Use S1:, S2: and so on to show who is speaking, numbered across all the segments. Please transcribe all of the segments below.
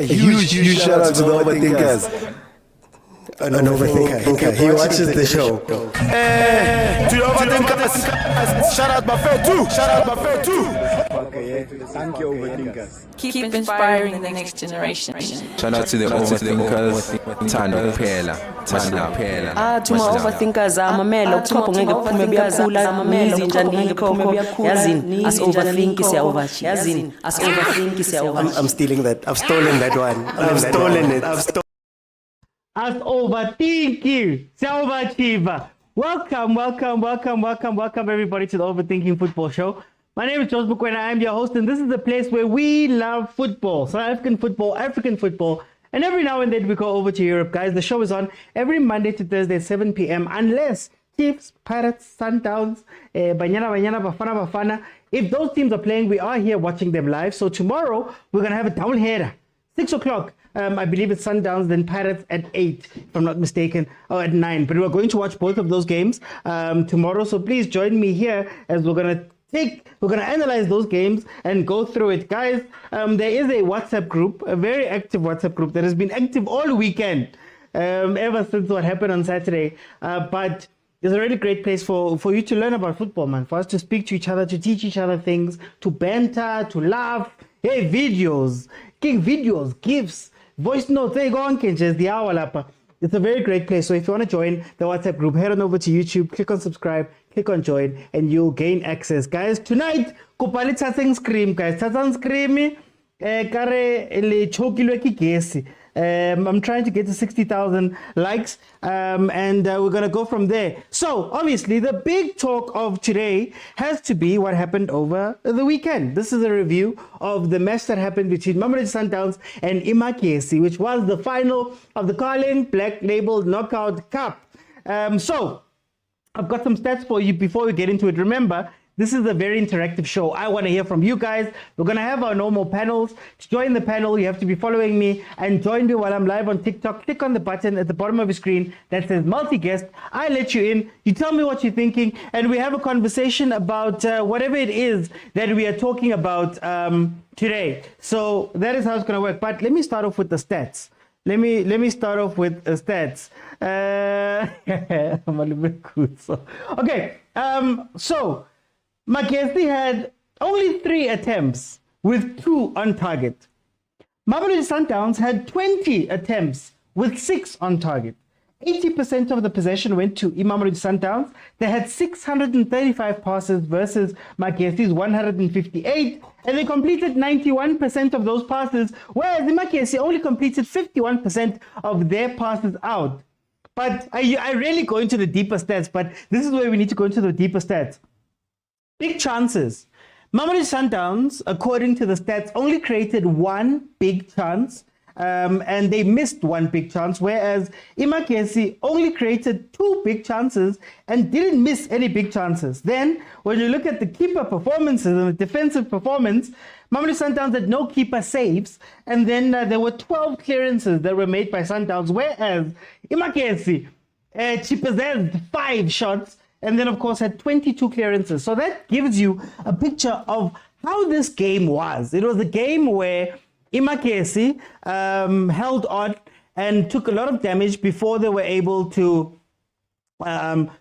S1: A huge shout out to the overthinkers. An overthinker. He watches the show.
S2: To the overthinkers. Shout out Buffet too.
S1: Okay, thank you, overthinkers.
S3: Keep inspiring the next generation.
S4: Shout out to the overthinkers. Tano Pela.
S5: To my overthinkers, mamela ukuchopha ngeke kuphume buyakhula ngizi njani ngikho yazini as overthink siyaover.
S1: I'm stealing that. I've stolen that one. I've stolen it.
S6: As overthinking, overachiever. Welcome everybody to the Overthinking Football Show. My name is Jose Mokwena. I'm your host, and this is the place where we love football, South African football, and every now and then we go over to Europe, guys. The show is on every Monday to Thursday at 7 p.m. unless Chiefs, Pirates, Sundowns, Bafana, Bafana. If those teams are playing, we are here watching them live. So tomorrow we're gonna have a double header, 6 o'clock. I believe it's Sundowns, then Pirates at 8, if I'm not mistaken, or at 9. But we're going to watch both of those games tomorrow. So please join me here as we're gonna analyze those games and go through it, guys. There is a WhatsApp group, a very active WhatsApp group that has been active all weekend, ever since what happened on Saturday. But it's a really great place for you to learn about football, man. For us to speak to each other, to teach each other things, to banter, to laugh. Hey, videos, GIFs, voice notes. Hey, go on, Kenches, the hour lapa. It's a very great place. So if you want to join the WhatsApp group, head on over to YouTube, click on subscribe, click on join, and you'll gain access. Guys, tonight, kupali tatsang scream, guys. Tatsang scream, kare le chokilwe ki gesi. I'm trying to get to 60,000 likes, and we're going to go from there. So, obviously, the big talk of today has to be what happened over the weekend. This is a review of the match that happened between Mamelodi Sundowns and idiski, which was the final of the Carling Black Label Knockout Cup. So, I've got some stats for you before we get into it. Remember, this is a very interactive show. I want to hear from you guys. We're going to have our normal panels. To join the panel, you have to be following me and join me while I'm live on TikTok. Click on the button at the bottom of your screen that says multi-guest. I let you in. You tell me what you're thinking, and we have a conversation about whatever it is that we are talking about today. So that is how it's going to work. But let me start off with the stats. Let me start off with the stats. I'm a little bit cool. Okay. So Mamelodi had only 3 attempts with 2 on target. Mamelodi Sundowns had 20 attempts with 6 on target. 80% of the possession went to Mamelodi Sundowns. They had 635 passes versus Mamelodi's 158, and they completed 91% of those passes, whereas Mamelodi only completed 51% of their passes out. But I rarely go into the deeper stats, but this is where we need to go into the deeper stats. Big chances. Mamelodi Sundowns, according to the stats, only created 1 big chance, and they missed 1 big chance, whereas idiski only created 2 big chances and didn't miss any big chances. Then, when you look at the keeper performances and the defensive performance, Mamelodi Sundowns had no keeper saves, and then there were 12 clearances that were made by Sundowns, whereas idiski possessed 5 shots, and then, of course, had 22 clearances. So that gives you a picture of how this game was. It was a game where idiski held on and took a lot of damage before they were able to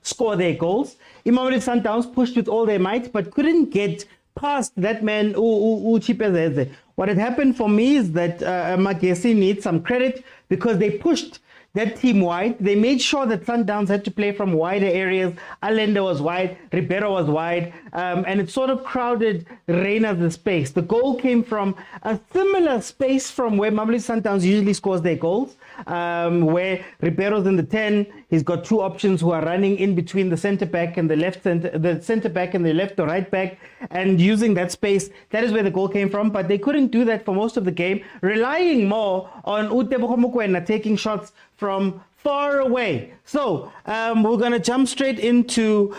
S6: score their goals. Mamelodi Sundowns pushed with all their might, but couldn't get past that man, Chipezeze. What had happened for me is that idiski needs some credit because they pushed that team wide. They made sure that Sundowns had to play from wider areas. Allende was wide, Ribeiro was wide, and it sort of crowded Reina's space. The goal came from a similar space from where Mamelodi Sundowns usually scores their goals, where Ribeiro's in the 10. He's got 2 options who are running in between the centre back and the centre back and the left or right back, and using that space. That is where the goal came from, but they couldn't do that for most of the game, relying more on Mokwena taking shots from far away. So we're gonna jump straight into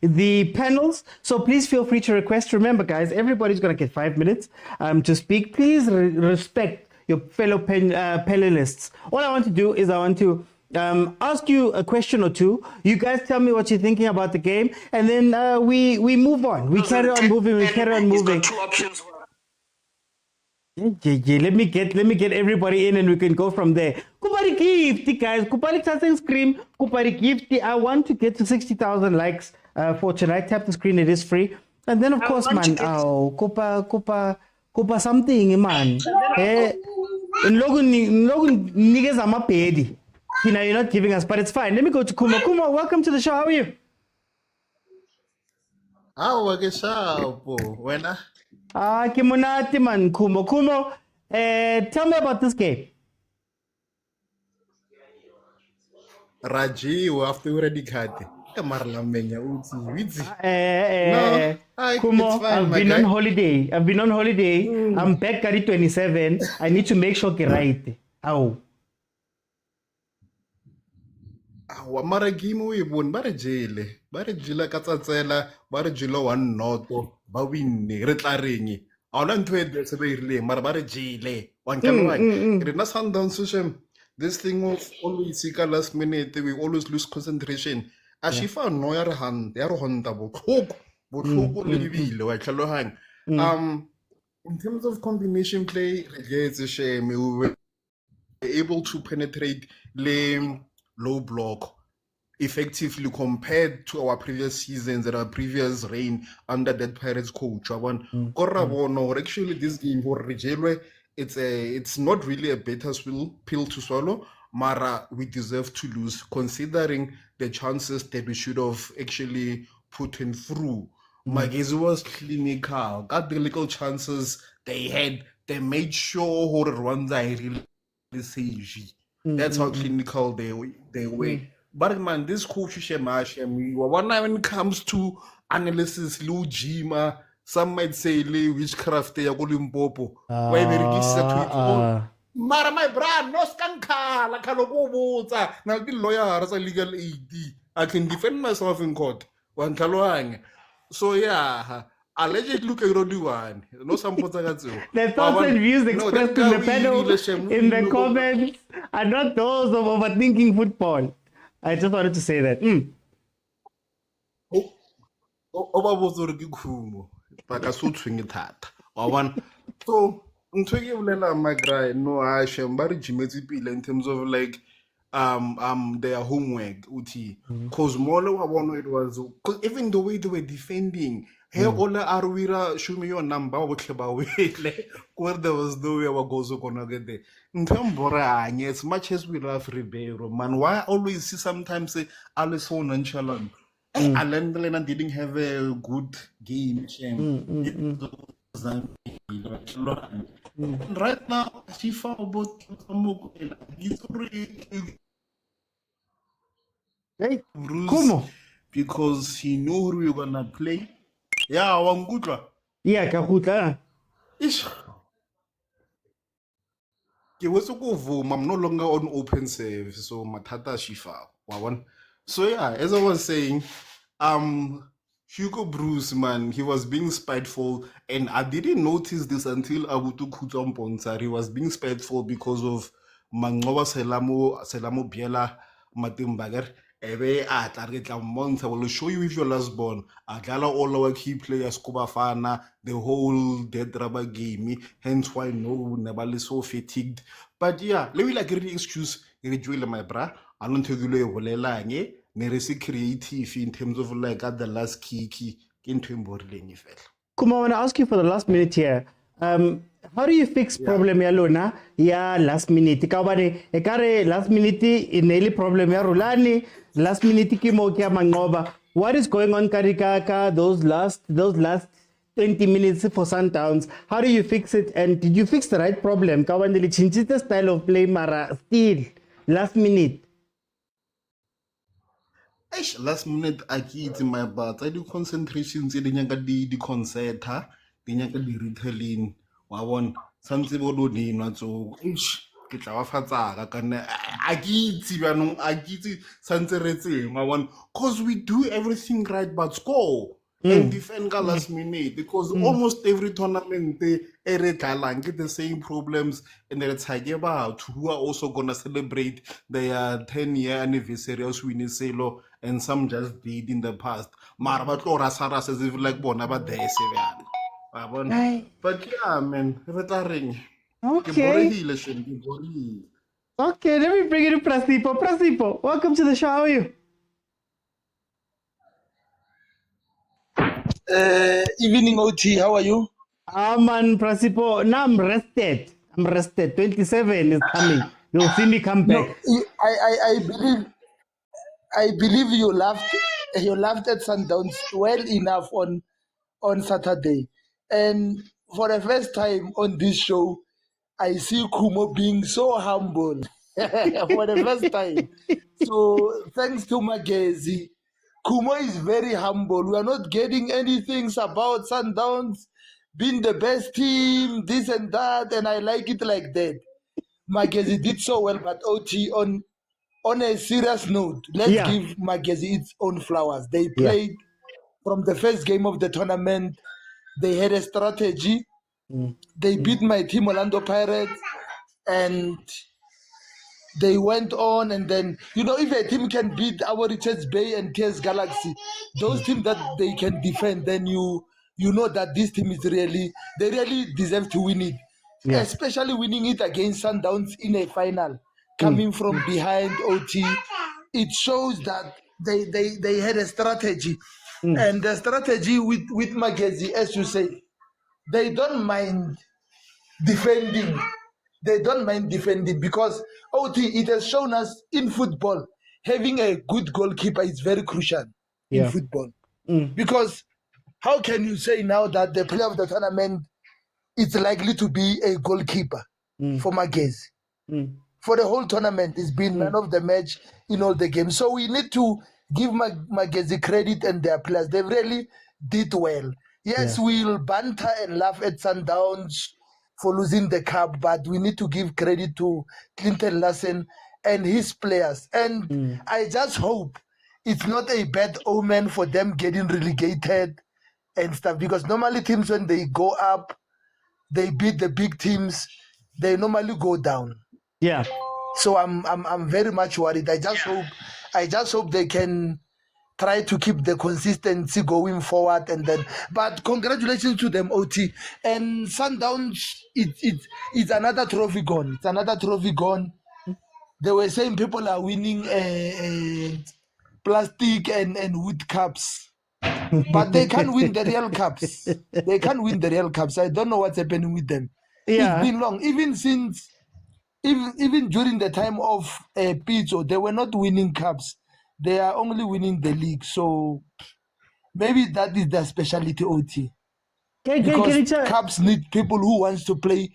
S6: the panels. So please feel free to request. Remember, guys, everybody's gonna get 5 minutes to speak. Please respect your fellow panelists. All I want to do is I want to ask you a question or two. You guys tell me what you're thinking about the game, and then we move on. We carry on moving. We carry on moving. Let me get everybody in and we can go from there. Kupari gift, guys. Kupari Tassing Scream. Kupari gift. I want to get to 60,000 likes for tonight. Tap the screen. It is free. And then of course, man. Oh, Kupa something, man. Logan niggas are my paid. You know, you're not giving us, but it's fine. Let me go to Kuma. Kuma, welcome to the show. How are you?
S2: Wena?
S6: Kimonati man, Kumo. Tell me about this game.
S2: Raji, after already cut. Marla menya uti.
S6: Kumo,
S2: it's fine,
S6: I've been on holiday. I'm back at 27. I need to make sure get right. How?
S2: Mara game we won bare jile ka tsatsela bare jilo 1-0 ba winne re tla reng a ona ntwe de se be irile mara bare jile one can re na Sundowns session. This thing of always seek last minute, we always lose concentration. Ashifa no ya re hand ya re honta botlhoko le bibile wa tlhalohang. In terms of combination play, it's a shame we were able to penetrate the low block effectively compared to our previous seasons and our previous reign under that Pirates coach. Actually, this game for Rejelwe, it's not really a bitter pill to swallow. Mara, we deserve to lose considering the chances that we should have actually put in through. Magezi was clinical, got the little chances they had, they made sure who Rwanda really say. That's how clinical they were. But man, this coach when it comes to analysis, Lujima, some might say witchcraft ya Limpopo. Why they Mara my brand, no skanka, la kalobota. Now the lawyer has a legal AD. I can defend myself in court. One kaloang. So yeah, allegedly look at Roduan. No some
S6: the thoughts and views expressed in the panel in the comments are not those of overthinking football. I just wanted to say that.
S2: So my guy, no, I sham very in terms of like their homework uti cause more it was cause even the way they were defending hey all Arwira show me your number where there was no way our goals were gonna get there. As much as we love Ribeiro, man, why always see sometimes say so nonchalant? Alan didn't have a good game. Right now, she found about
S6: Hey,
S2: Bruce, because he knew who we were gonna play. Yeah, one good one.
S6: Yeah, Kahuta.
S2: I'm no longer on open save, so Matata Shifa. So yeah, as I was saying, Hugo Bruce, man, he was being spiteful, and I didn't notice this until Abutu Kutom Ponsar. He was being spiteful because of Mangoba Selamo Biela Matimbagar. I will show you with your last born. All our key players, Bafana, the whole dead rubber game. Hence why no Nabali so fatigued. But yeah, let me like really excuse my bra. I don't tell you neresi creative in terms of like at the last key into embodying.
S6: Kuma, I want to ask you for the last minute here. How do you fix problem ya lona ya last minute? Kaubane ekare last minute ineli problem ya rulani last minute kimo kya mangoba. What is going on Karikaka those last 20 minutes for Sundowns? How do you fix it? And did you fix the right problem? Kaubane li change the style of play mara still last minute.
S2: Last minute I get in my butt. I do concentrations in the concert, the retailing. I want something about the not so. I get something. I want because we do everything right but score and defend last minute because almost every tournament they get the same problems and then it's about who are also gonna celebrate their 10-year anniversary of winning Selo and some just did in the past. Marbato Rasaras as if like Bonaba there. But yeah, man, re tla reng. Ke
S6: Okay.
S2: borehile shem, ke borehile.
S6: Okay, let me bring you to Prasipo. Prasipo, welcome to the show. How are you?
S7: Evening OT, how are you?
S6: Man, Prasipo. Now I'm rested. 27 is coming. You'll see me come back.
S7: I believe you laughed at Sundowns well enough on Saturday. And for the first time on this show, I see Kumo being so humble for the first time. So thanks to Magezi, Kumo is very humble. We are not getting anything about Sundowns being the best team, this and that, and I like it like that. Magezi did so well, but OT on a serious note, let's give Magezi its own flowers. They played from the first game of the tournament. They had a strategy. They beat my team, Orlando Pirates, and they went on. And then, if a team can beat our Richards Bay and TS Galaxy, those teams that they can defend, then you know that this team is they really deserve to win it. Especially winning it against Sundowns in a final, coming from behind OT. It shows that they had a strategy. And the strategy with Magezi, as you say, they don't mind defending. They don't mind defending because OT, it has shown us in football, having a good goalkeeper is very crucial in football. Because how can you say now that the player of the tournament it's likely to be a goalkeeper for Magezi? For the whole tournament, it's been man of the match in all the games. So we need to give Magezi credit and their players. They really did well. Yes, we'll banter and laugh at Sundowns for losing the cup, but we need to give credit to Clinton Larsen and his players. And I just hope it's not a bad omen for them getting relegated and stuff, because normally teams, when they go up, they beat the big teams, they normally go down.
S6: Yeah.
S7: So I'm very much worried. I just hope they can try to keep the consistency going forward, and then. But congratulations to them, OT. And Sundowns, it's another trophy gone. It's another trophy gone. They were saying people are winning plastic and wood cups, but they can't win the real cups. They can't win the real cups. I don't know what's happening with them. It's been long, even during the time of Pitso, they were not winning cups. They are only winning the league. So maybe that is their specialty, OT. Because cups need people who wants to play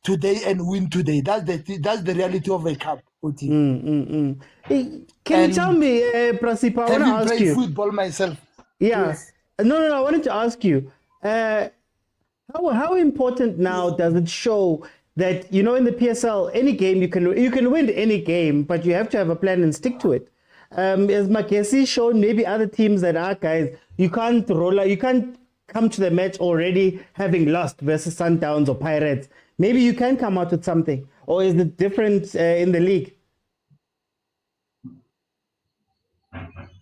S7: today and win today. That's the reality of a cup, OT.
S6: Can you tell me, Prasipa, I want to ask you.
S7: Football myself.
S6: Yeah. Yes. No, I wanted to ask you, how important now does it show that, in the PSL, any game you can win any game, but you have to have a plan and stick to it. As Magezi shown, maybe other teams that are guys, you can't come to the match already having lost versus Sundowns or Pirates. Maybe you can come out with something, or is it different in the league?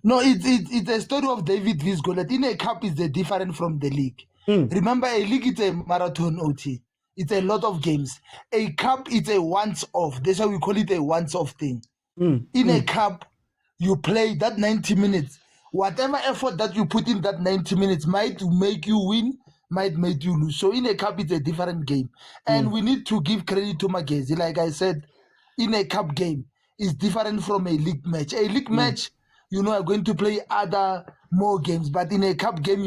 S7: No, it's a story of David Vizgolet. In a cup, is different from the league. Remember, a league is a marathon, OT. It's a lot of games. A cup is a once-off. That's why we call it a once-off thing. In a cup, you play that 90 minutes. Whatever effort that you put in that 90 minutes might make you win, might make you lose. So in a cup, it's a different game. And we need to give credit to Magezi. Like I said, in a cup game, it's different from a league match. A league match, are going to play more games. But in a cup game,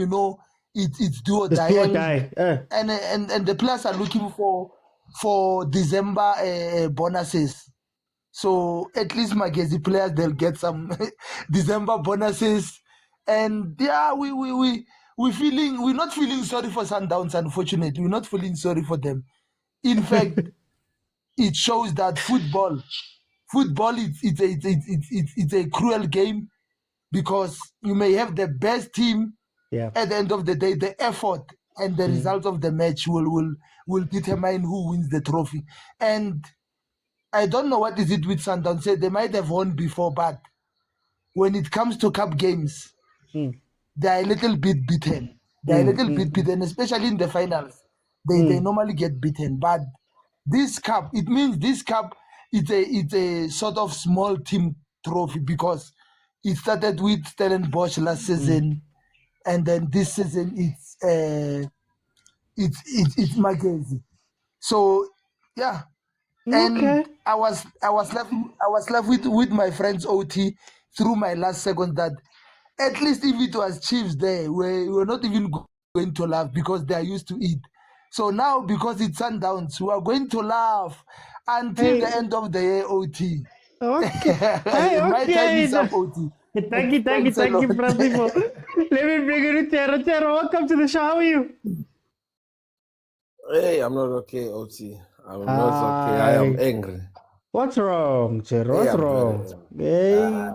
S7: it's do or die. And the players are looking for December bonuses. So at least Magezi players, they'll get some December bonuses. And yeah, we're not feeling sorry for Sundowns, unfortunately. We're not feeling sorry for them. In fact, it shows that football it's a cruel game, because you may have the best team. At the end of the day, the effort and the results of the match will determine who wins the trophy. And I don't know what is it with Sundowns. They might have won before, but when it comes to cup games, they are a little bit beaten. They're a little bit beaten, especially in the finals. They normally get beaten. But this cup, it means this cup it's a sort of small team trophy because it started with Stellenbosch last season, and then this season it's Mackenzie. So yeah. And I was left with my friends OT through my last second that at least if it was Chiefs there, we were not even going to laugh because they are used to it. So now because it's Sundowns, we are going to laugh until the end of the year OT.
S6: Okay.
S7: My time is up OT.
S6: Thank you, Francisco. Let me bring you to Chero. Chero, welcome to the show. How are you?
S8: Hey, I'm not okay, OT. I'm not okay. I am angry.
S6: What's wrong, Chero? What's
S8: I'm
S6: wrong? Hey.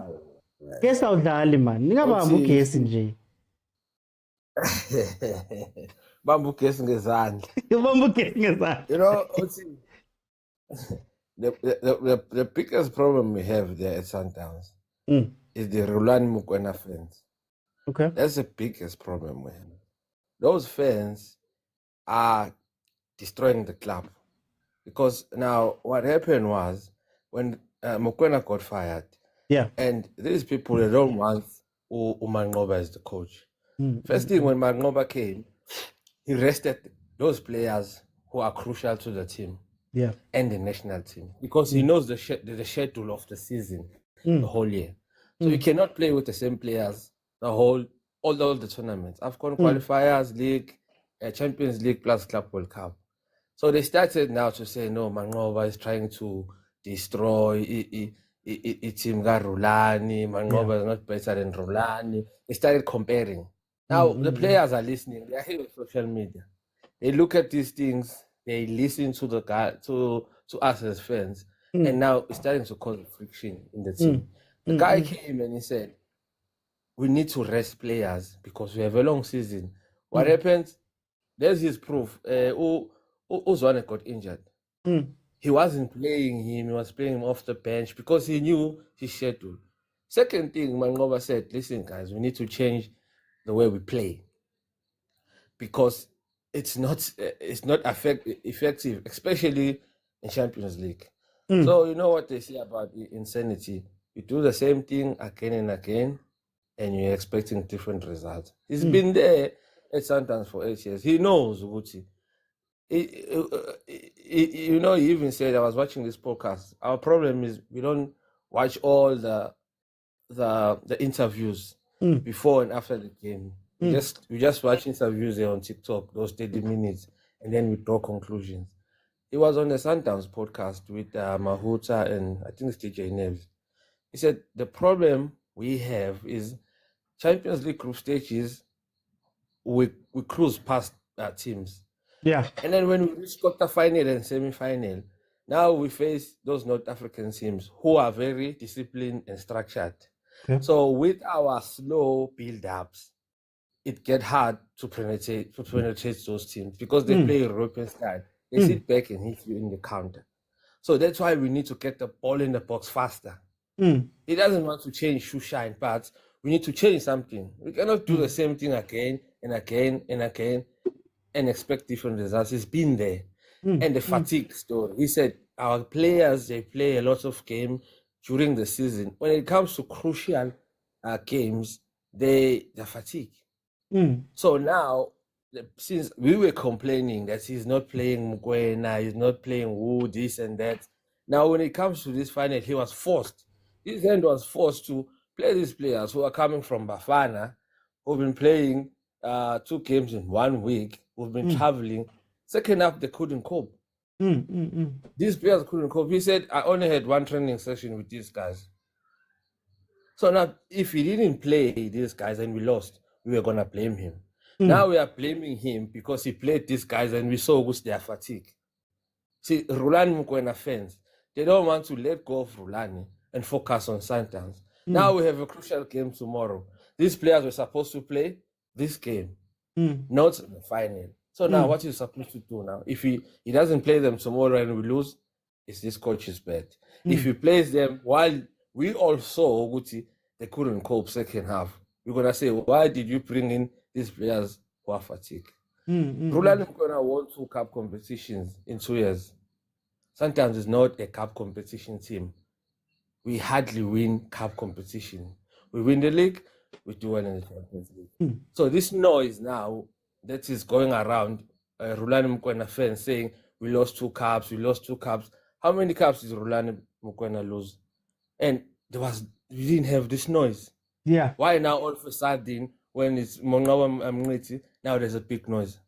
S6: Guess how dali man. Ningabamba ugesi nje.
S8: Bambu case ngezandla.
S6: Ubamba ugesi ngezandla.
S8: You know, OT, the biggest problem we have there at Sundowns is the Rulani Mokwena fans.
S6: Okay.
S8: That's the biggest problem we have. Those fans are destroying the club. Because now what happened was when Mokwena got fired, and these people, they don't want Mangoba as the coach. First thing, when Mangoba came, he rested those players who are crucial to the team and the national team because he knows the schedule of the season the whole year. So you cannot play with the same players all the tournaments. AFCON qualifiers, league, Champions League plus Club World Cup. So they started now to say, no, Mangoba is trying to destroy team Rulani. Mangoba is not better than Rulani. They started comparing. Now the players are listening. They are here with social media. They look at these things. They listen to the guy, to us as fans, and now it's starting to cause friction in the team. The guy came and he said, "We need to rest players because we have a long season." What happens? There's his proof. Uzwane got injured. He wasn't playing him. He was playing him off the bench because he knew his schedule. Second thing, Mangoba said, "Listen, guys, we need to change the way we play because it's not effective, especially in Champions League." So you know what they say about insanity. You do the same thing again and again, and you're expecting different results. He's been there at Sundowns for 8 years. He knows Uguti. You know, he even said, I was watching this podcast, our problem is we don't watch all the interviews before and after the game. We just watch interviews there on TikTok, those 30 minutes, and then we draw conclusions. He was on the Sundowns podcast with Mahuta and I think it's DJ Neves. He said, the problem we have is Champions League group stages, we cruise past teams.
S6: Yeah. And
S8: then when we reach quarter-final and semi-final, now we face those North African teams who are very disciplined and structured. Okay. So with our slow build-ups, it gets hard to penetrate those teams because they play European style. They sit back and hit you in the counter. So that's why we need to get the ball in the box faster. He doesn't want to change shoe shine, but we need to change something. We cannot do the same thing again and again and again and expect different results. It's been there. And the fatigue story. He said our players, they play a lot of games during the season. When it comes to crucial games, they're fatigued. So now, since we were complaining that he's not playing Mokwena, he's not playing Wu, this and that. Now, when it comes to this final, he was forced. His end was forced to play these players who are coming from Bafana, who've been playing 2 games in 1 week, who've been traveling. Second half, they couldn't cope. These players couldn't cope. He said, I only had 1 training session with these guys. So now, if he didn't play these guys and we lost, we were going to blame him. Now we are blaming him because he played these guys and we saw they are fatigued. See, Rulani Mokwena fans, they don't want to let go of Rulani and focus on Sundowns. Now we have a crucial game tomorrow. These players were supposed to play this game, not the final. So now what is supposed to do now? If he doesn't play them tomorrow and we lose, it's this coach's bad. If he plays them while we all saw Guti, they couldn't cope second half. We're going to say, why did you bring in these players who are fatigued. Rulani Mokwena won 2 cup competitions in 2 years. Sometimes it's not a cup competition team. We hardly win cup competition. We win the league, we do well in the Champions League. So this noise now that is going around, Rulani Mokwena fans saying we lost 2 cups, we lost 2 cups. How many cups did Rulani Mokwena lose? And we didn't have this noise.
S6: Yeah.
S8: Why now all of a sudden when it's Mongawa Mngiti, now there's a big noise?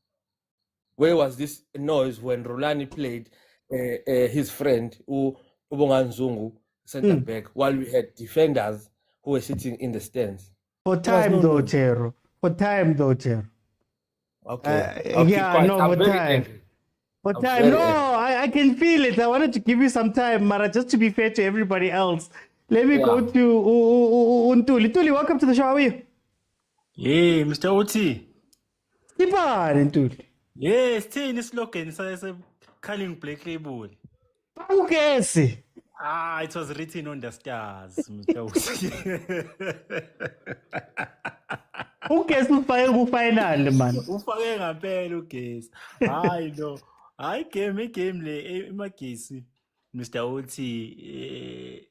S8: Where was this noise when Rulani played his friend Ubonganzungu centre back while we had defenders who were sitting in the stands?
S6: For time though, Chero. For time though, Chero.
S8: Okay.
S6: For time. For time. No, I can feel it. I wanted to give you some time, Mara, just to be fair to everybody else. Let me go to Untuli. Tuli, welcome to the show. How are you?
S9: Hey, Mr. Oti.
S6: Tipani, Ntuli.
S9: Yes, stay in this slogan. So calling Black Label.
S6: Okay.
S9: It was written on the stars, Mr. Oti.
S6: Ugesi ufake final man.
S9: Ufake ngampela ugesi. Hayi no. Hayi game le emagesi. Mr. Oti,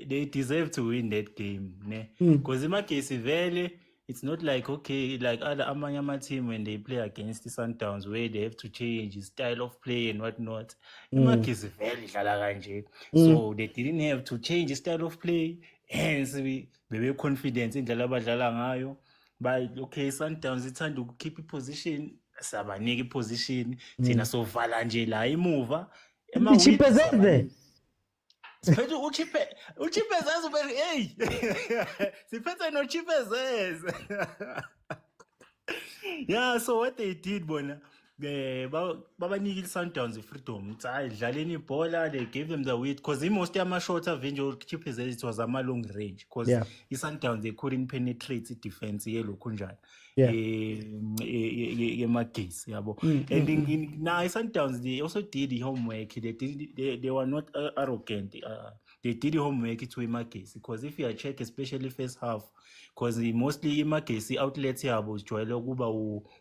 S9: they deserve to win that game, ne? Because emagesi vele, it's not like like other Amanyama team when they play against the Sundowns where they have to change his style of play and whatnot. Emagesi vele dlala kanje. So they didn't have to change the style of play. Hence we were confident in dlala badlala ngayo. But Sundowns ithanda to keep a position, sabanika position, thina sovala nje la imuva.
S6: Ichipezeze.
S9: Siphethe uchipezeze ube hey. Siphethe no chipezeze. Yeah, so what they did bona babanika Sundowns freedom. Dlaleni ibhola, they gave them the weight because most short venture chipezeze it was a long range because Sundowns they couldn't penetrate the defense yelo kunjani. Magesi yabo. And now Sundowns they also did the homework. They were not arrogant. They did the homework to Magesi because if you check especially first half because mostly Magesi outlets yabo jwayele kuba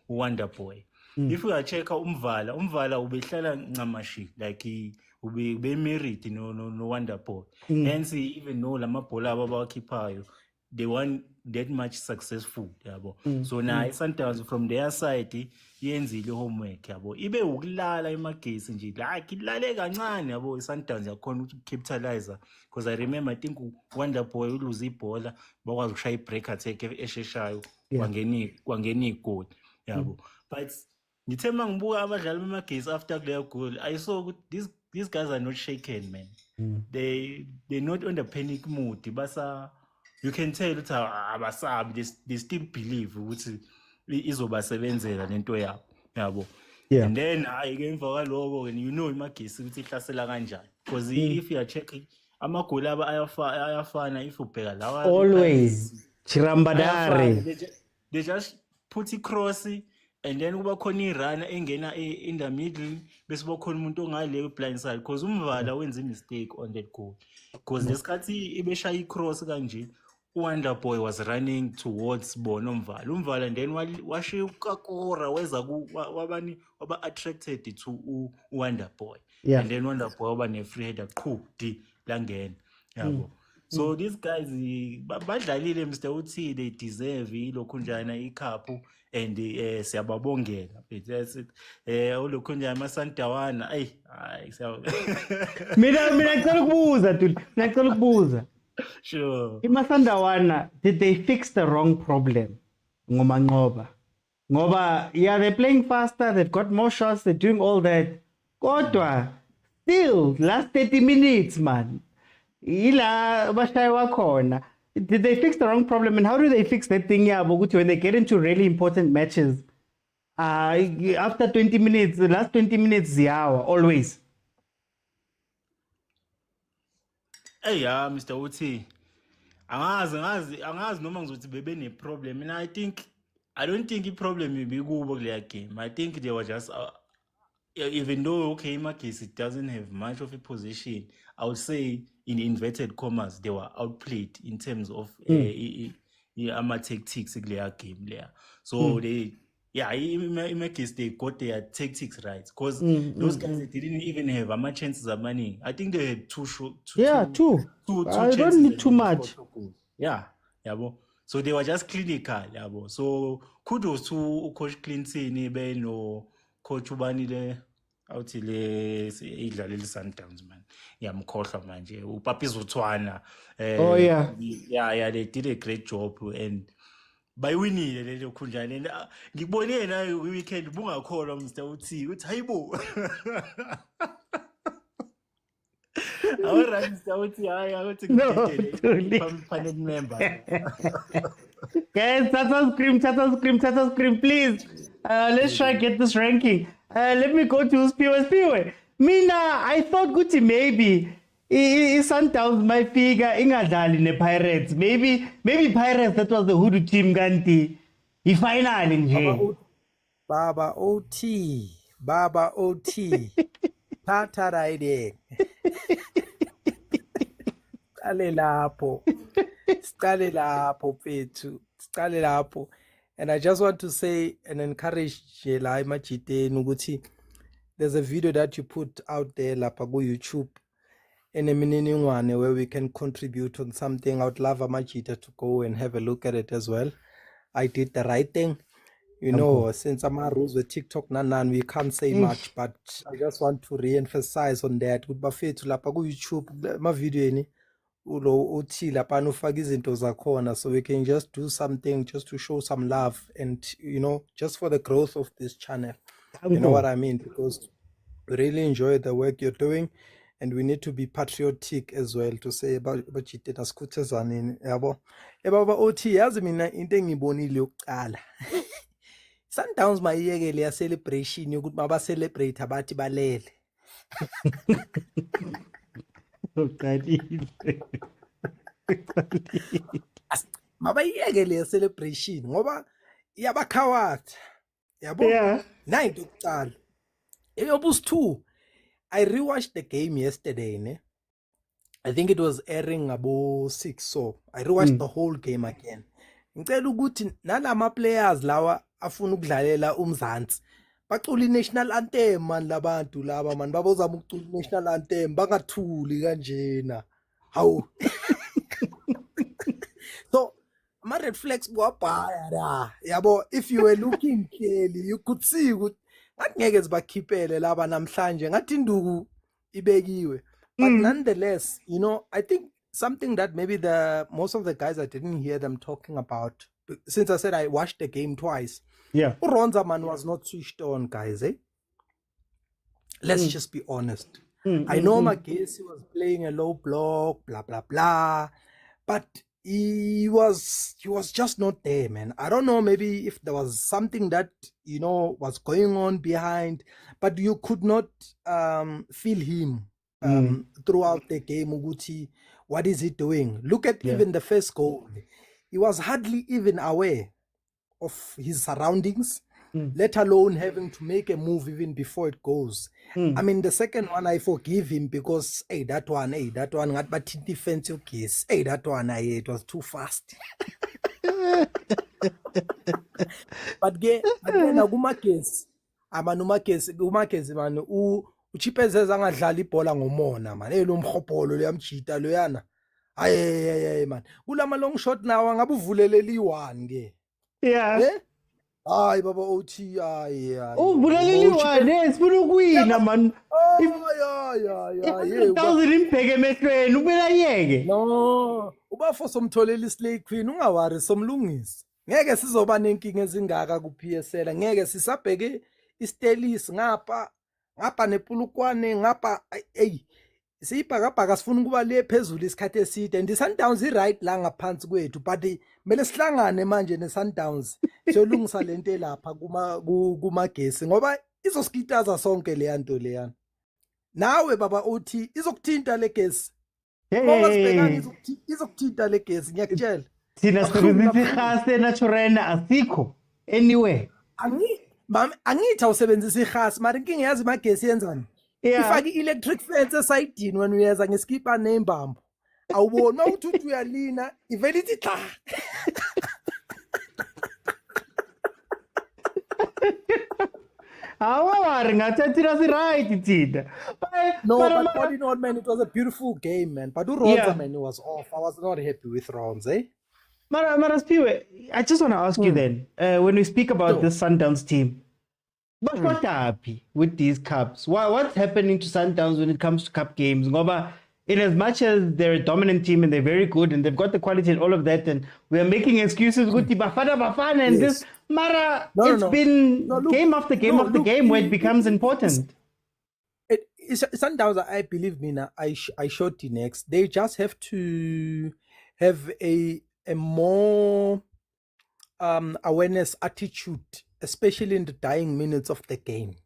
S9: Wonder Boy. If you check umvala ubehlala ncamashi like ube married no Wonder Boy. Hence even though lamabhola abawakhiphayo they weren't that much successful yabo. So now Sundowns from their side yenzile homework yabo. Ibe ukulala emagesi nje like ilale kancane yabo Sundowns yakhona ukukapitalize because I remember I think Wonder Boy uluze ibhola bakwazi ukushaya ibreak attack esheshayo kwangena igoli yabo. But ngithe mangibuka abadlali bemagesi after their goal I saw these guys are not shaken, man. They're not on the panic mood. You can tell ukuthi abasabi they still believe ukuthi izobasebenzela lento yabo. And then again for lokho and you know imagesi ukuthi ihlasela kanjani because if you are checking amagoli ayafana if ubheka lawa
S6: always chirambadare
S9: they just put it cross and then kuba khona irunner engena in the middle bese bakhona umuntu ongale blind side because umvala wenza mistake on that goal because lesikhathi ibeshaya icross kanje Wonder Boy was running towards bona umvala and then washiya ukakora weza wabani waba attracted to Wonder Boy and then Wonder Boy waba ne free header qhudi langena yabo. So these guys badlalile Mr. Uthi they deserve ilokhu njana icup and siyababongela that's it olokhu njana amasandawana
S6: mina ngicela ukubuza
S9: Sure.
S6: Imasandawana, did they fix the wrong problem? Ngoba, they're playing faster, they've got more shots, they're doing all that. Kodwa, still, last 30 minutes, man. Ila bashaya wakhona. Did they fix the wrong problem? And how do they fix that thing when they get into really important matches? After 20 minutes, the last 20 minutes, always.
S9: Hey, Mr. Uti, angazi noma ngizothi bebe ne problem and I don't think the problem will be kubo kule game. I think they were just even though Magesi it doesn't have much of a position, I would say in inverted commas they were outplayed in terms of tactics kule game there. So yeah, Imekis, they got their tactics right because those guys they didn't even have much chances of money. I think they had two
S6: two. I
S9: chances
S6: don't need
S9: and
S6: too
S9: they
S6: much.
S9: scored 2 goals. Yeah, bo. So they were just clinical, bo. So kudos to Coach Clinton, no Coach Ubanile. Out le idlalile Sundowns man. Yamkhohlwa manje. Upapiz uThwana.
S6: Oh yeah.
S9: Yeah, they did a great job and bayiwinile lelo khunjana and ngikubone na weekend bungakholwa Mr. uthi hayibo. Awura Mr. uthi hayi akuthi ngidedele panel member.
S6: Guys, Tata scream, please. Let's try get this ranking. Let me go to Spiwe. Mina, I thought Gucci maybe Sundowns my figure ingadlali ne Pirates. Maybe Pirates that was the hoodoo team kanti. Final nje.
S10: Baba OT. Tata right Scale lapho Pitso. Scale lapho. And I just want to say and encourage la Majiteni ukuthi there's a video that you put out there lapha ku YouTube emininingwane where we can contribute on something. I would love Amajita to go and have a look at it as well. I did the right thing. You know, since our rules with TikTok nanan, we can't say much, but I just want to re-emphasize on that. Good bafethu lapha ku YouTube ma video ni ulo uthi lapha ufaka izinto zakhona, so we can just do something just to show some love and you know just for the growth of this channel. You know what I mean? Because we really enjoy the work you're doing and we need to be patriotic as well to say about bajite nasikhuthazane yabo. Baba othi yazi mina into engibonile yokuqala. Sundowns mayiyekele ya celebration yokuthi baba celebrate abathi balele. Mabayiyekele ya celebration ngoba iyabakhawatha. Yabo?
S6: Yeah.
S10: Na into yokuqala. Eyobus 2. I rewatched the game yesterday, ne? I think it was airing about 6, so I rewatched the whole game again. Ngicela ukuthi nalama players lawa afuna ukudlalela uMzansi bacula national anthem man labantu laba man babozama ukucula national anthem bangathuli kanjena hawu. So ama red flags buwabhaya la yabo. If you were looking clearly you could see ukuthi ngathi ngeke zibakhiphele laba namhlanje ngathi induku ibekiwe. But nonetheless, you know, I think something that maybe most of the guys I didn't hear them talking about, since I said I watched the game twice.
S6: Yeah.
S10: Uronza man was not switched on, guys. Let's just be honest. I know Magesi was playing a low block, blah blah blah, but he was just not there, man. I don't know, maybe if there was something that you know was going on behind, but you could not feel him throughout the game. Uguti, what is he doing? Look at even the first goal. He was hardly even aware of his surroundings, let alone having to make a move even before it goes. I mean, the second one, I forgive him because, that one, but in defensive case, that one, it was too fast. But again, Umakes, man, uchipezeza ngadlala ibhola ngomona man lo mkhopolo leyamjita loyana aye man kulama long shot nawo ngabe uvuleleli 1 ke hayi baba uthi hayi
S6: uvuleleli 1 sifuna ukuwina man
S10: yeah
S6: 1000 imbheke emehlweni ubela yeke
S10: no ubafo somtholela islay queen ungawari somlungisi ngeke sizoba nenkinga ezingaka ku PSL ngeke sisabheke istelis ngapha nepulukwane ngapha siyibhakabhaka sifuna ukuba le phezulu isikhathi eside and iSundowns right la ngaphansi kwethu but kumele sihlangane manje neSundowns siyolungisa lento lapha kumagesi ngoba izosikitaza sonke le yanto leyana nawe baba uthi izokuthinta le gesi ngoba sibhekana izokuthinta le gesi ngiyakutshela
S6: thina sisebenzisa ikhasi natural asikho anyway
S10: angithi awusebenzisa ikhasi mara inkinga yazi magesi yenzani ifaki electric fence esayidini wena uyeza ngeskipa nembambo awuboni mawuthi uyalina ivele ithi cha But all in all, man, it was a beautiful game, man. But Ronza, man, it was off. I was not happy with Ronza, eh?
S6: Maraspiwe, I just want to ask you then, when we speak about this Sundowns team, but what happy with these cups? What's happening to Sundowns when it comes to cup games? Ngoba, in as much as they're a dominant team and they're very good and they've got the quality and all of that, and we are making excuses with the bafana and this, Mara, it's been game after game after game where it becomes important.
S10: Sundowns, I believe me now, I showed the next. They just have to have a more awareness attitude, especially in the dying minutes of the game.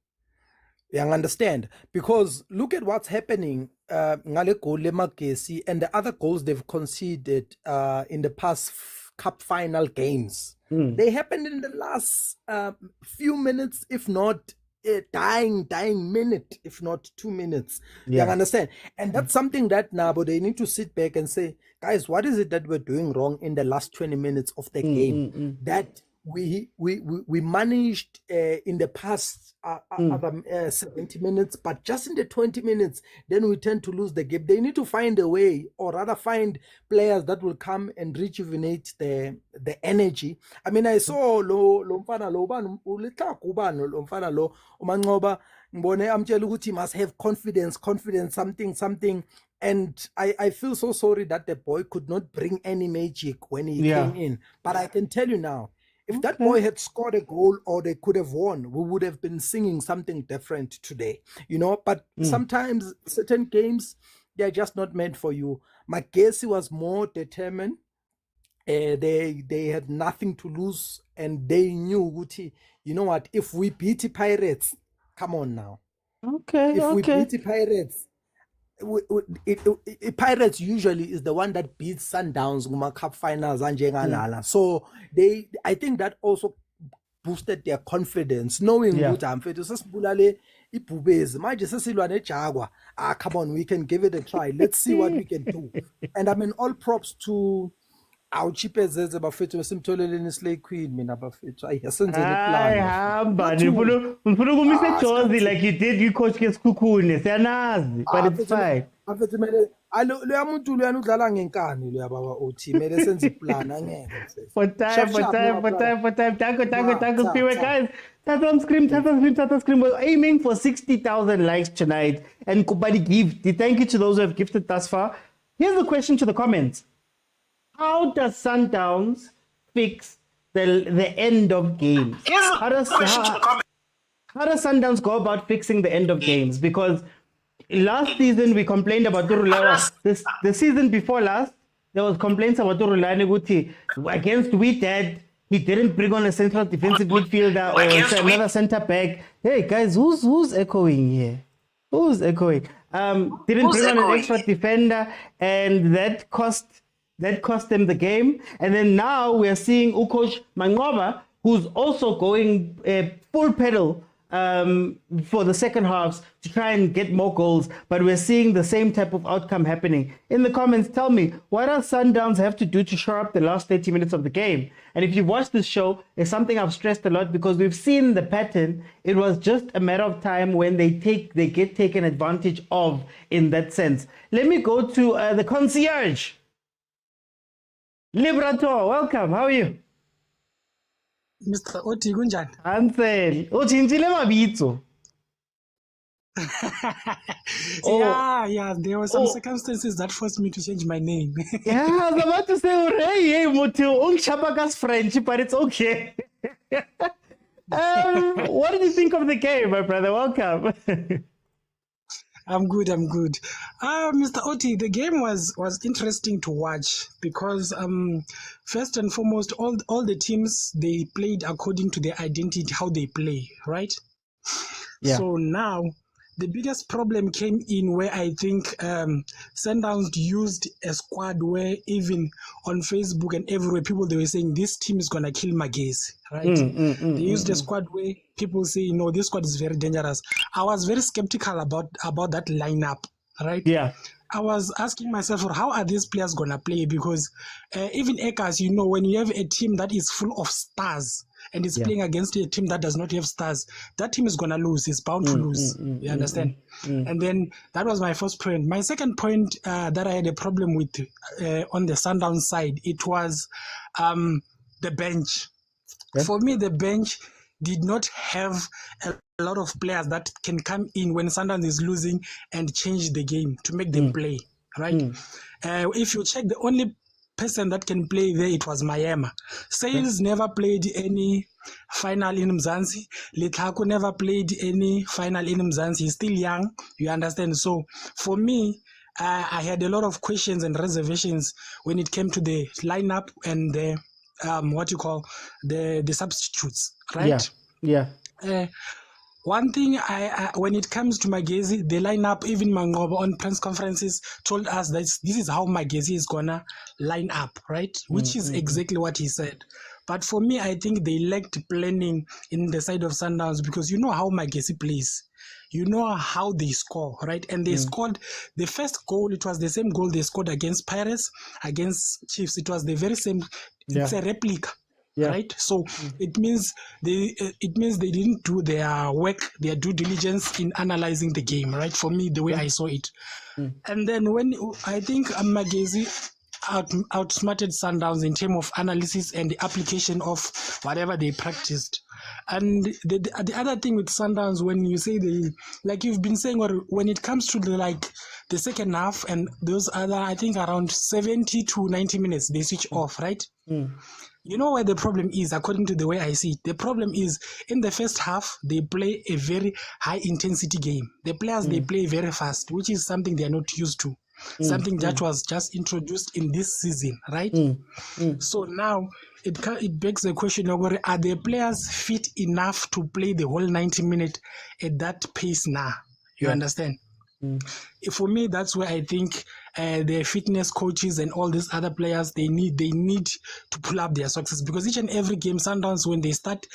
S10: You understand? Because look at what's happening ngale goal le Magesi and the other goals they've conceded in the past cup final games. They happened in the last few minutes, if not dying minute, if not 2 minutes. You understand? And that's something that now, but they need to sit back and say, guys, what is it that we're doing wrong in the last 20 minutes of the game that we managed in the past other 70 minutes, but just in the 20 minutes, then we tend to lose the game. They need to find a way, or rather find players that will come and rejuvenate the energy. I mean, I saw Lomfana he must have confidence, something. And I feel so sorry that the boy could not bring any magic when he came in. But I can tell you now, if that boy had scored a goal or they could have won, we would have been singing something different today, you know. But sometimes certain games, they're just not meant for you. Magesi was more determined. They had nothing to lose, and they knew, Guti, you know what, if we beat the Pirates, come on now. If we beat the Pirates, Pirates usually is the one that beats Sundowns in cup finals and so I think that also boosted their confidence, knowing come on, we can give it a try, let's see what we can do. And I mean, all props to our cheapest bafethu simtholeleni slay queen mina bafethu ayasenzele plan
S6: like you did you coach kesikhukhune siyanazi but it's fine
S10: bafethu mele lo yamuntu lo yana udlala ngenkani lo yababa othi mele senze plan angeke
S6: for time Tango Spiwe, guys. Tata Scream was aiming for 60,000 likes tonight, and Kubadi gift. Thank you to those who have gifted thus far. Here's the question to the comments. How does Sundowns fix the end of games? How does Sundowns go about fixing the end of games? Because last season we complained about Turulawa. The season before last, there was complaints about Rulani Guti. Against Wheathead, he didn't bring on a central defensive midfielder or another centre back. Hey guys, who's echoing here? Who's echoing? Didn't bring on an extra defender, and that cost them the game. And then now we're seeing Ukosh Mangoba, who's also going full pedal for the second halves to try and get more goals. But we're seeing the same type of outcome happening. In the comments, tell me, what does Sundowns have to do to shore up the last 30 minutes of the game? And if you've watched this show, it's something I've stressed a lot because we've seen the pattern. It was just a matter of time when they get taken advantage of in that sense. Let me go to the concierge. Librator, welcome. How are you?
S11: Mr. Oti Gunjan.
S6: Ansel. Uchinchile mabitso.
S11: Yeah, there were some circumstances that forced me to change my name.
S6: Yeah, I was about to say, hey, Motaung CAF French, but it's okay. What did you think of the game, my brother? Welcome.
S11: I'm good. Mr. Oti, the game was interesting to watch because first and foremost, all the teams, they played according to their identity, how they play, right? Yeah. So now the biggest problem came in where I think Sundowns used a squad where even on Facebook and everywhere, people, they were saying this team is going to kill Magesi, right? They used a squad where people say, no, this squad is very dangerous. I was very skeptical about that lineup, right?
S6: Yeah.
S11: I was asking myself, how are these players going to play? Because even Ekas, when you have a team that is full of stars and is playing against a team that does not have stars, that team is gonna lose. It's bound to lose. You understand? And then that was my first point. My second point that I had a problem with on the Sundowns side, it was the bench. For me, the bench did not have a lot of players that can come in when Sundowns is losing and change the game to make them play, right? If you check, the only person that can play there, it was Mayema. Sales never played any final in Mzansi. Lithaku never played any final in Mzansi. He's still young, you understand? So for me, I had a lot of questions and reservations when it came to the lineup and the the substitutes, right? One thing, when it comes to Magezi, the lineup, even Mangoba on press conferences told us that this is how Magezi is gonna line up, right? Which is exactly what he said. But for me, I think they lacked planning in the side of Sundowns, because you know how Magezi plays. You know how they score, right? And they scored the first goal. It was the same goal they scored against Pirates, against Chiefs. It was the very same. It's a replica. Right, so it means they didn't do their work, their due diligence in analyzing the game, right? For me, the way I saw it, and then when I think Magezi outsmarted Sundowns in terms of analysis and the application of whatever they practiced. And the other thing with Sundowns, when you say they, like you've been saying, or when it comes to the second half and those other, I think around 70 to 90 minutes, they switch off, right? You know where the problem is, according to the way I see it? The problem is in the first half, they play a very high intensity game. The players, they play very fast, which is something they are not used to. Something that was just introduced in this season, right? So now it begs the question of, are the players fit enough to play the whole 90 minutes at that pace now? You understand? For me, that's where I think the fitness coaches and all these other players, they need to pull up their success, because each and every game, Sundowns, when they start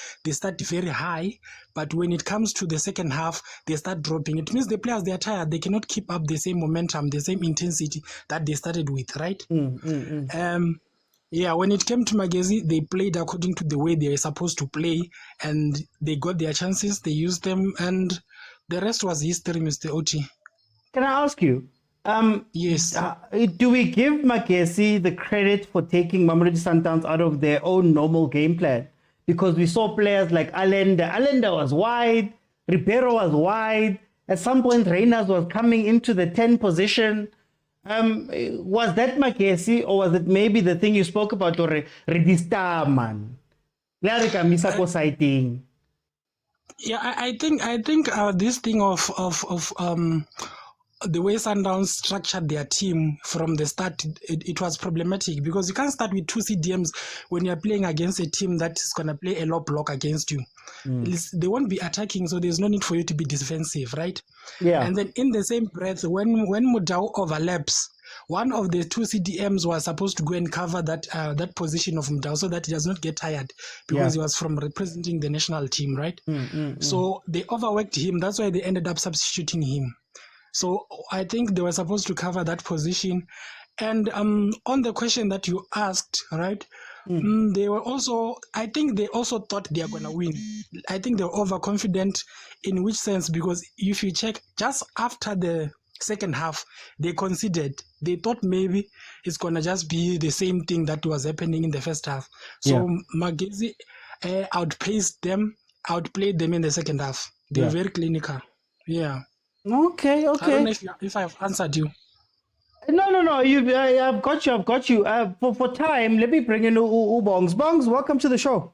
S11: very high, but when it comes to the second half, they start dropping. It means the players, they are tired. They cannot keep up the same momentum, the same intensity that they started with, right? Yeah, when it came to Magezi, they played according to the way they were supposed to play, and they got their chances, they used them, and the rest was history, Mr. Oti.
S6: Can I ask you?
S11: Yes.
S6: Do we give Magesi the credit for taking Mamelodi Sundowns out of their own normal game plan? Because we saw players like Allende was wide, Ribeiro was wide. At some point, Reyners was coming into the 10 position. Was that Magesi, or was it maybe the thing you spoke about, or Redista man?
S11: Yeah, I think this thing of the way Sundowns structured their team from the start, it was problematic, because you can't start with two CDMs when you're playing against a team that is going to play a low block against you. They won't be attacking, so there's no need for you to be defensive, right?
S6: Yeah.
S11: And then in the same breath, when Motaung overlaps, one of the two CDMs was supposed to go and cover that position of Motaung, so that he does not get tired, because he was from representing the national team, right? So they overworked him. That's why they ended up substituting him. So I think they were supposed to cover that position. And on the question that you asked, right? They were also, I think they also thought they are going to win. I think they were overconfident. In which sense? Because if you check, just after the second half, they conceded. They thought maybe it's going to just be the same thing that was happening in the first half. So Magezi outpaced them, outplayed them in the second half. They were very clinical. Yeah.
S6: Okay.
S11: I don't know if I've answered you.
S6: No. I've got you. For time, let me bring in Bongs. Bongs, welcome to the show.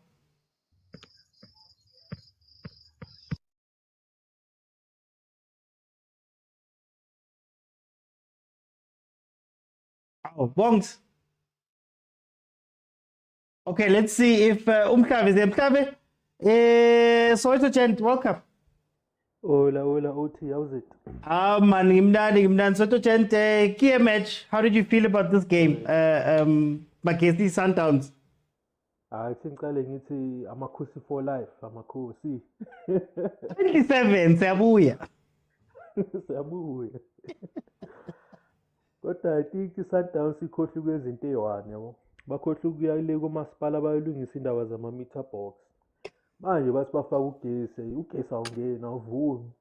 S6: Oh, Bongs. Okay, let's see if Umkav is there. Umkav, Soweto Gent, welcome.
S12: Hola, Oti, how's it?
S6: Man, Gimdan. Soweto Gent, key match. How did you feel about this game? Magesi Sundowns.
S12: I think ngithi amakhosi for life, amakhosi.
S6: 27, siyabuya.
S12: Siyabuya. Kodwa I think iSundowns ikhohle kwezinto eziwane yabo. Bakhohle ukuya le komasipala bayolungisa indaba zama meter box. manje bathi bafaka ugesi awungena awuvumi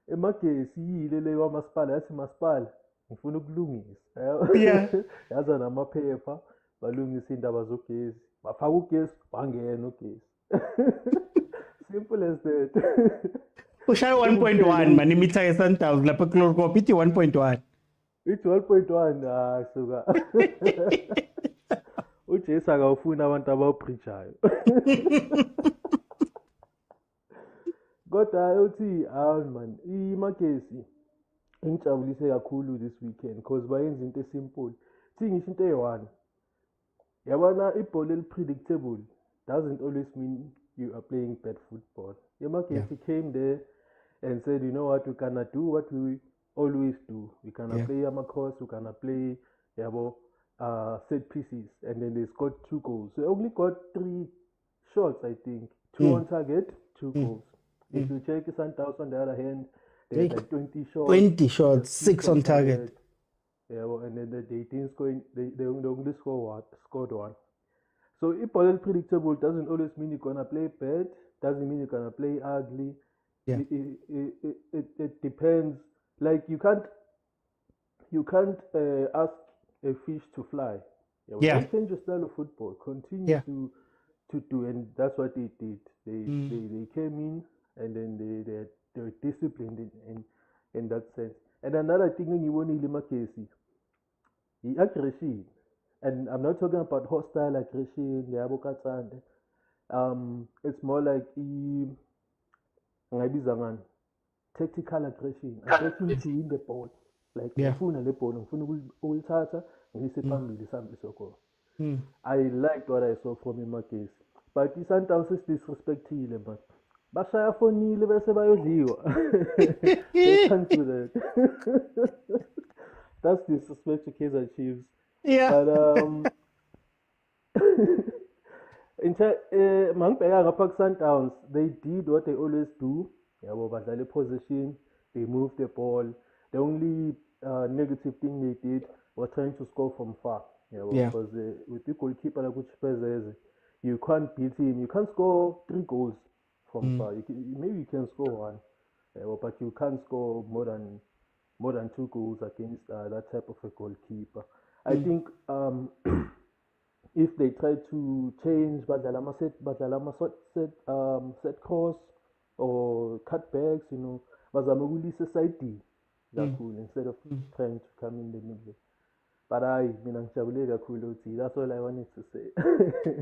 S12: emagesi yile le kwamasipala yathi masipala ngifuna ukulungisa
S6: Yeah.
S12: yaza namaphepha balungisa indaba zogesi bafaka ugesi wangena ugesi simple as that
S6: Ushaye 1.1 man imitha ye-Sundowns lapha eCloricop ithi 1.1.
S12: ithi 1.1 suka uJesu akawufuna abantu abawupreachayo kodwa uthi man imagesi ingijabulise kakhulu this weekend because bayenza into esimple thi ngisho into eyi-1 yabona ibhola eli-predictable doesn't always mean you are playing bad football. Yamagesi came there and said, you know what, we cannot do what we always do. We cannot play cross, we cannot play set pieces, and then they scored 2 goals. So they only got 3 shots, I think. 2 on target, 2 goals. If you check Sundowns on the other hand, they had like 20 shots.
S6: 20 shots, 6 on target.
S12: And then they didn't score. They only scored 1. So if ball is predictable, doesn't always mean you're gonna play bad. Doesn't mean you're gonna play ugly.
S6: Yeah.
S12: It depends. Like you can't ask a fish to fly. Don't change your style of football. Continue to do, and that's what they did. They came in and then they were disciplined in that sense. And another thing you want to Limakesi, the aggression. And I'm not talking about hostile aggression, it's more like tactical aggression to win the ball. Like ngifuna le ball, ngifuna ukulithatha ngise phambili sambi soko. I liked what I saw from Imakesi. But i-Sundowns is disrespectful, but bashaya fonile bese bayodliwa. They can't do that. That's disrespect to Kaizer Chiefs.
S6: Yeah.
S12: But mangibheka ngapha ku-Sundowns, they did what they always do. Yabo badlala position, they moved the ball. The only negative thing they did was trying to score from far. Because with the goalkeeper like Uchipezeze, you can't beat him. You can't score 3 goals from far. Maybe you can score 1, but you can't score more than 2 goals against that type of a goalkeeper. I think if they try to change set cross or cutbacks, bazama ukulisa side instead of trying to come in the middle. But that's all I wanted to say.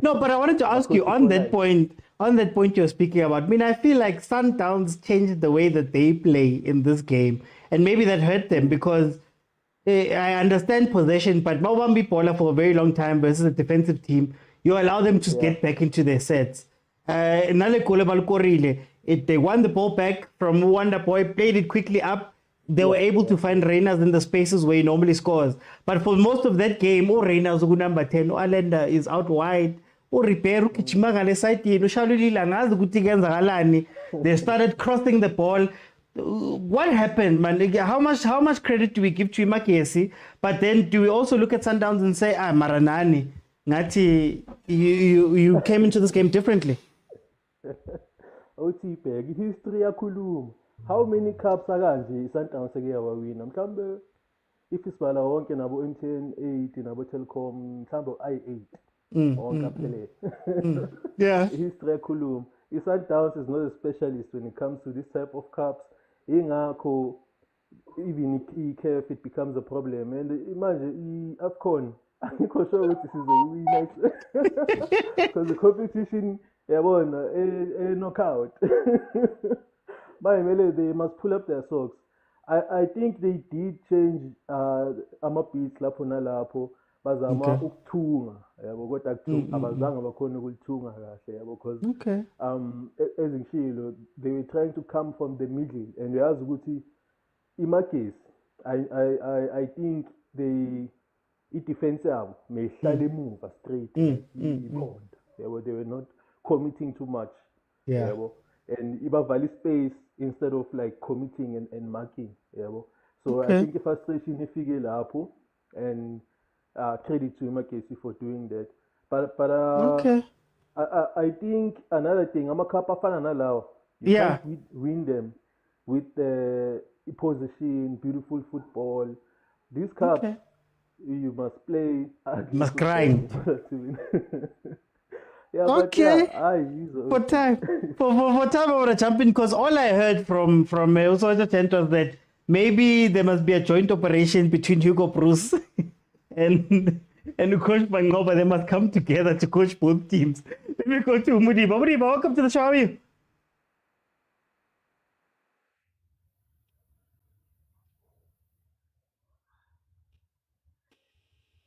S6: No, but I wanted to ask you on that point you're speaking about. I mean, I feel like Sundowns changed the way that they play in this game, and maybe that hurt them because I understand possession, but Mawambi Pola for a very long time versus a defensive team, you allow them to get back into their sets. They won the ball back from Wonder Boy, played it quickly up. They were able to find Reyners in the spaces where he normally scores. But for most of that game, Reyners number 10, Alenda is out wide. They started crossing the ball. What happened, man? How much credit do we give to Imakesi? But then do we also look at Sundowns and say, Maranani, Ngati, you came into this game differently?
S12: History yakhuluma. How many cups akanje Sundowns seke yawawina? Mhlambe if isibala wonke nabo MTN 8 nabo Telkom mhlambe i8 wonke aphelele.
S6: Yeah.
S12: History yakhuluma. Sundowns is not a specialist when it comes to this type of cups. Ingakho even CAF it becomes a problem. And imagine AFCON, I'm not sure what this is a win because the competition a knockout. They must pull up their socks. I think they did change ama-beats lapho nalapho bazama ukuthunga yabo kodwa abazange bakhona ukulithunga kahle yabo because ezingishilo they were trying to come from the middle and uyazi ukuthi imakesi I think i-defense yabo mehlala emuva straight ibonda yabo they were not committing too much yabo and ibavala space instead of like committing and marking yabo so I think the frustration ifike lapho and credit to Imakesi for doing that but I think another thing, I'm a cup afana nalawa. You
S6: Yeah.
S12: can't win them with possession, beautiful football. These cups,
S6: Okay.
S12: you must play.
S6: Must grind.
S12: to win. Yeah, but
S6: Okay.
S12: yeah, use
S6: For time, for time, I want to jump in because all I heard from also was that maybe there must be a joint operation between Hugo Bruce and Coach Bangoba. They must come together to coach both teams. Let me go to Mudiba. Mudiba, welcome to the show. How are you?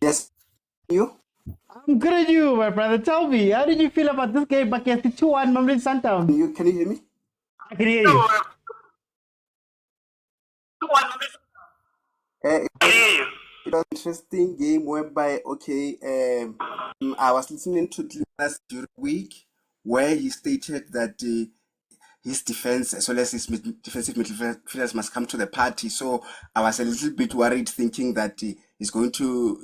S13: Yes, you?
S6: I'm good at you, my brother. Tell me, how did you feel about this game against the 2-1 Mamelodi Sundowns?
S13: Can you hear me?
S6: I can hear you.
S13: It was an interesting game whereby, I was listening to last during the week where he stated that his defense as well as his defensive midfielders must come to the party. So I was a little bit worried, thinking that he's going to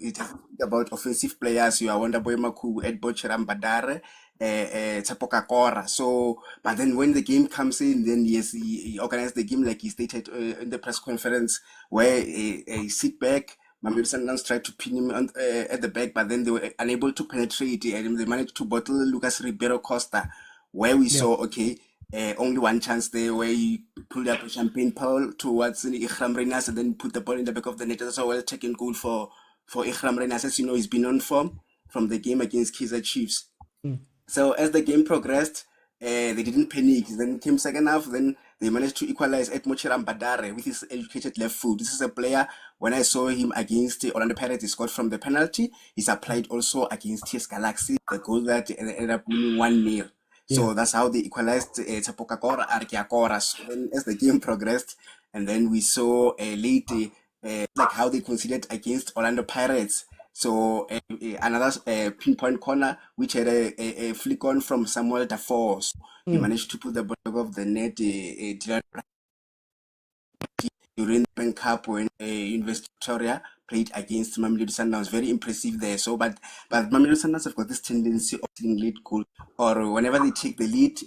S13: about offensive players. You are Wonderboy Maku, Edbo Chiram Badare, Tsapoka Kora. So, but then when the game comes in, then yes, he organized the game like he stated in the press conference, where he sit back. Mamelodi Sundowns tried to pin him at the back, but then they were unable to penetrate, and they managed to bottle Lucas Ribeiro Costa, where we saw only one chance there where he pulled up a champagne pole towards Ikram Renas and then put the ball in the back of the net. That's a well taken goal for Ikram Renas. As you know, he's been on form from the game against Kaizer Chiefs. So as the game progressed, they didn't panic. Then came second half, then they managed to equalize at Mochiram Badare with his educated left foot. This is a player, when I saw him against Orlando Pirates, he scored from the penalty. He's applied also against TS Galaxy, the goal that ended up winning 1-0. So that's how they equalized Tsapoka Kora, Arkia Kora. So then as the game progressed, and then we saw late like how they conceded against Orlando Pirates. So another pinpoint corner, which had a flick on from Samuel Dafoe. So he managed to put the ball above the net during the Nedbank Cup when University of Victoria played against Mamelodi Sundowns. Very impressive there. So, but Mamelodi Sundowns have got this tendency of taking lead goal, or whenever they take the lead,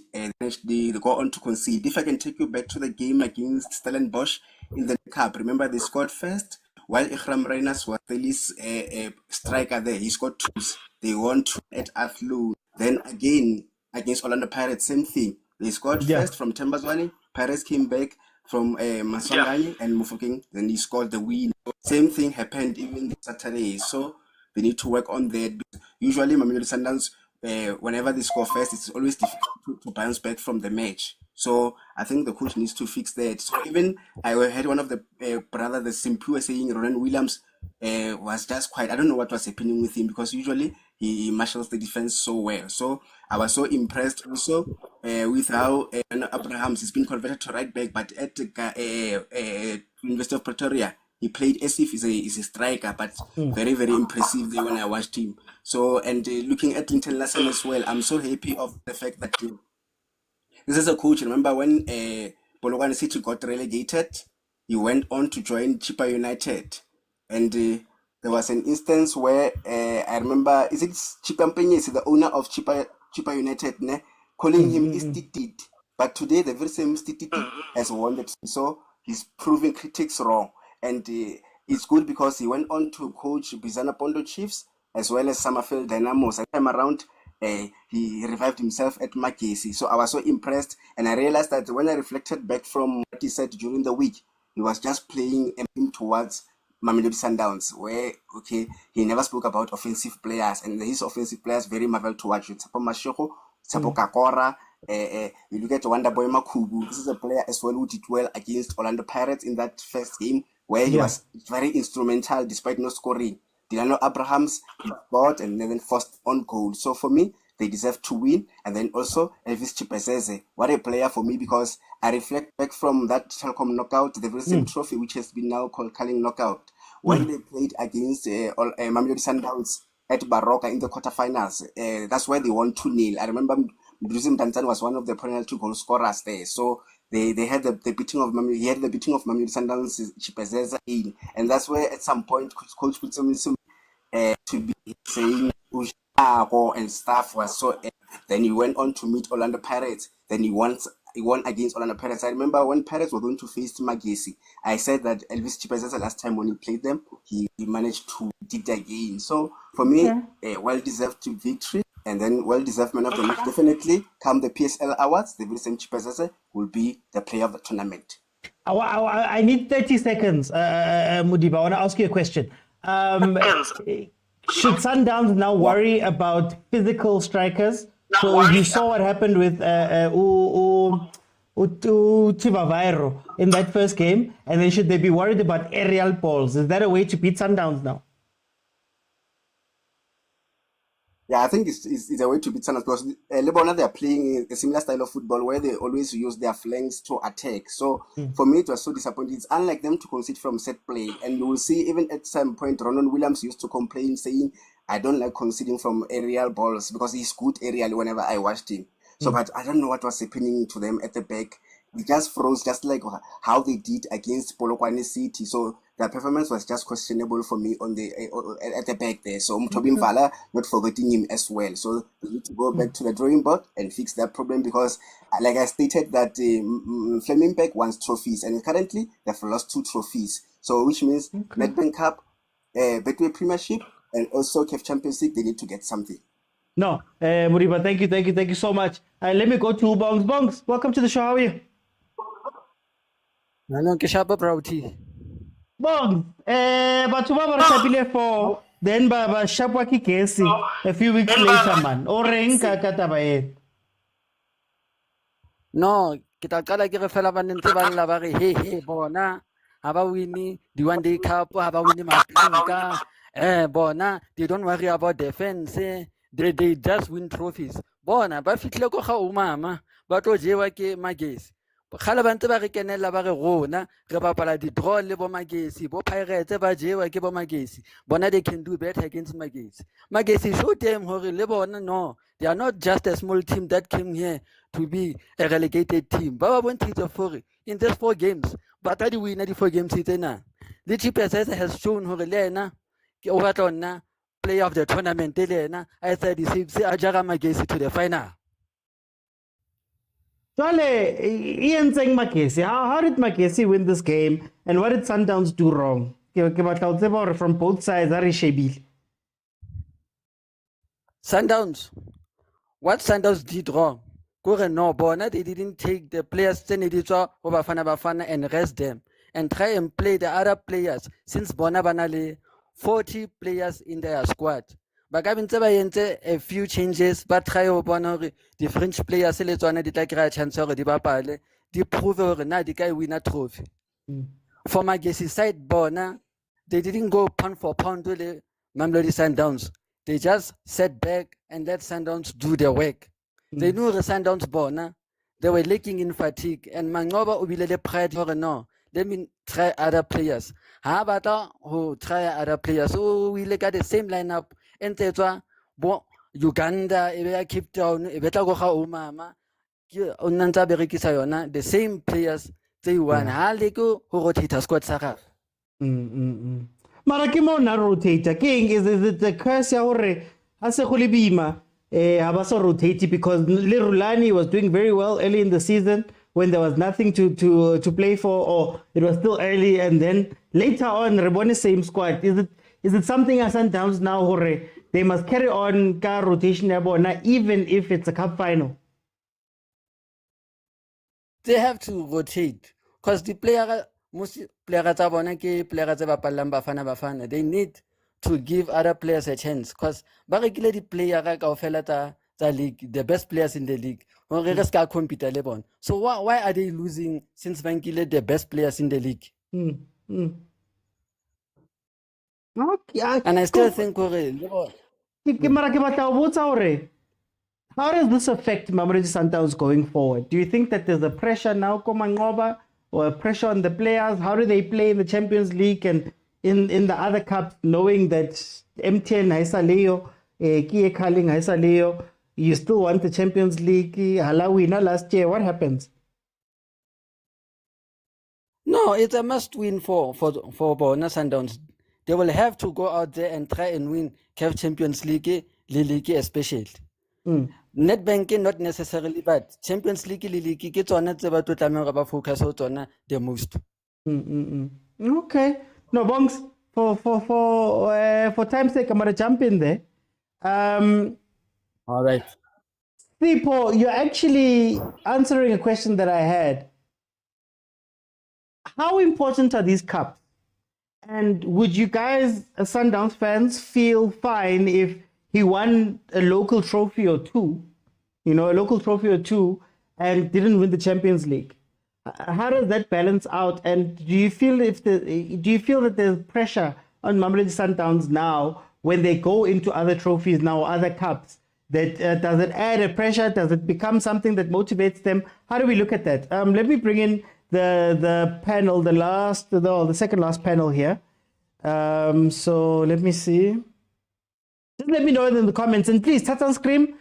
S13: they go on to concede. If I can take you back to the game against Stellenbosch in the Cup, remember they scored first, while Ikram Renas was the least striker there. He scored 2. They won 2 at Athlone. Then again against Orlando Pirates, same thing. They scored first from Tembazwane. Pirates came back from Masongani and Mufokeng, then he scored the win. Same thing happened even this Saturday. So they need to work on that. Usually Mamelodi Sundowns, whenever they score first, it's always difficult to bounce back from the match. So I think the coach needs to fix that. So even I heard one of the brother, the Simpu, was saying Ronan Williams was just quite, I don't know what was happening with him, because usually he marshals the defense so well. So I was so impressed also with how Abrahams has been converted to right back, but at University of Pretoria, he played as if he's a striker, but very, very impressive there when I watched him. So, and looking at Linton Lassen as well, I'm so happy of the fact that this is a coach. Remember when Polokwane City got relegated, he went on to join Chippa United. And there was an instance where I remember, is it Chippa Mpenyesi, the owner of Chippa United, calling him Istitid. But today, the very same Istitid has won the team. So he's proving critics wrong. And it's good because he went on to coach Bizana Pondo Chiefs as well as Summerfield Dynamos. That time around, he revived himself at Makesi. So I was so impressed, and I realized that when I reflected back from what he said during the week, he was just playing him towards Mamelodi Sundowns, where he never spoke about offensive players, and his offensive players very marvel to watch. Tsapo Mashoko, Tsapo Kakora. You look at Wonderboy Makubu. This is a player as well who did well against Orlando Pirates in that first game, where he was very instrumental despite not scoring. Delano Abrahams scored and then forced on goal. So for me, they deserve to win. And then also Elvis Chipeseze, what a player for me, because I reflect back from that Telkom knockout, the very same trophy which has been now called Carling knockout, when they played against Mamelodi Sundowns at Baroka in the quarterfinals. That's where they won 2-0. I remember Mduzi Mtanzani was one of the penalty goal scorers there. So they had the beating of Mamelodi. He had the beating of Mamelodi Sundowns Chipeseze in, and that's where at some point Coach Pitso Mosimane to be saying Ushako and stuff was so Then he went on to meet Orlando Pirates. Then he won against Orlando Pirates. I remember when Pirates were going to face Magesi, I said that Elvis Chipazesa last time when he played them, he managed to did again. So for me, a well-deserved victory, and then well-deserved man of the match. Definitely, come the PSL awards, the Wilson Chipazesa will be the player of the tournament.
S6: I need 30 seconds, Mudiba. I want to ask you a question. Should Sundowns now worry about physical strikers? So you saw what happened with Chivavairo in that first game, and then should they be worried about aerial balls? Is that a way to beat Sundowns now?
S13: Yeah, I think it's a way to beat Sundowns because Lebanon, they are playing a similar style of football where they always use their flanks to attack. So for me, it was so disappointing. It's unlike them to concede from set play. And you will see even at some point, Ronan Williams used to complain saying, I don't like conceding from aerial balls because he's good aerially whenever I watched him. So, but I don't know what was happening to them at the back. It just froze, just like how they did against Polokwane City. So their performance was just questionable for me on the at the back there. So Mtobin Vala, not forgetting him as well. So they need to go back to the drawing board and fix that problem because, like I stated, that Flemingbeck wants trophies and currently they've lost 2 trophies. So which means Nedbank Cup, Betway Premiership, and also CAF Champions League, they need to get something.
S6: No, Muriba, thank you so much. Let me go to Bongs. Bongs, welcome to the show. How are you? Bongs, batho ba ba shapile for then ba shapwa ki kesi a few weeks later, man. O reng ka taba e?
S14: No, ke tla qala ke re fela ba ntse ba lla ba re he bona ha ba win di one day cup, ha ba win mapinka. Bona, they don't worry about defense. They just win trophies. Bona, ba fitlhe go ga o mama, ba tlo jewa ke Magesi. Kgale ba ntse ba re kenela ba re rona, re bapala di draw le bo Magesi, bo Pirates ba jewa ke bo Magesi. Bona they can do better against Magesi. Magesi show them hore le bona no, they are not just a small team that came here to be a relegated team. Ba ba bontitse for in these 4 games, but the winner di 4 games tsena. The Chipazesa has shown hore le ena player of the tournament. I said he Ajara Magesi to the final.
S6: Jale, Ian saying Magesi. How did Magesi win this game, and what did Sundowns do wrong? From both sides,
S14: Sundowns. What Sundowns did wrong? No, Bona, they didn't take the players bafana and rest them and try and play the other players since Bona Banale 40 players in their squad. But Gavin a few changes, but try to the French players le tswana di tla kry chance gore di bapale, di prove gore na di ka win a trophy. For Magesi side Bona, they didn't go pound for pound to the Mamelodi Sundowns. They just sat back and let Sundowns do their work. They knew the Sundowns Bona, they were lacking in fatigue, and Mangoba ubile le pride for no. Let me try other players. How about who try other players? So we look at the same lineup. And Uganda, Cape Town, the same players they won. How they go who rotate a squad Sarah.
S6: Marakimo na rotate. King is it the curse or Asekulibima? Abaso rotate because Rulani was doing very well early in the season when there was nothing to play for, or it was still early, and then later on Reboni same squad. Is it something as Sundowns now, Hore? They must carry on car rotation even if it's a cup final.
S14: They have to rotate because the most players bafana. They need to give other players a chance because the player the league, the best players in the league. So why are they losing since Vankile the best players in the league?
S6: Okay,
S14: and I still think
S6: how does this affect Mamelodi Sundowns going forward? Do you think that there's a pressure now coming over, or a pressure on the players? How do they play in the Champions League and in the other cups, knowing that MTN Haisaleo, Kie Kaling Haisaleo, you still want the Champions League? Halawina last year, what happens?
S14: No, it's a must win for Bona Sundowns. They will have to go out there and try and win CAF Champions League, League especially. Nedbank not necessarily, but Champions League le league ke tsona tse ba tlo tlameha hore ba focus ho tsona the most.
S6: Okay. No, Bongs, for time's sake, I'm gonna jump in there.
S14: All right.
S6: People, you're actually answering a question that I had. How important are these cups? And would you guys, as Sundowns fans, feel fine if he won a local trophy or two, and didn't win the Champions League? How does that balance out? And do you feel that there's pressure on Mamelodi Sundowns now when they go into other trophies now, other cups? That does it add a pressure? Does it become something that motivates them? How do we look at that? Let me bring in the panel, the second last panel here. So let me see. Just let me know in the comments, and please Tatan Scream,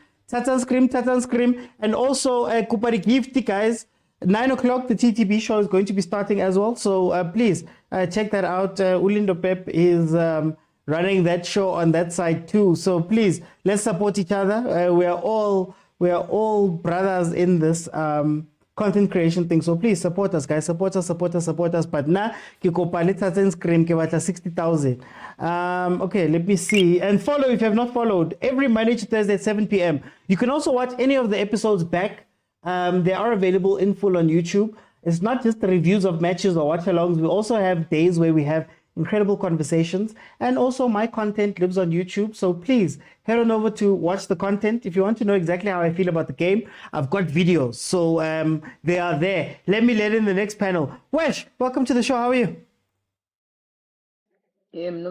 S6: and also Kupari Gifty, guys. 9 o'clock, the TTB show is going to be starting as well. So please check that out. Ulindo Pep is running that show on that side too. So please, let's support each other. We are all brothers in this content creation thing. So please support us, guys. Support us. But now, let's scream 60,000. Okay, let me see. And follow if you have not followed. Every Monday to Thursday at 7 p.m. You can also watch any of the episodes back. They are available in full on YouTube. It's not just the reviews of matches or watch-alongs. We also have days where we have incredible conversations, and also my content lives on YouTube. So please head on over to watch the content. If you want to know exactly how I feel about the game, I've got videos, so they are there. Let me let in the next panel. Wesh, welcome to the show. How are you? Man,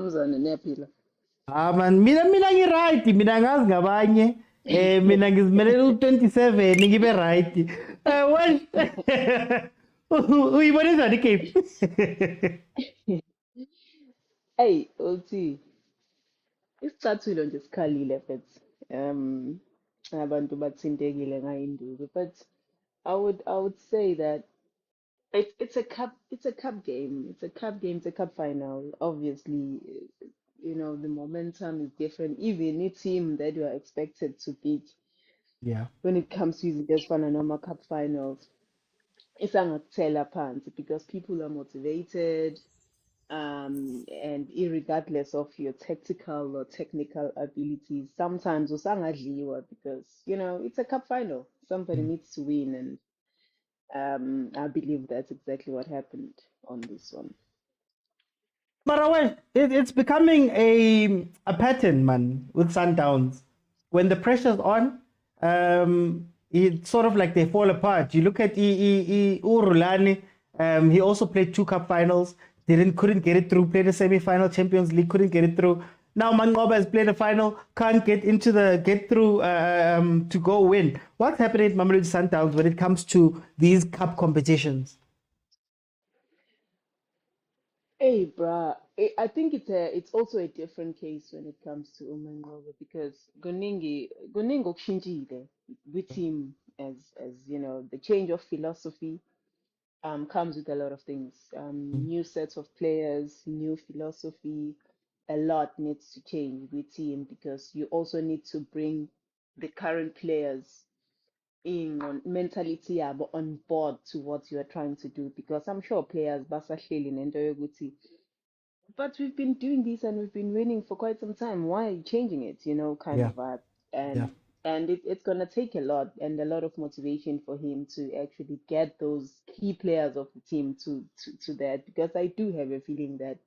S6: mina ngi-right, mina ngazi ngabanye. Mina ngizimele u-27 ngibe right. Wesh, uyibone njani iGame?
S15: Hey, Oti, isicathulo nje sikhalile but abantu bathintekile ngayinduku, but I would say that it's a cup game. It's a cup final. Obviously, the momentum is different. Even a team that you are expected to beat
S6: Yeah.
S15: when it comes to using this normal cup finals, it's a pants because people are motivated. And irregardless of your tactical or technical abilities, sometimes usangadliwa because it's a cup final. Somebody needs to win, and I believe that's exactly what happened on this one.
S6: Marawa, it's becoming a pattern, man, with Sundowns. When the pressure's on, it's sort of like they fall apart. You look at Rulani, he also played 2 cup finals, couldn't get it through, played a semi-final Champions League, couldn't get it through. Now Mangoba has played a final, can't get through to go win. What's happening at Mamelodi Sundowns when it comes to these cup competitions?
S15: Hey, bruh, I think it's also a different case when it comes to Umangoba because Goningi Okshinjile with him as the change of philosophy comes with a lot of things. New sets of players, new philosophy, a lot needs to change with him because you also need to bring the current players in on mentality yabo on board to what you are trying to do because I'm sure players basahleli nento yokuthi but we've been doing this and we've been winning for quite some time. Why are you changing it? Kind
S6: Yeah.
S15: of vibe.
S6: Yeah.
S15: And it's gonna take a lot and a lot of motivation for him to actually get those key players of the team to that because I do have a feeling that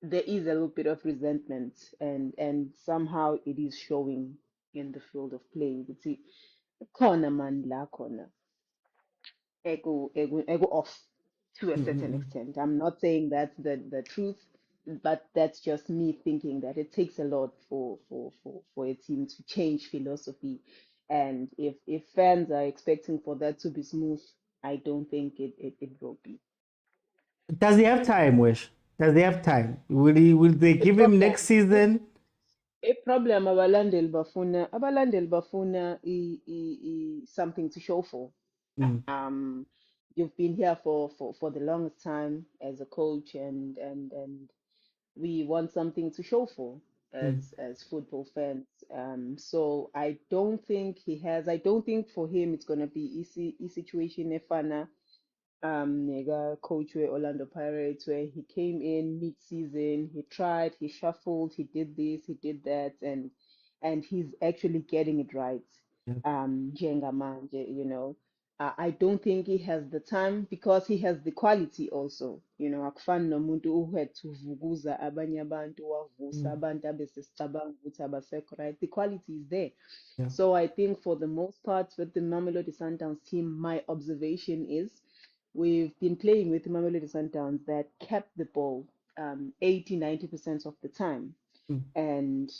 S15: there is a little bit of resentment and somehow it is showing in the field of play. You see, corner man la corner ego off to a certain extent. I'm not saying that's the truth, but that's just me thinking that it takes a lot for a team to change philosophy. And if fans are expecting for that to be smooth, I don't think it will be.
S6: Does he have time, Wish? Does he have time? Will they give him next season?
S15: A problem abalandeli bafuna something to show for. You've been here for the longest time as a coach and we want something to show for. as football fans. So I don't think he has. I don't think for him it's gonna be easy situation efana nega coach with Orlando Pirates where he came in mid-season, he tried, he shuffled, he did this, he did that, and he's actually getting it right. Jenga manje, you know. I don't think he has the time because he has the quality also. You know, akufani nomuntu uhethu vuguza abanye abantu wavusa abantu abesesicabanga ukuthi abasekho right. The quality is there.
S6: Yeah.
S15: So I think for the most part with the Mamelodi Sundowns team, my observation is we've been playing with the Mamelodi Sundowns that kept the ball 80-90% of the time. And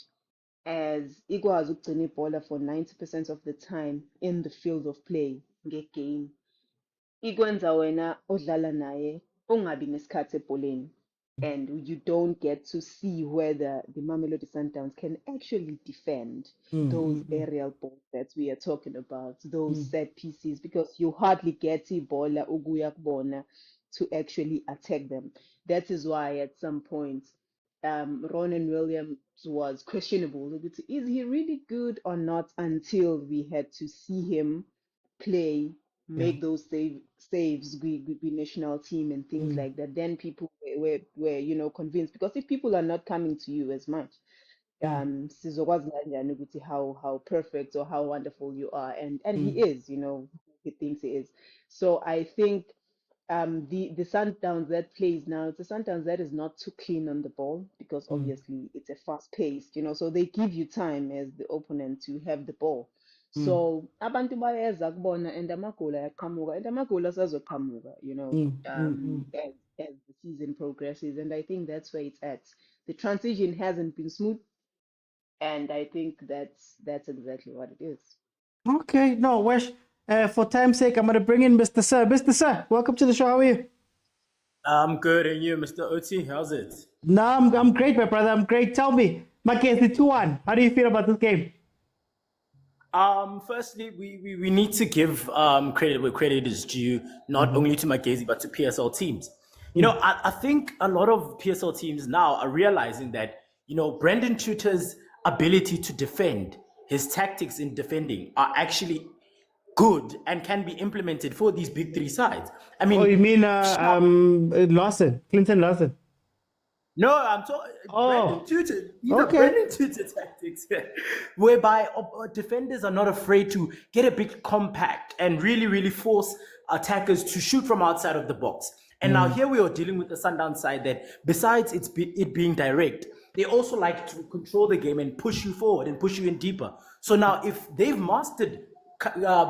S15: as ikwazi ukugcina ibhola for 90% of the time in the field of play nge-game, ikwenza wena odlala naye ungabi nesikhathi ebholeni. And you don't get to see whether the Mamelodi Sundowns can actually defend those aerial balls that we are talking about, those set pieces, because you hardly get Ibola Uguya Bona to actually attack them. That is why at some point, Ronan Williams was questionable. Is he really good or not until we had to see him play, make those saves with national team and things like that. Then people were you know convinced, because if people are not coming to you as much, sizokwazi kanjani ukuthi how perfect or how wonderful you are, and he is, you know, he thinks he is. So I think the Sundowns that plays now, it's a Sundowns that is not too clean on the ball, because obviously it's a fast paced, you know, so they give you time as the opponent to have the ball. So abantu bayeza kubona and amagoli ayaqhamuka and amagoli asazoqhamuka, you know, as the season progresses, and I think that's where it's at. The transition hasn't been smooth, and I think that's exactly what it is.
S6: Okay, no, Wesh, for time's sake, I'm going to bring in Mr. Sir. Mr. Sir, welcome to the show. How are you?
S16: I'm good, and you, Mr. Oti, how's it?
S6: No, I'm great, my brother. I'm great. Tell me, Makezi 2-1. How do you feel about this game?
S16: Firstly, we need to give credit where credit is due, not only to Makezi, but to PSL teams. You know, I think a lot of PSL teams now are realizing that, you know, Brendan Tudor's ability to defend, his tactics in defending are actually good and can be implemented for these big three sides. I mean,
S6: you mean Lawson, Clinton Lawson?
S16: No, I'm talking Brendan Tudor. These are Brendan Tudor tactics, whereby defenders are not afraid to get a bit compact and really, really force attackers to shoot from outside of the box. And now here we are dealing with the Sundowns side that, besides it being direct, they also like to control the game and push you forward and push you in deeper. So now if they've mastered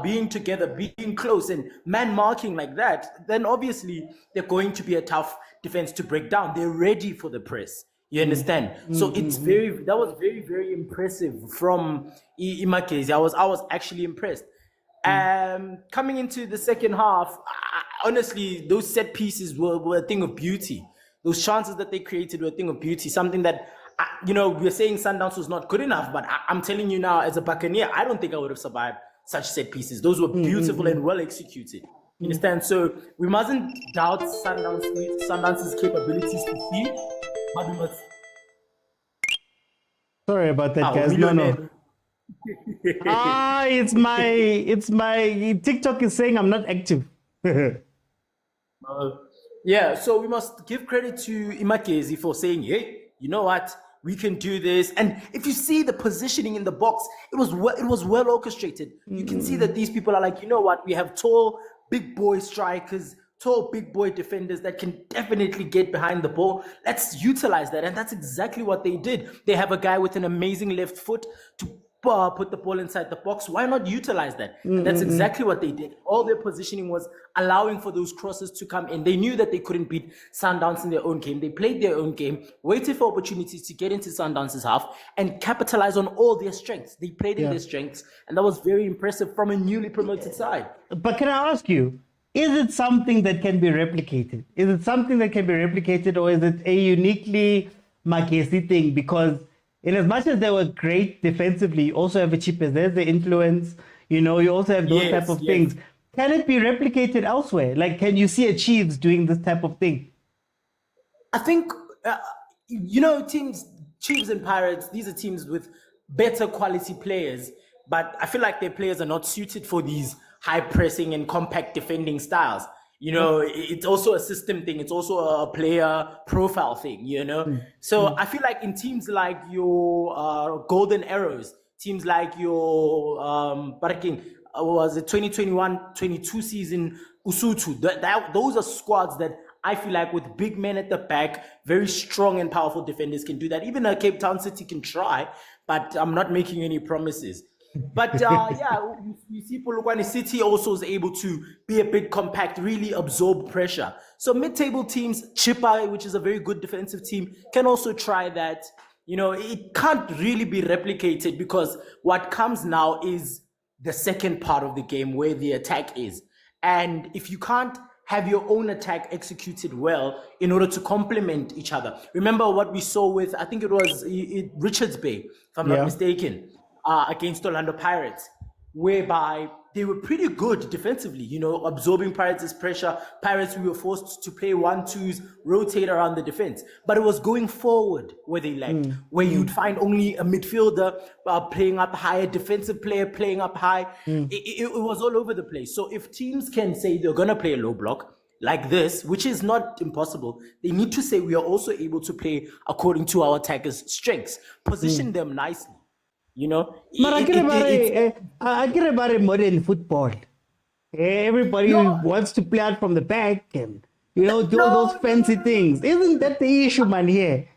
S16: being together, being close and man marking like that, then obviously they're going to be a tough defense to break down. They're ready for the press. You understand? So that was very, very impressive from Imakezi. I was actually impressed. Coming into the second half, honestly, those set pieces were a thing of beauty. Those chances that they created were a thing of beauty, something that, you know, we're saying Sundowns was not good enough, but I'm telling you now, as a Buccaneer, I don't think I would have survived such set pieces. Those were beautiful and well executed. You understand? So we mustn't doubt Sundowns' capabilities to see, but we must...
S6: Sorry about that, guys. No. It's my TikTok is saying I'm not active.
S16: Yeah, so we must give credit to Imakezi for saying, hey, you know what, we can do this. And if you see the positioning in the box, it was well orchestrated. You can see that these people are like, you know what, we have tall, big boy strikers, tall, big boy defenders that can definitely get behind the ball. Let's utilize that. And that's exactly what they did. They have a guy with an amazing left foot to put the ball inside the box. Why not utilize that? And that's exactly what they did. All their positioning was allowing for those crosses to come in. They knew that they couldn't beat Sundowns in their own game. They played their own game, waited for opportunities to get into Sundowns' half and capitalize on all their strengths. They played in their strengths, and that was very impressive from a newly promoted side.
S6: But can I ask you, is it something that can be replicated? Is it something that can be replicated, or is it a uniquely Makesi thing? Because in as much as they were great defensively, you also have a cheapest. There's the influence, you know, you also have those type of things. Can it be replicated elsewhere? Like, can you see a Chiefs doing this type of thing?
S16: I think, you know, teams Chiefs and Pirates, these are teams with better quality players, but I feel like their players are not suited for these high pressing and compact defending styles. You know, it's also a system thing. It's also a player profile thing, you know? So I feel like in teams like your Golden Arrows, teams like your was it 2021-22 season Usutu, those are squads that I feel like with big men at the back, very strong and powerful defenders can do that. Even a Cape Town City can try, but I'm not making any promises. But yeah, you see Polokwane City also is able to be a bit compact, really absorb pressure. So mid-table teams, Chippa, which is a very good defensive team, can also try that. You know, it can't really be replicated because what comes now is the second part of the game where the attack is. And if you can't have your own attack executed well in order to complement each other. Remember what we saw with, I think it was Richards Bay, if I'm not mistaken, against Orlando Pirates, whereby they were pretty good defensively, you know, absorbing Pirates' pressure. Pirates, we were forced to play 1-2s, rotate around the defense. But it was going forward where they lacked, where you'd find only a midfielder playing up high, a defensive player playing up high. It was all over the place. So if teams can say they're going to play a low block like this, which is not impossible, they need to say we are also able to play according to our attackers' strengths, position them nicely. You know,
S6: I get about modern football. Everybody wants to play out from the back and, you know, do all those fancy things. Isn't that the issue, man, here?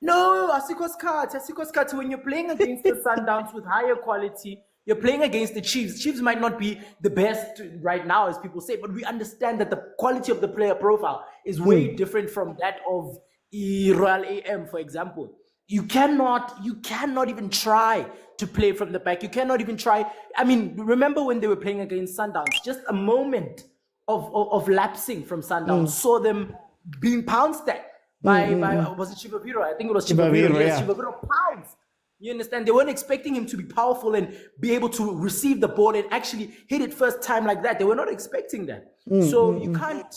S16: No, Asiko's cut. When you're playing against the Sundowns with higher quality, you're playing against the Chiefs. Chiefs might not be the best right now, as people say, but we understand that the quality of the player profile is way different from that of Royal AM, for example. You cannot even try to play from the back. You cannot even try. I mean, remember when they were playing against Sundowns? Just a moment of lapsing from Sundowns saw them being pounced at by was it Chivaviro? I think it was Chivaviro. Yes, Chivaviro pounced. You understand? They weren't expecting him to be powerful and be able to receive the ball and actually hit it first time like that. They were not expecting that. So you can't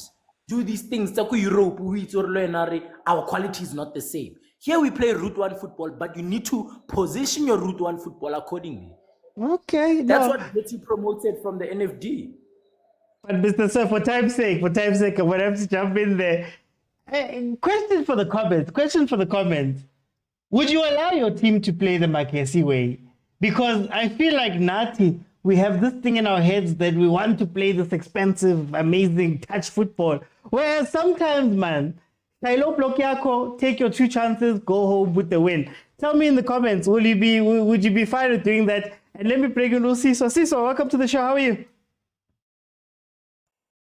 S16: do these things. Our quality is not the same. Here we play Route 1 football, but you need to position your Route 1 football accordingly.
S6: Okay.
S16: That's what gets you promoted from the NFD.
S6: But Mr. Sir, for time's sake, I would have to jump in there. Question for the comments. Would you allow your team to play the Makesi way? Because I feel like Nati, we have this thing in our heads that we want to play this expensive, amazing touch football. Whereas sometimes, man, take your 2 chances, go home with the win. Tell me in the comments, would you be fine with doing that? And let me bring in Siso. Siso, welcome to the show. How are you?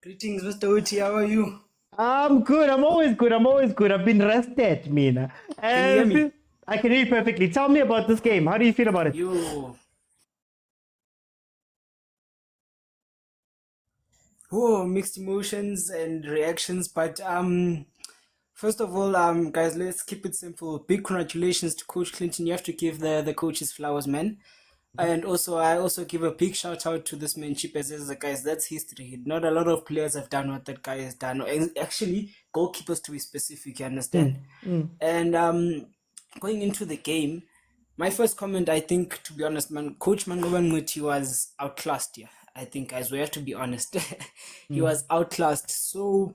S17: Greetings, Mr. Uti. How are you?
S6: I'm good. I'm always good. I've been rested, Mina.
S17: Can you hear me?
S6: I can hear you perfectly. Tell me about this game. How do you feel about it?
S17: Mixed emotions and reactions, but first of all, guys, let's keep it simple. Big congratulations to Coach Clinton. You have to give the coaches flowers, man. And also, I also give a big shout out to this man, Chipazeza, guys. That's history. Not a lot of players have done what that guy has done. And actually, goalkeepers to be specific, you understand? And going into the game, my first comment, I think, to be honest, man, Coach Mangoban Muti was outclassed here. I think, guys, we have to be honest. He was outclassed. So,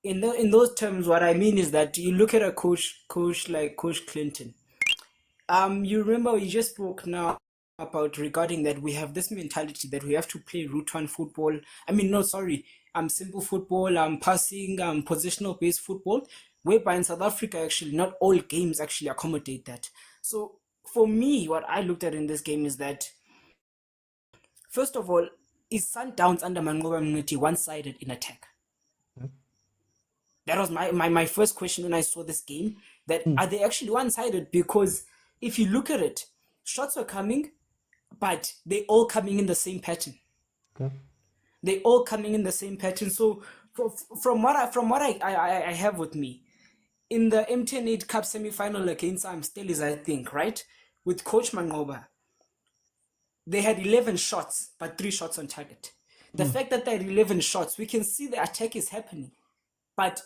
S17: in those terms, what I mean is that you look at a coach like Coach Clinton. You remember we just spoke now about regarding that we have this mentality that we have to play Route 1 football. Simple football, passing, positional based football, whereby in South Africa, actually, not all games actually accommodate that. So for me, what I looked at in this game is that, first of all, is Sundowns under Mangoba Mniti one-sided in attack? That was my first question when I saw this game, that are they actually one-sided? Because if you look at it, shots were coming, but they all coming in the same pattern. They all coming in the same pattern. So from what I have with me, in the MTN 8 Cup semi-final against Stellis, I think, right? With Coach Mangoba, they had 11 shots, but 3 shots on target. The fact that they had 11 shots, we can see the attack is happening. But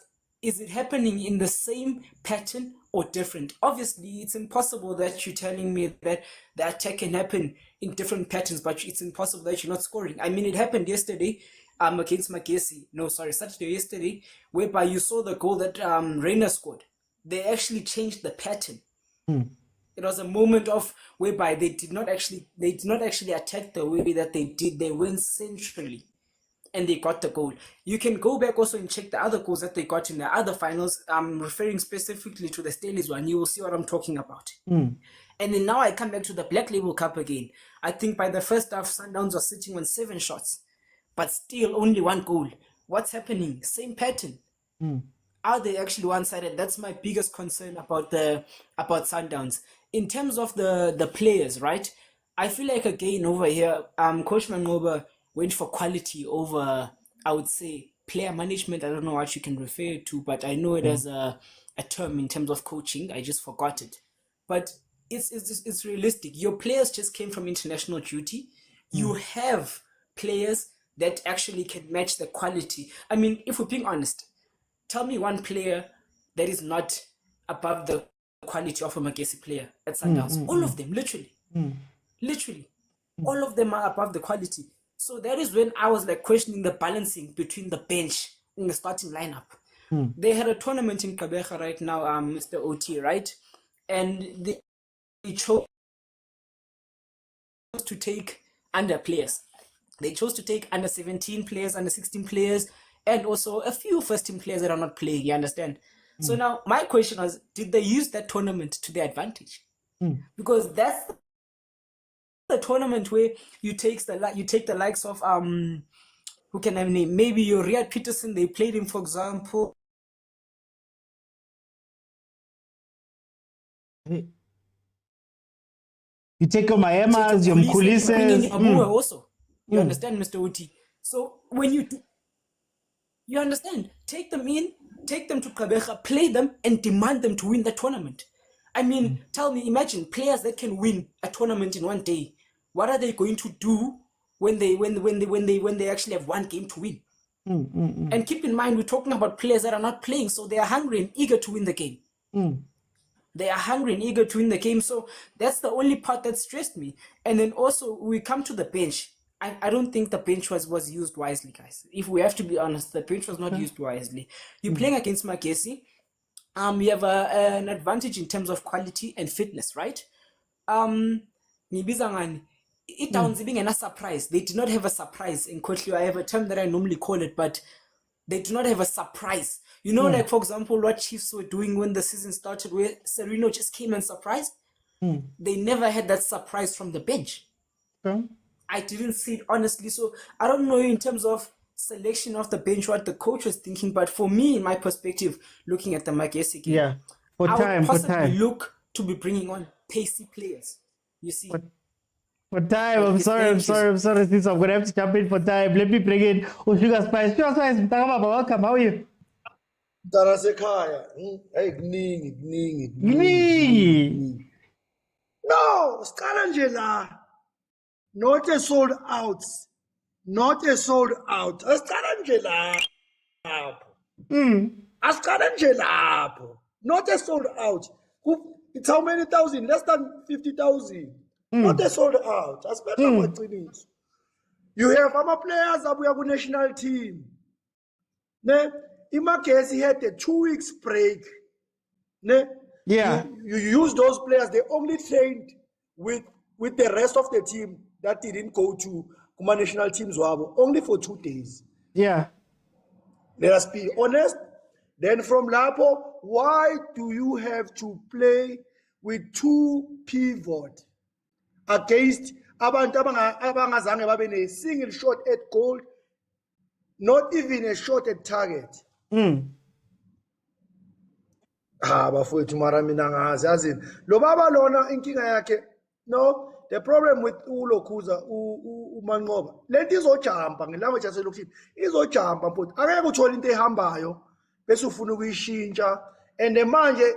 S17: is it happening in the same pattern or different? Obviously, it's impossible that you're telling me that the attack can happen in different patterns, but it's impossible that you're not scoring. I mean, it happened yesterday against Magesi. No, sorry, Saturday yesterday, whereby you saw the goal that Reina scored. They actually changed the pattern. It was a moment of whereby they did not actually attack the way that they did. They went centrally, and they got the goal. You can go back also and check the other goals that they got in the other finals. I'm referring specifically to the Stellies one. You will see what I'm talking about. And then now I come back to the Black Label Cup again. I think by the first half, Sundowns was sitting on 7 shots, but still only 1 goal. What's happening? Same pattern. Are they actually one-sided? That's my biggest concern about Sundowns. In terms of the players, right? I feel like again over here, Coach Mangoba went for quality over, I would say, player management. I don't know what you can refer to, but I know it as a term in terms of coaching. I just forgot it. But it's realistic. Your players just came from international duty. You have players that actually can match the quality. I mean, if we're being honest, tell me one player that is not above the quality of a Magesi player at Sundowns. All of them, literally. Literally. All of them are above the quality. So that is when I was like questioning the balancing between the bench and the starting lineup. They had a tournament in Kabeja right now, Mr. OT, right? And they chose to take under players. They chose to take under 17 players, under 16 players, and also a few first team players that are not playing, you understand? So now my question was, did they use that tournament to their advantage? Because that's the tournament where you take the likes of who can I name? Maybe your Riyad Peterson, they played him, for example.
S6: You take your Miamas, your Mkulises.
S17: Also. You understand, Mr. Uti? So when you understand, take them in, take them to Kabeja, play them, and demand them to win the tournament. I mean, tell me, imagine players that can win a tournament in one day. What are they going to do when they actually have one game to win? And keep in mind, we're talking about players that are not playing, so they are hungry and eager to win the game. They are hungry and eager to win the game. So that's the only part that stressed me. And then also we come to the bench. I don't think the bench was used wisely, guys. If we have to be honest, the bench was not used wisely. You're playing against Magesi. You have an advantage in terms of quality and fitness, right? It downs being a surprise. They did not have a surprise in Kotli. I have a term that I normally call it, but they do not have a surprise. You know, like for example, what Chiefs were doing when the season started, where Sereno just came and surprised. They never had that surprise from the bench. I didn't see it honestly. So I don't know in terms of selection of the bench what the coach was thinking, but for me, in my perspective, looking at the Magesi game, I would possibly look to be bringing on pacey players. You see.
S6: For time, I'm sorry, since I'm going to have to jump in for time. Let me bring in Sugar Spice. Sugar Spice, welcome. How are you?
S7: Hey, Gningi. No, Skalangela. Not a sold out. Not a sold out. Askalangela. Askalangela. Not a sold out. It's how many thousand? Less than 50,000. Not a sold out. You have other players that we have a national team. In my case, he had a 2 weeks break. You use those players, they only trained with the rest of the team that didn't go to my national teams only for 2 days. Let us be honest. Then from Lapo, why do you have to play with 2 pivot against abantu abangazange babe ne single shot at goal, not even a shot at target? Bafowethu mara mina ngazi yazini lo baba lona inkinga yakhe. No, the problem with khoza umanqoba lento izojumpa ngelanguage yaselokishini, izojumpa mfowethu, akeke uthola into ehambayo bese ufuna ukuyishintsha. And manje,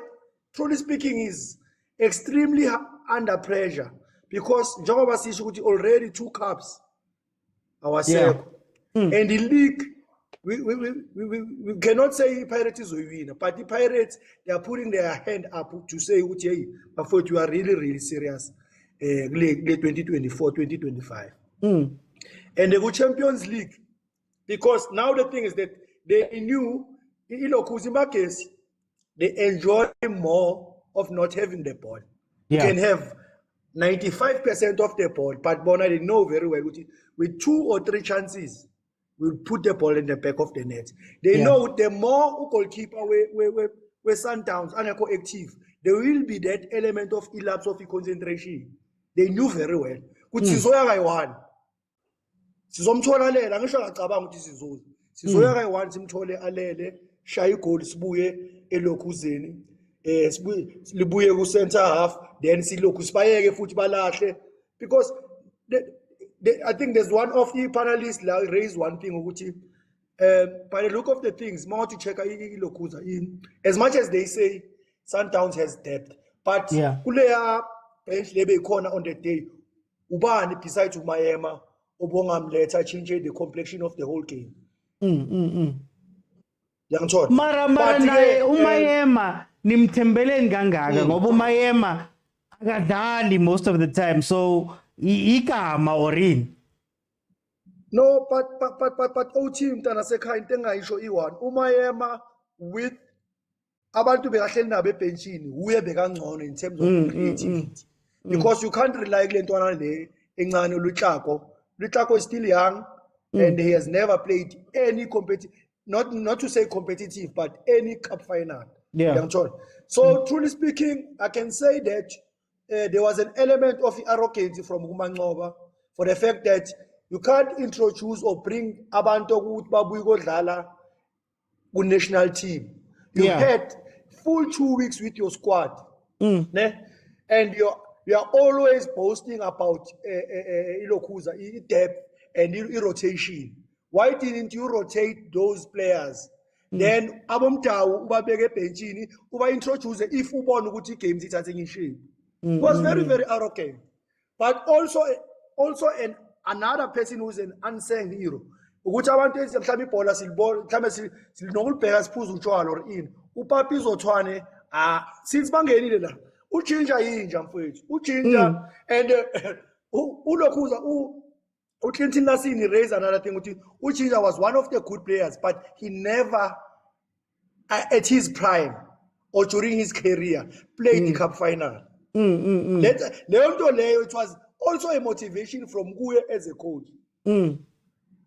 S7: truly speaking, is extremely under pressure because njengoba sisho ukuthi already 2 cups awasekho, and the league
S18: we cannot say Pirates will win, but the Pirates, they are putting their hand up to say, hey, but you are really, really serious. 2024, 2025. And they go Champions League. Because now the thing is that they knew, in Kuzima case, they enjoy more of not having the ball. You can have 95% of the ball, but Bona, they know very well, with 2 or 3 chances, we'll put the ball in the back of the net. They know the more goalkeeper we Sundowns and active, there will be that element of elapse of concentration. They knew very well. Sizoya kayi-1. Sizomthola lela, angisho ngacabanga ukuthi sizoza. Sizoya kayi-1 simthole alele, shaya igoli sibuye elokhuzeni. Libuye ku center half, then silokhu sibayeke futhi balahle, because I think there's one of the panelists like raised one thing ukuthi by the look of the things, more to check ilokhuza in as much as they say Sundowns has depth, but kuleya bench lebe khona on the day ubani besides umayema obongamletha change the complexion of the whole game.
S6: Mara naye umayema nimthembeleni kangaka ngoba umayema akadlali most of the time, so igama orini.
S18: No, but OT mntana sekhaya into engayisho i1 umayema with abantu bekahleli nabo ebenchini uye bekangcono in terms of creativity, because you can't rely kule ntwana le encane Lutlako is still young and he has never played any not to say competitive, but any cup final. So truly speaking, I can say that there was an element of arrogance from Umangoba for the fact that you can't introduce or bring abantu ukuthi babuye kodlala ku national team. You had full 2 weeks with your squad, and you are always boasting about ilokhuza, depth and rotation. Why didn't you rotate those players? Then abomtawu ubabeke benchini uba introduce if ubona ukuthi games ithathe shape. Was very, very arrogant, but also another person who's an unsung hero. Ukuthi abantu mhlawumbe ibhola silibona mhlawumbe silinokubheka siphuza utshwala or in uPapi Zothwane since bangenile la uchinja yinja mfowethu uchinja and ulokhuza uClinton Lasini raised another thing ukuthi uchinja was one of the good players, but he never at his prime or during his career played the cup final. It was also a motivation from Guye as a coach.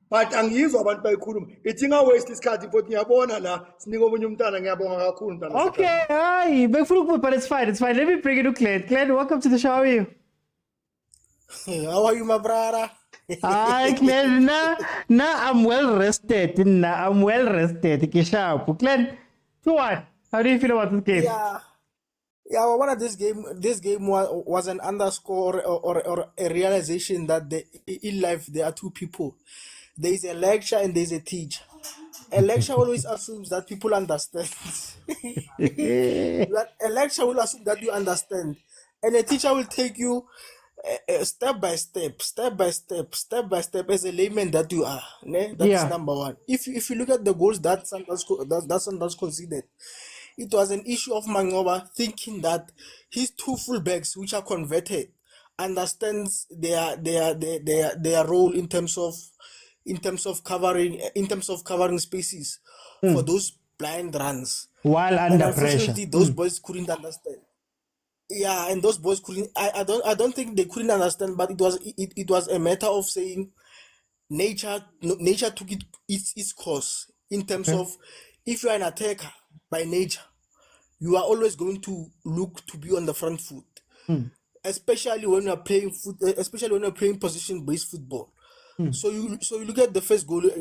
S18: But angizwa abantu bayikhuluma ithi waste isikhathi futhi ngiyabona la sinika omunye umntana ngiyabonga kakhulu mntana.
S6: Okay, hayi bekufuna but it's fine. Let me bring it to Glenn. Glenn, welcome to the show. How are you?
S19: How are you, my brother?
S6: Hi, Glenn. I'm well rested. I'm well rested. Kishapu. Glenn, how do you feel about this game?
S19: Yeah, one of this game was an underscore or a realization that in life there are 2 people. There is a lecturer and there is a teacher. A lecturer always assumes that people understand. A lecturer will assume that you understand, and a teacher will take you step by step as a layman that you are. That's number one. If you look at the goals that Sundowns conceded, it was an issue of Mangoba thinking that his 2 fullbacks, which are converted, understands their role in terms of covering spaces for those blind runs.
S6: While under pressure,
S19: those boys couldn't understand. Yeah, and those boys couldn't. I don't think they couldn't understand, but it was a matter of saying nature took its course in terms of if you are an attacker by nature, you are always going to look to be on the front foot, especially when you are playing position-based football. So you look at the first goal, the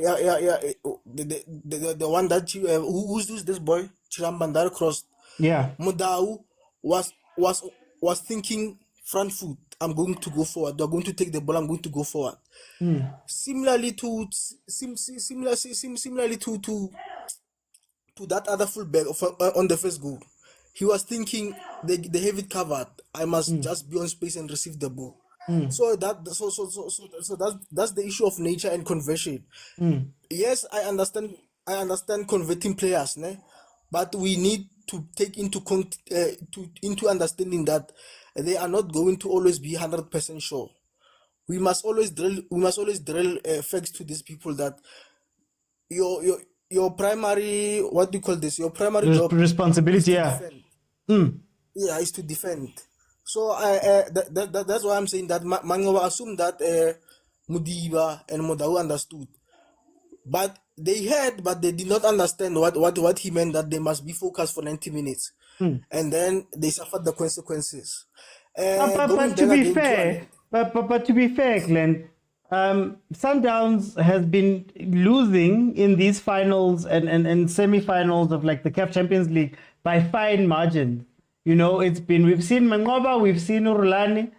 S19: one that who's this boy Chirambandar crossed. Mudau was thinking front foot. I'm going to go forward. They're going to take the ball. I'm going to go forward. Similarly to that other fullback on the first goal, he was thinking they have it covered. I must just be on space and receive the ball. So that's the issue of nature and conversion. yes, I understand. I understand converting players, ne? But we need to take into understanding that they are not going to always be 100% sure. We must always drill. We must always drill facts to these people that your primary, what do you call this? Your primary job
S6: responsibility, yeah.
S19: Yeah, is to defend. So that's why I'm saying that Mangoba assumed that Mudiba and Modau understood. But they heard, but they did not understand what he meant, that they must be focused for 90 minutes. And then they suffered the consequences.
S6: But to be fair, but to be fair, Glenn, Sundowns has been losing in these finals and semi-finals of like the CAF Champions League by fine margins. You know, we've seen Mangoba, we've seen Rulani.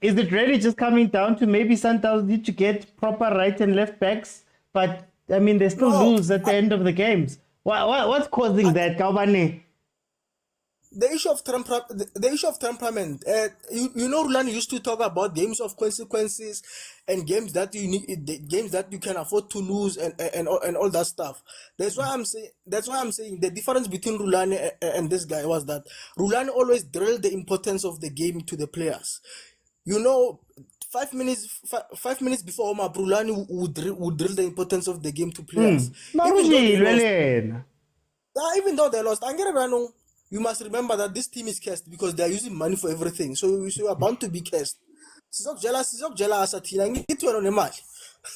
S6: Is it really just coming down to maybe Sundowns need to get proper right and left backs? But I mean, they still lose at the end of the games. What's causing that, Kaubane?
S19: The issue of temperament. You know, Rulani used to talk about games of consequences and games that you need, games that you can afford to lose, and all that stuff. That's why I'm saying the difference between Rulani and this guy was that Rulani always drilled the importance of the game to the players. You know, 5 minutes before Omar, Rulani would drill the importance of the game to players. Even though they lost, you must remember that this team is cursed because they are using money for everything. So you are bound to be cursed. Sizok jealous at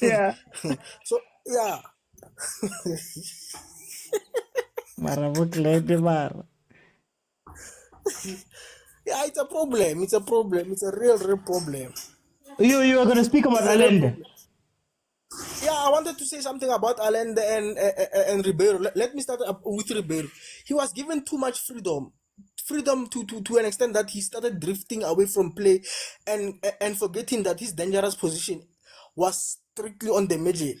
S6: Yeah.
S19: So yeah. Yeah, it's a problem. It's a problem. It's a real problem.
S6: You are going to speak about Allende.
S19: Yeah, I wanted to say something about Allende and Ribeiro. Let me start up with Ribeiro. He was given too much freedom to an extent that he started drifting away from play and forgetting that his dangerous position was strictly on the middle,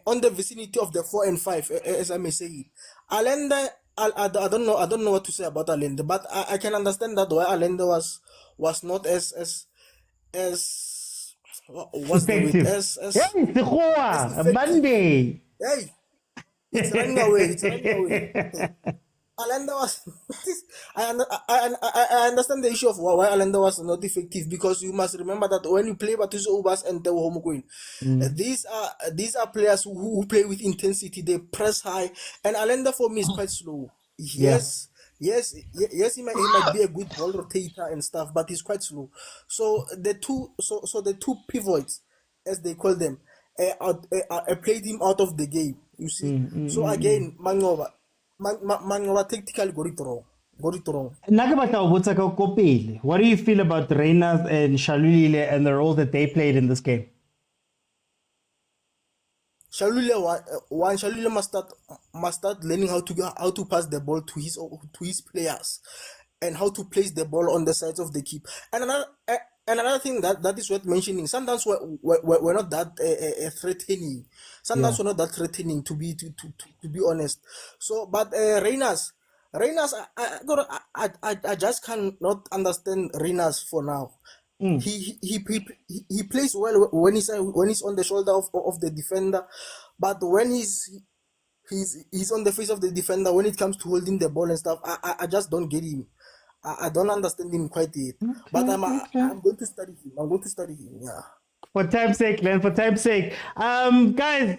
S19: on the vicinity of the 4 and 5, as I may say. Allende, I don't know what to say about Allende, but I can understand that why Allende was not as what's the word? As
S6: Monday.
S19: Hey, it's running away. Allende was. I understand the issue of why Allende was not effective, because you must remember that when you play Patrice Ubas and Teo Homoqueen, these are players who play with intensity. They press high, and Allende for me is quite slow. Yes, he might be a good ball rotator and stuff, but he's quite slow. So the two pivots, as they call them, played him out of the game. You see. So again, Mangoba tactically got it wrong.
S6: What do you feel about Reyners and Shalulile and the role that they played in this game?
S19: Shalulile must start learning how to pass the ball to his players, and how to place the ball on the sides of the keep. And another thing that is worth mentioning, Sundowns were not that threatening. Sundowns were not that threatening, to be honest. So, but Reyners, I just cannot understand Reyners for now. He plays well when he's on the shoulder of the defender, but when he's on the face of the defender, when it comes to holding the ball and stuff, I just don't get him. I don't understand him quite yet. But I'm going to study him. Yeah.
S6: For time's sake, Glenn. For time's sake, guys.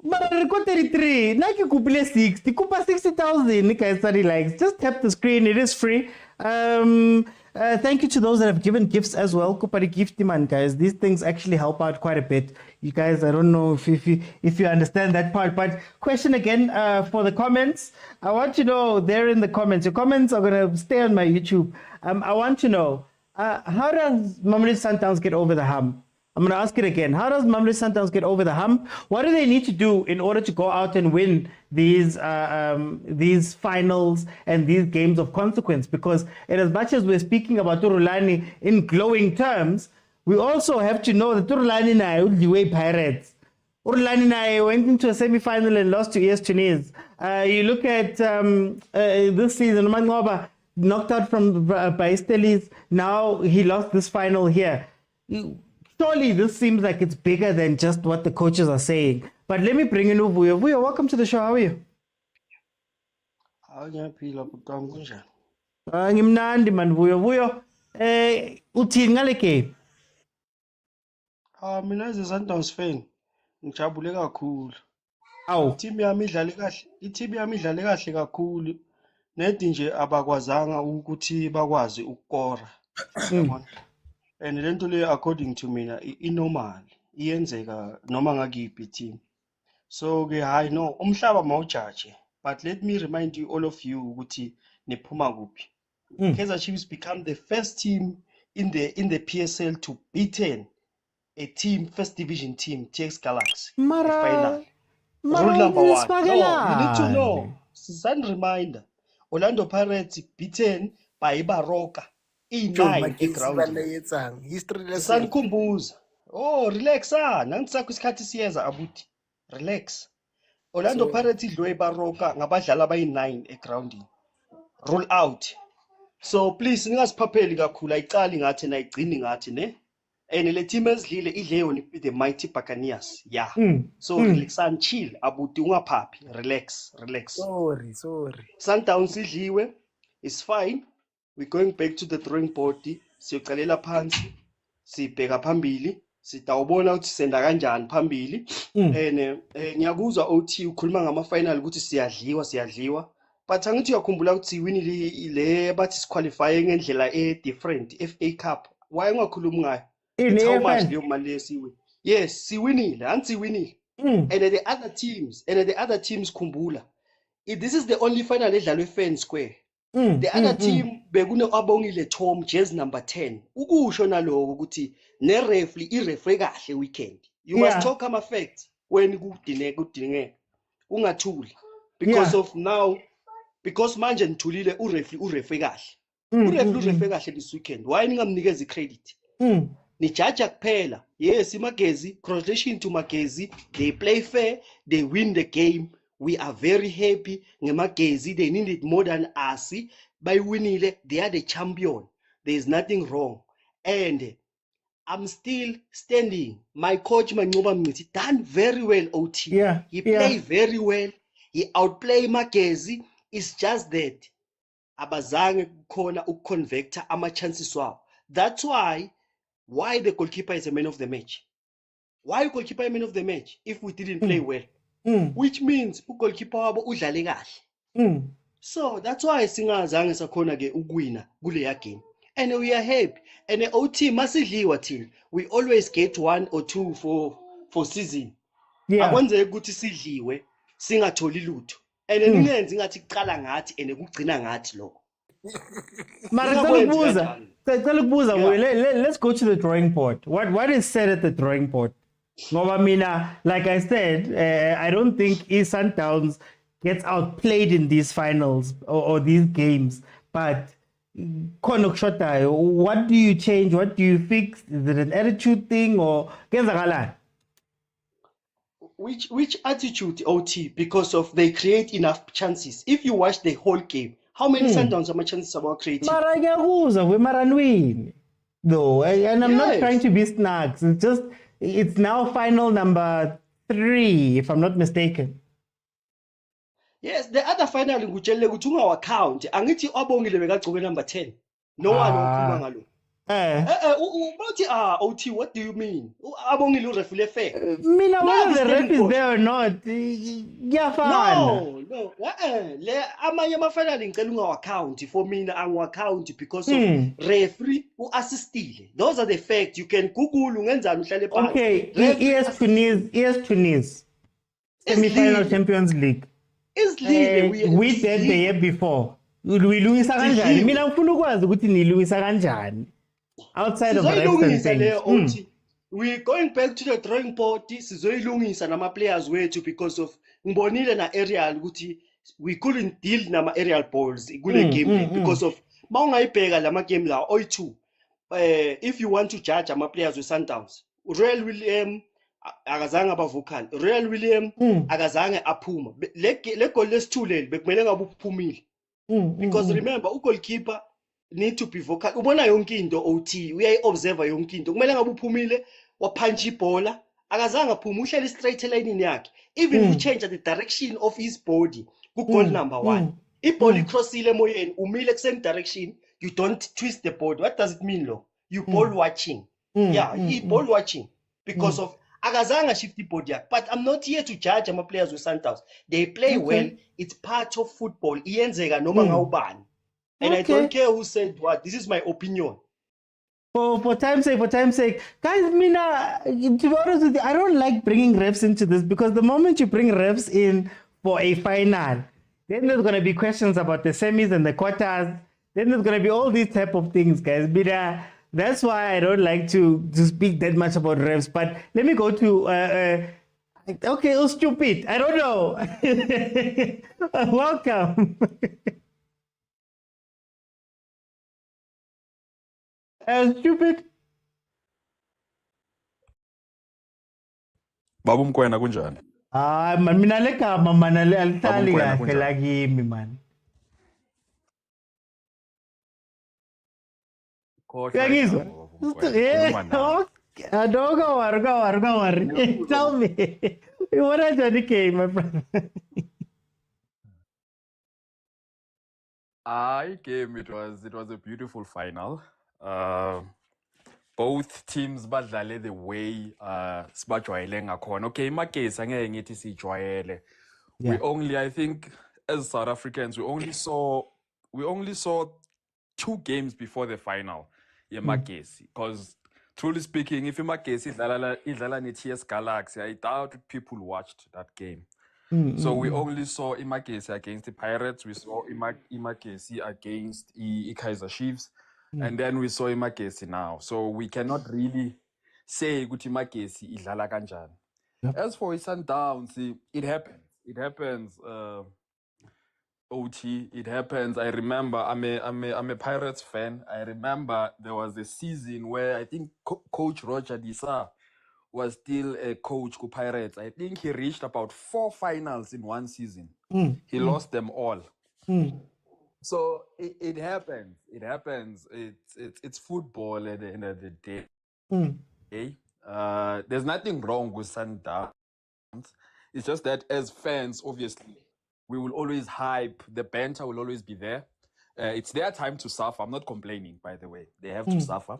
S6: But 33, like you could play 60, you could pass 60,000. You guys study likes. Just tap the screen. It is free. Thank you to those that have given gifts as well. Kupari gift demand, guys. These things actually help out quite a bit. You guys, I don't know if you understand that part. But question again for the comments. I want to know there in the comments. Your comments are gonna stay on my YouTube. I want to know how does Mamelodi Sundowns get over the hump? I'm going to ask it again. How does Mamelodi Sundowns get over the hump? What do they need to do in order to go out and win these finals and these games of consequence? Because in as much as we're speaking about Rulani in glowing terms, we also have to know that Rulani na Pirates. Rulani na went into a semi-final and lost to ES Tunis. You look at this season, Mangoba knocked out by Stellis. Now he lost this final here. Surely this seems like it's bigger than just what the coaches are saying. But let me bring in Vuyo. Vuyo, welcome to the show. How are you?
S20: Ngiyaphila butwami kunjani?
S6: Ngimnandi man Vuyo. Vuyo, uthini ngale game?
S20: Mina as a Sundowns fan ngijabule kakhulu.
S6: Awu.
S20: Team yami idlale kahle kakhulu. Nedi nje abakwazanga ukuthi bakwazi ukukora. Yabona? And lento le according to mina inormal. Iyenzeka noma ngakiphi team. So ke hayi no umhlaba mawujaje. But let me remind you all of you ukuthi niphuma kuphi. Kaizer Chiefs become the first team in the PSL to beaten a team, first division team, TX Galaxy. Final. Rule number 1. No, you need to know. Sun reminder. Orlando Pirates beaten by Baroka. E9 ground.
S18: History lesson.
S20: Sankumbuza. Oh, relax nangisakho isikhathi siyeza abuthi. Relax. Orlando Pirates idlwe Baroka ngabadlali abayi9 egroundini. Rule out. So please ningaziphapheli kakhulu ayicali ngathi nayigcini ngathi ne. And le team ezidlile idle yona the mighty Buccaneers. Yeah. So relax and chill abuti ungaphaphi. Relax.
S18: Sorry.
S20: Sundowns idliwe. It's fine. We're going back to the drawing board. Siyocalela phansi. Sibheka phambili. Sitawubona ukuthi senda kanjani phambili. And ngiyakuzwa OT ukhuluma ngama final ukuthi siyadliwa. But angithi uyakhumbula ukuthi winile le bathi siqualify ngendlela different FA Cup. Why ungakhulumi ngayo? It's how much leyo mali lesiwe. Yes, siwinile, ansiwinile. And the other teams khumbula. This is the only final edlalwe Fan Square. The other team bekune Abongile Tom jersey number 10. Ukusho naloko ukuthi i-referee kahle weekend. You must talk ama facts when kudingeka. Ungathuli. Because manje nithulile ureferee kahle. Ureferee kahle this weekend. Why ningamnikeza credit? Nijaja kuphela. Yes, Magezi, congratulations to Magezi. They play fair, they win the game. We are very happy. Ngemagezi, they needed more than us. By winning, they are the champion. There is nothing wrong. And I'm still standing. My coach, Manyoba Miti, done very well, OT. He played very well. He outplayed Magezi. It's just that abazange khona ukuconvecta ama chances wabo. That's why the goalkeeper is a man of the match. Why goalkeeper a man of the match if we didn't play well? Which means goalkeeper wabo udlale kahle. So that's why singazange sakhona ke ukuwina kuleya game. And we are happy. And the OT masidliwa thina. We always get 1 or 2 for season. Akwenzeke ukuthi sidliwe singatholi lutho. And ningenzi ngathi kuqala ngathi and kugcina ngathi lokho.
S6: Let's go to the drawing board. What is said at the drawing board? Like I said, I don't think Sundowns gets outplayed in these finals or these games. But what do you change? What do you fix? Is it an attitude thing or
S20: which attitude, OT? Because of they create enough chances. If you watch the whole game, how many Sundowns are chances about creating?
S6: No, and I'm not trying to be snacks. It's now final number 3, if I'm not mistaken.
S20: Yes, the other final in Guchele Gutunga account. Angithi Abongile bekagcoke number 10. No one okhuluma ngalo. OT, what do you mean? Abongile urefule fair.
S6: Mina whether the ref is there or not.
S20: No. Le amanye ama final ngicela ungawaccount for mina angiwaccount because of referee uassistile. Those are the facts. You can Google ungenzani uhlale phansi.
S6: Okay, ES Tunis. Semi-final Champions League. We said the year before. Nilungisa kanjani? Mina ngifuna ukwazi ukuthi nilungisa kanjani. Outside of
S20: things. We're going back to the drawing board. Sizoyilungisa nama players wethu because of ngibonile na aerial ukuthi we couldn't deal nama aerial balls kule game because of mawungayibheka lama game la oy2. If you want to judge ama players with Sundowns, Real William akazange abavocal. Real William akazange aphuma. Le goal lesi2 leli bekumele ngabe uphumile. Because remember goalkeeper need to be vocal. Ubona yonke into OT uyayi observe yonke into. Kumele ngabe uphumile wapunch ibhola akazange aphume uhleli straight elayinini yakhe even uchange the direction of his body ku-goal number 1 ibhola icrossile emoyeni umile kusame direction you don't twist the body. What does it mean lo? You ball watching. Ball watching because of akazanga shift body yakhe. But I'm not here to judge my players with Sundowns. They play well. It's part of football. Iyenzeka noma ngawubani. And I don't care who said what. This is my opinion.
S6: For time's sake, guys, Mina, to be honest with you, I don't like bringing refs into this because the moment you bring refs in for a final, then there's going to be questions about the semis and the quarters. Then there's going to be all these type of things, guys. Mina, that's why I don't like to speak that much about refs. But let me go to, okay, oh, stupid. I don't know. Welcome. Stupid.
S21: Babu Mokwena kunjani?
S6: Man mina le gama man alihlali kahle la kimi man. Uyangizwa? Don't worry. Tell me. What are you doing, my brother?
S21: Game it was a beautiful final. Both teams badlale the way sibajwayele ngakhona. Okay, imakesi angeke ngithi sijwayele. We only, I think, as South Africans, we only saw 2 games before the final. Yemakesi, because truly speaking, if imakesi idlala ne-TS Galaxy, I doubt people watched that game. So we only saw imakesi against the Pirates. We saw imakesi against the Kaizer Chiefs. And then we saw imakesi now. So we cannot really say ukuthi imakesi idlala kanjani. As for Sundowns, it happens. It happens. OT, it happens. I remember I'm a Pirates fan. I remember there was a season where I think Coach Roger Disa was still a coach for Pirates. I think he reached about 4 finals in one season. He lost them all. So it happens. It happens. It's football at the end of the day. Okay? There's nothing wrong with Sundowns. It's just that as fans, obviously, we will always hype. The banter will always be there. It's their time to suffer. I'm not complaining, by the way. They have to suffer.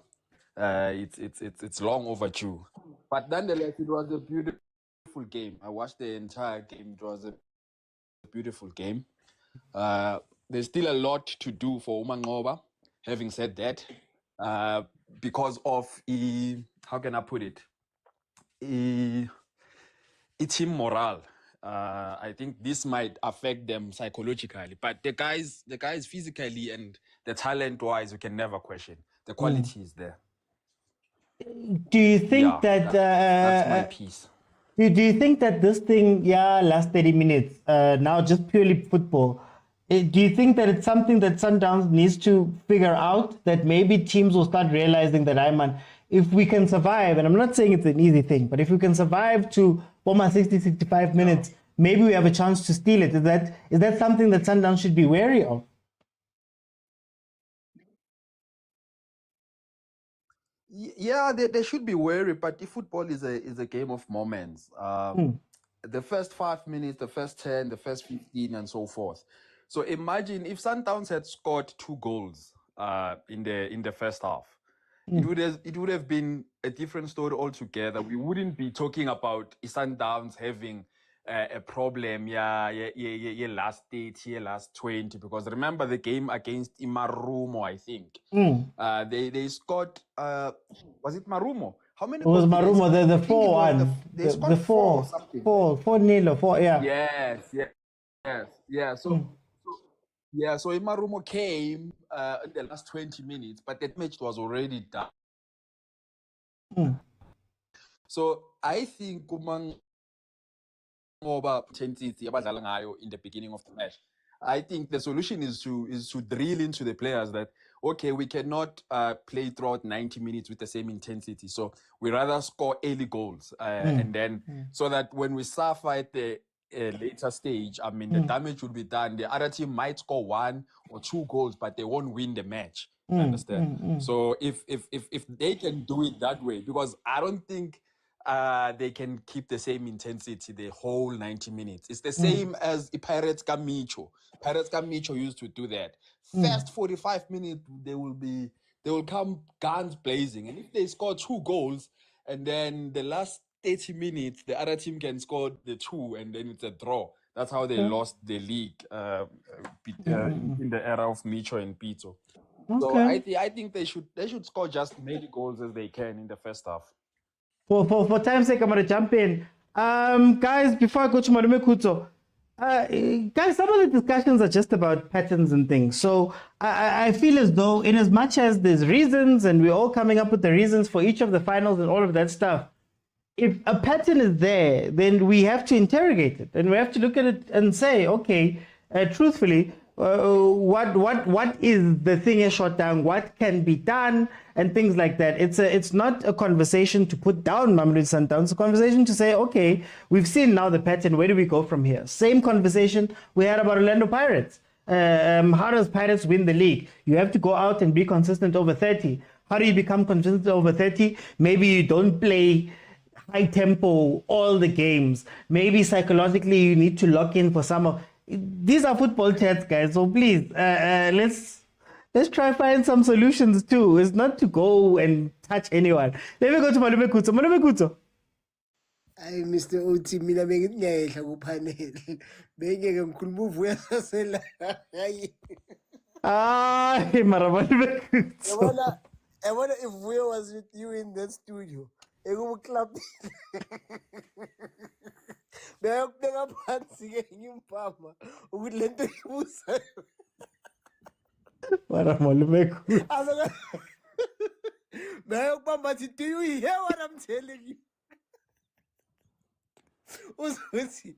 S21: It's long overdue. But nonetheless, it was a beautiful game. I watched the entire game. It was a beautiful game. There's still a lot to do for Umangoba. Having said that, because of how can I put it? Team morale. I think this might affect them psychologically, but the guys physically and the talent-wise, we can never question. The quality is there.
S6: Do you think
S21: that's my piece.
S6: Do you think that this thing, last 30 minutes, now just purely football, do you think that it's something that Sundowns needs to figure out, that maybe teams will start realizing that, if we can survive, and I'm not saying it's an easy thing, but if we can survive to 65 minutes, maybe we have a chance to steal it. Is that something that Sundowns should be wary of?
S21: Yeah, they should be wary, but if football is a game of moments. The first 5 minutes, the first 10, the first 15, and so forth. So imagine if Sundowns had scored 2 goals in the first half. It would have been a different story altogether. We wouldn't be talking about Sundowns having a problem, last 80, last 20, because remember the game against Marumo, I think. They scored, was it Marumo? How many?
S6: It was Marumo, the 4-1.
S21: They scored 4 something.
S6: 4-0, 4, yeah.
S21: Yes. So Marumo came in the last 20 minutes, but that match was already done. So I think in the beginning of the match, I think the solution is to drill into the players that, okay, we cannot play throughout 90 minutes with the same intensity. So we rather score early goals and then so that when we suffer at the later stage, the damage will be done. The other team might score 1 or 2 goals, but they won't win the match. Understand? So if they can do it that way, because I don't think they can keep the same intensity the whole 90 minutes. It's the same as the Pirates Gamicho. Pirates Gamicho used to do that. First 45 minutes, they will come guns blazing. And if they score 2 goals, and then the last 30 minutes, the other team can score the 2, and then it's a draw. That's how they lost the league in the era of Micho and Pitso. So I think they should score just many goals as they can in the first half.
S6: For time's sake, I'm gonna jump in. Guys, before I go to Malume Kuto, guys, some of the discussions are just about patterns and things. So I feel as though, in as much as there's reasons, and we're all coming up with the reasons for each of the finals and all of that stuff, if a pattern is there, then we have to interrogate it, and we have to look at it and say, okay, truthfully, what is the thing is shot down, what can be done, and things like that. It's not a conversation to put down Mamelodi Sundowns. It's a conversation to say, okay, we've seen now the pattern, where do we go from here? Same conversation we had about Orlando Pirates. How does Pirates win the league? You have to go out and be consistent over 30. How do you become consistent over 30? Maybe you don't play high tempo all the games. Maybe psychologically you need to lock in for some of... These are football chats, guys, so please, let's try find some solutions too. It's not to go and touch anyone. Let me go to Malume Kuto. Malume Kuto.
S3: Ay, Mr. Oti, mina bengingehla kupanel. Bengeke ngikhuluma uvuya sasela.
S6: Ay, mara Malume Kuto.
S3: I wonder if Vuya was with you in that studio. Club. Bengabheka phansi ke ngimpama ukuthi lento ibusa.
S6: Mara Malume Kuto.
S3: Bengabamba, do you hear what I'm telling you? Uzuthi,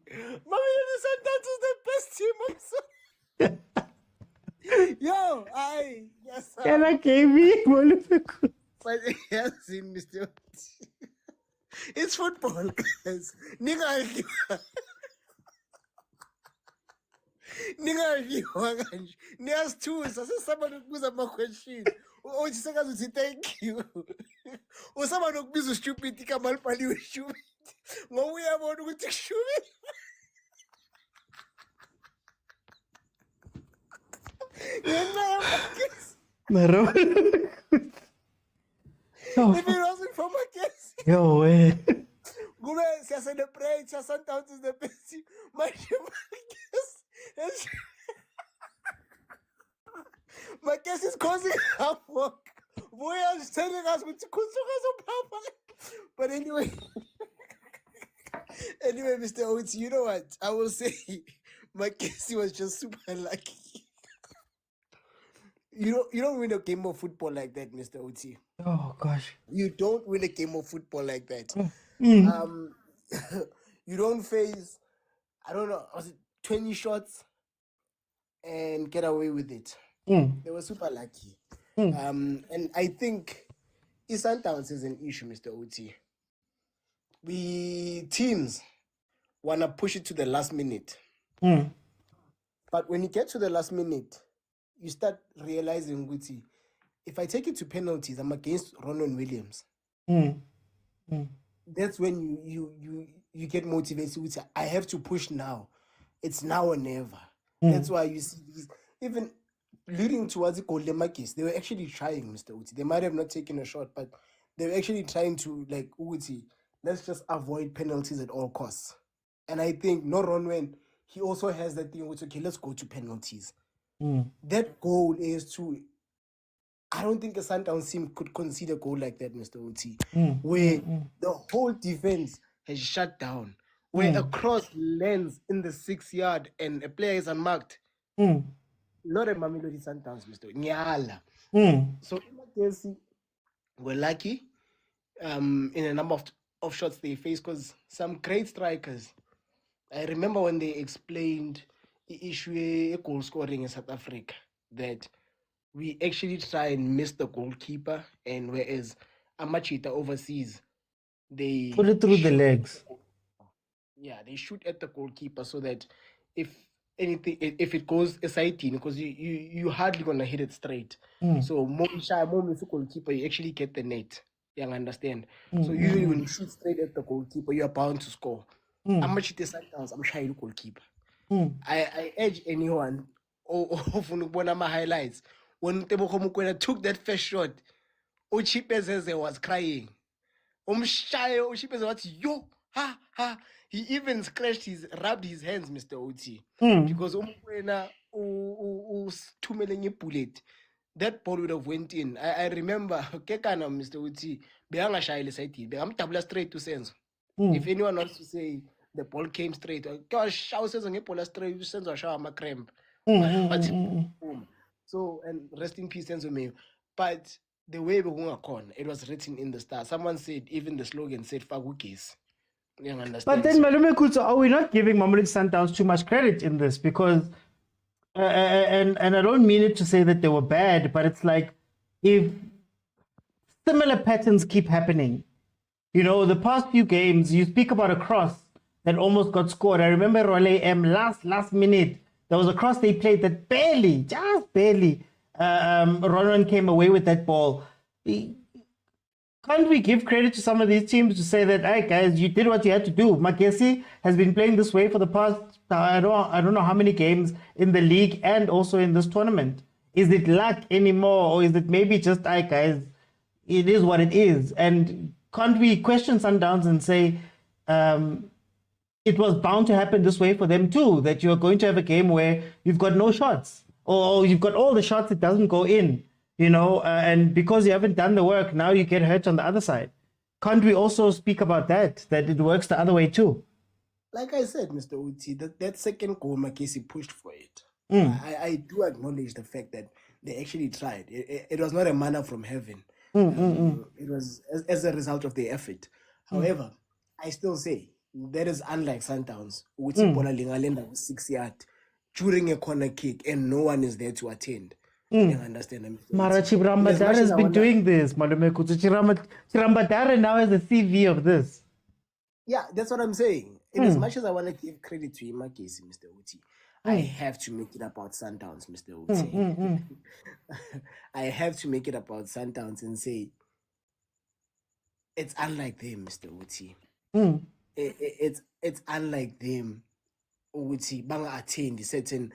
S3: Mamelodi Sundowns is the best team. I'm sorry. Yo, yes.
S6: Can I give me Malume Kuto?
S3: But yes, Mr. Oti. It's football, guys. Ningadliwa kanje. Niyasithusa sesaba nokubuza ama-question. Uthi sekazuthi thank you. Usaba nokubiza u-stupid igama libhaliwe stupid. Ngoba uyabona ukuthi stupid.
S6: Mara.
S3: If it wasn't for my case.
S6: Yo, way.
S3: Gube siyacelebrate, Sundowns is the best team. My case is causing havoc. Vuya is telling us with Papa. But anyway, Mr. Oti, you know what? I will say my case was just super lucky. You don't win a game of football like that, Mr. Oti.
S6: Oh gosh.
S3: You don't win a game of football like that. You don't face, I don't know, was it 20 shots and get away with it. They were super lucky. And I think Sundowns is an issue, Mr. Oti. Teams wanna push it to the last minute. But when you get to the last minute, you start realizing, Guti, if I take it to penalties, I'm against Ronan Williams. That's when you get motivated. Guti, I have to push now. It's now or never. That's why you see these, even leading towards the Golemakis, they were actually trying, Mr. Uti. They might have not taken a shot, but they were actually trying to, like, Uti, let's just avoid penalties at all costs. And I think Ronwen, he also has that thing, which, okay, let's go to penalties. That goal is to, I don't think a Sundowns team could concede a goal like that, Mr. Oti, where the whole defense has shut down, where a cross lands in the 6 yard and a player is unmarked. Not a Mamelodi Sundowns, Mr. Nyala. So in that case, we're lucky in a number of shots they faced, because some great strikers. I remember when they explained the issue of goal scoring in South Africa, that we actually try and miss the goalkeeper, and whereas Amachita overseas, they
S6: put it through the legs.
S3: Yeah, they shoot at the goalkeeper so that if it goes aside, because you hardly gonna hit it straight. So more the goalkeeper, you actually get the net. You understand? So usually when you shoot straight at the goalkeeper, you are bound to score. I'm much it Sundowns, I'm shy goalkeeper. I urge anyone or my highlights. When Tebogo Mokwena took that first shot, Ochipezeze was crying. Ochipezeze was yo ha ha. He even rubbed his hands, Mr. Oti, because Mokwena tumelenye bullet. That ball would have went in. I remember Kekana, Mr. Oti, Beanga Shaile Saiti, I'm double straight to sense. If anyone wants to say the ball came straight, gosh, shout says on a polar straight, sense or shower my cramp. So, and rest in peace, Senzo Mayo. But the way we were con, it was written in the star. Someone said, even the slogan said Fagukis. You understand?
S6: But then, Malume Kuto, are we not giving Mamelodi Sundowns too much credit in this? Because, and I don't mean it to say that they were bad, but it's like, if similar patterns keep happening, you know, the past few games, you speak about a cross that almost got scored. I remember Role M last minute, there was a cross they played that just barely, Ronan came away with that ball. Can't we give credit to some of these teams to say that, hey guys, you did what you had to do? Makesi has been playing this way for the past, I don't know how many games in the league and also in this tournament. Is it luck anymore, or is it maybe just, hey guys, it is what it is? And can't we question Sundowns and say, it was bound to happen this way for them too, that you're going to have a game where you've got no shots, or you've got all the shots, it doesn't go in, you know, and because you haven't done the work, now you get hurt on the other side. Can't we also speak about that it works the other way too?
S3: Like I said, Mr. Uti, that second goal, Makesi pushed for it. I do acknowledge the fact that they actually tried. It was not a manna from heaven. It was as a result of their effort. However, I still say, that is unlike Sundowns, which bola lingalenda 6 yard during a corner kick and no one is there to attend. You understand?
S6: Mara Chirambadare has been doing this. Chirambadare now has a CV of this.
S3: Yeah, that's what I'm saying. In as much as I want to give credit to him, Mr. Uti, I have to make it about Sundowns, Mr. Uti. I have to make it about Sundowns and say, it's unlike them, Mr. Uti. It's unlike them, Uti, banga attend certain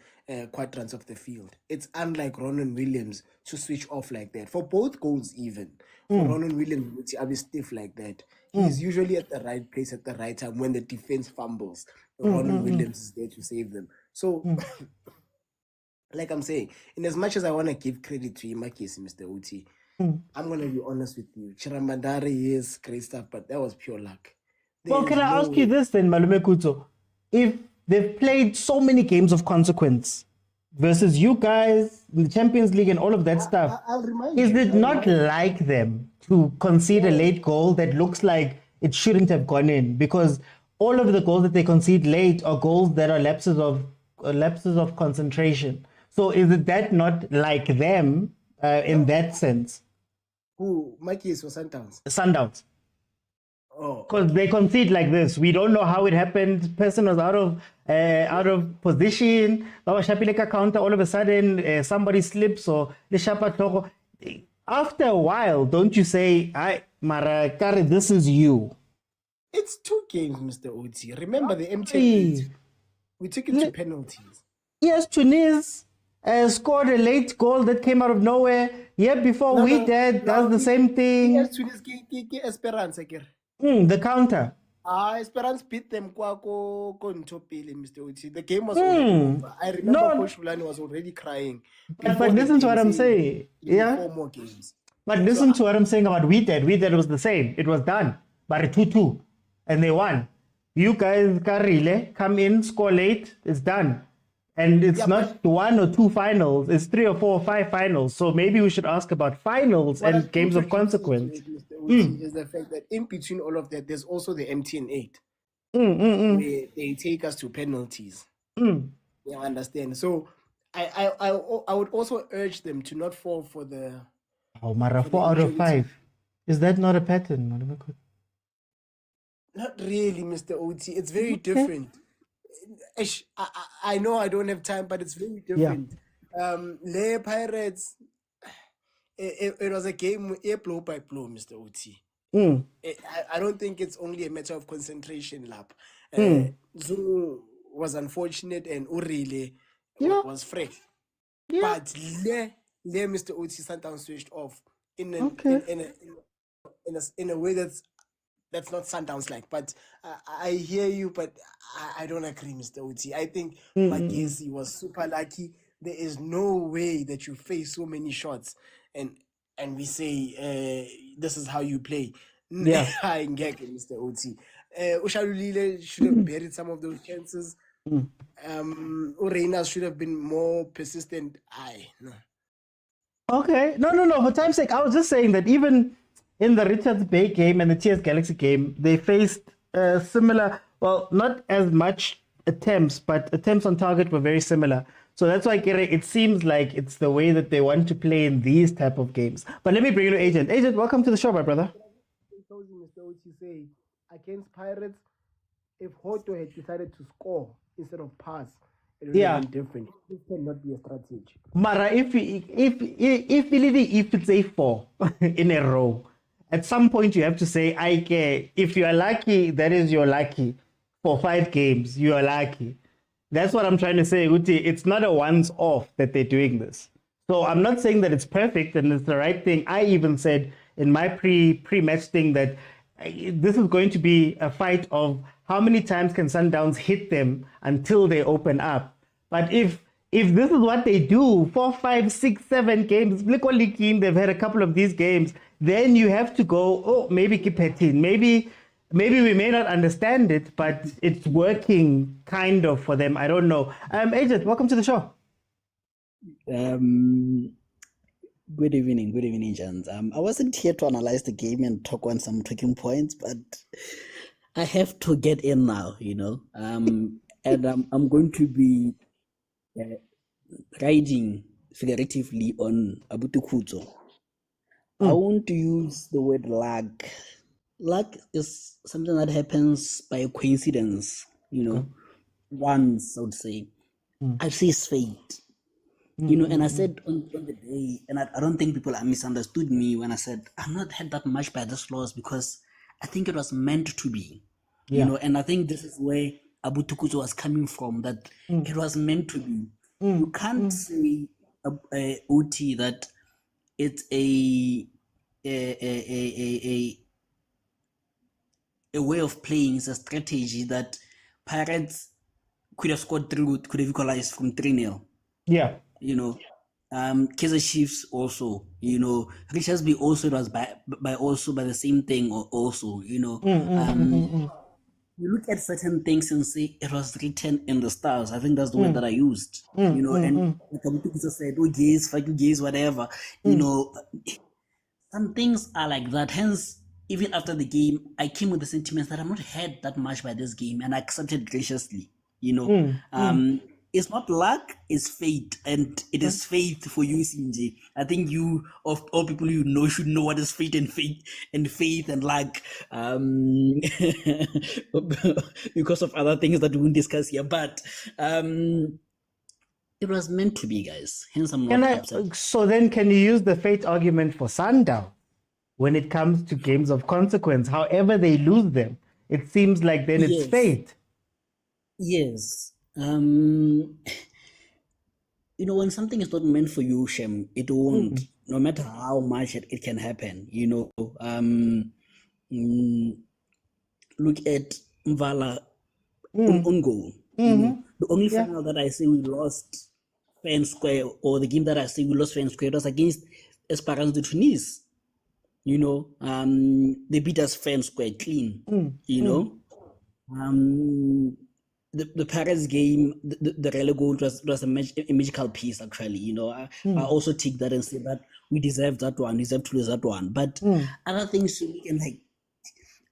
S3: quadrants of the field. It's unlike Ronan Williams to switch off like that. For both goals even. For Ronan Williams, Uti, I be stiff like that. He's usually at the right place at the right time when the defense fumbles. Ronan Williams is there to save them. So, like I'm saying, in as much as I want to give credit to him, Mr. Uti, I'm going to be honest with you. Chirambadare is great stuff, but that was pure luck.
S6: Well, can I ask you this then, Malume Kuto? If they've played so many games of consequence versus you guys in the Champions League and all of that stuff, is it not like them to concede a late goal that looks like it shouldn't have gone in? Because all of the goals that they concede late are goals that are lapses of concentration. So is it that not like them in that sense?
S3: Who? Mikey is for Sundowns.
S6: Sundowns.
S3: Oh,
S6: because they concede like this. We don't know how it happened. Person was out of position. Baba Shapileka counter. All of a sudden, somebody slips or the Shapa Toko. After a while, don't you say, "I Marakari, this is you."
S3: It's 2 games, Mr. Oti. Remember the MTN. We took it to penalties.
S6: Yes, Tunis scored a late goal that came out of nowhere. Yeah, before does the same thing.
S3: Yes, Tunis Esperance.
S6: The counter.
S3: Esperance beat them Mr. Uti. The game was already over. I remember Coach Rulani was already crying.
S6: But listen to what I'm saying. Yeah.
S3: 4 more games.
S6: But listen to what I'm saying about Wydad. Wydad was the same. It was done. But a 2-2. And they won. You guys, Karile, come in, score late, it's done. And it's not 1 or 2 finals, it's 3 or 4 or 5 finals. So maybe we should ask about finals and games of consequence.
S3: Is the fact that in between all of that, there's also the MTN 8. Where they take us to penalties. You understand? So I would also urge them to not fall for the...
S6: Oh, Mara, 4 out of 5. Is that not a pattern?
S3: Not really, Mr. Oti. It's very different. I know I don't have time, but it's very different. Le Pirates, it was a game blow by blow, Mr. Oti. I don't think it's only a matter of concentration, lap. Zulu was unfortunate and Urile was fresh. But there Mr. Oti Sundowns switched off in a way that's not Sundowns like. But I hear you, but I don't agree, Mr. Oti. I think Magesi was super lucky. There is no way that you face so many shots and we say this is how you play. I get it, Mr. Oti. Ushalulile should have buried some of those chances. Ureina should have been more persistent. No.
S6: Okay. No. For time's sake, I was just saying that even in the Richards Bay game and the TS Galaxy game, they faced similar, well, not as much attempts, but attempts on target were very similar. So that's why it seems like it's the way that they want to play in these type of games. But let me bring you to Agent. Agent, welcome to the show, my brother.
S3: Mr. Oti say against Pirates, if Hoto had decided to score instead of pass, it would have been different. This cannot be a strategy.
S6: Mara, if it's a 4 in a row, at some point you have to say, I care. If you are lucky, that is your lucky. For 5 games, you are lucky. That's what I'm trying to say, Uti. It's not a once off that they're doing this. So I'm not saying that it's perfect and it's the right thing. I even said in my pre-match thing that this is going to be a fight of how many times can Sundowns hit them until they open up. But if this is what they do, 4, 5, 6, 7 games, they've had a couple of these games, then you have to go, maybe keep it in. Maybe we may not understand it, but it's working kind of for them. I don't know. Agent, welcome to the show.
S4: Good evening, Jans. I wasn't here to analyze the game and talk on some talking points, but I have to get in now, and I'm going to be riding figuratively on Abutukuzo. I want to use the word luck. Luck is something that happens by coincidence, once, I would say. I say it's fate. And I said on the day, and I don't think people misunderstood me when I said I'm not hurt that much by this loss because I think it was meant to be. And I think this is where Abu Tukuzo was coming from, that it was meant to be. You can't say OT that it's a way of playing, it's a strategy that Pirates could have scored 3, could have equalized from 3-0.
S6: Yeah.
S4: Kaizer Chiefs also, Richards Bay also, it was by the same thing also, you look at certain things and say it was written in the stars. I think that's the word that I used, and like Abutukuzo said, gays, fuck you gays, whatever, some things are like that. Hence, even after the game, I came with the sentiments that I'm not hurt that much by this game and I accepted graciously, It's not luck, it's fate, and it is faith for you, Sinji. I think you, of all people should know what is fate and faith and luck, because of other things that we won't discuss here. But it was meant to be, guys. Hence, I'm not upset.
S6: So then, can you use the fate argument for Sundown when it comes to games of consequence? However they lose them, it seems like then it's fate.
S4: Yes. When something is not meant for you, Shem, it won't, no matter how much it can happen, look at Mvala on goal. The only final that I say we lost fair and square, or the game that I say we lost fair and square, was against Esperance de Tunis. They beat us fair and square, clean, The Paris game, the Rele goal was a magical piece, actually. I also take that and say that we deserve that one, deserve to lose that one. But other things,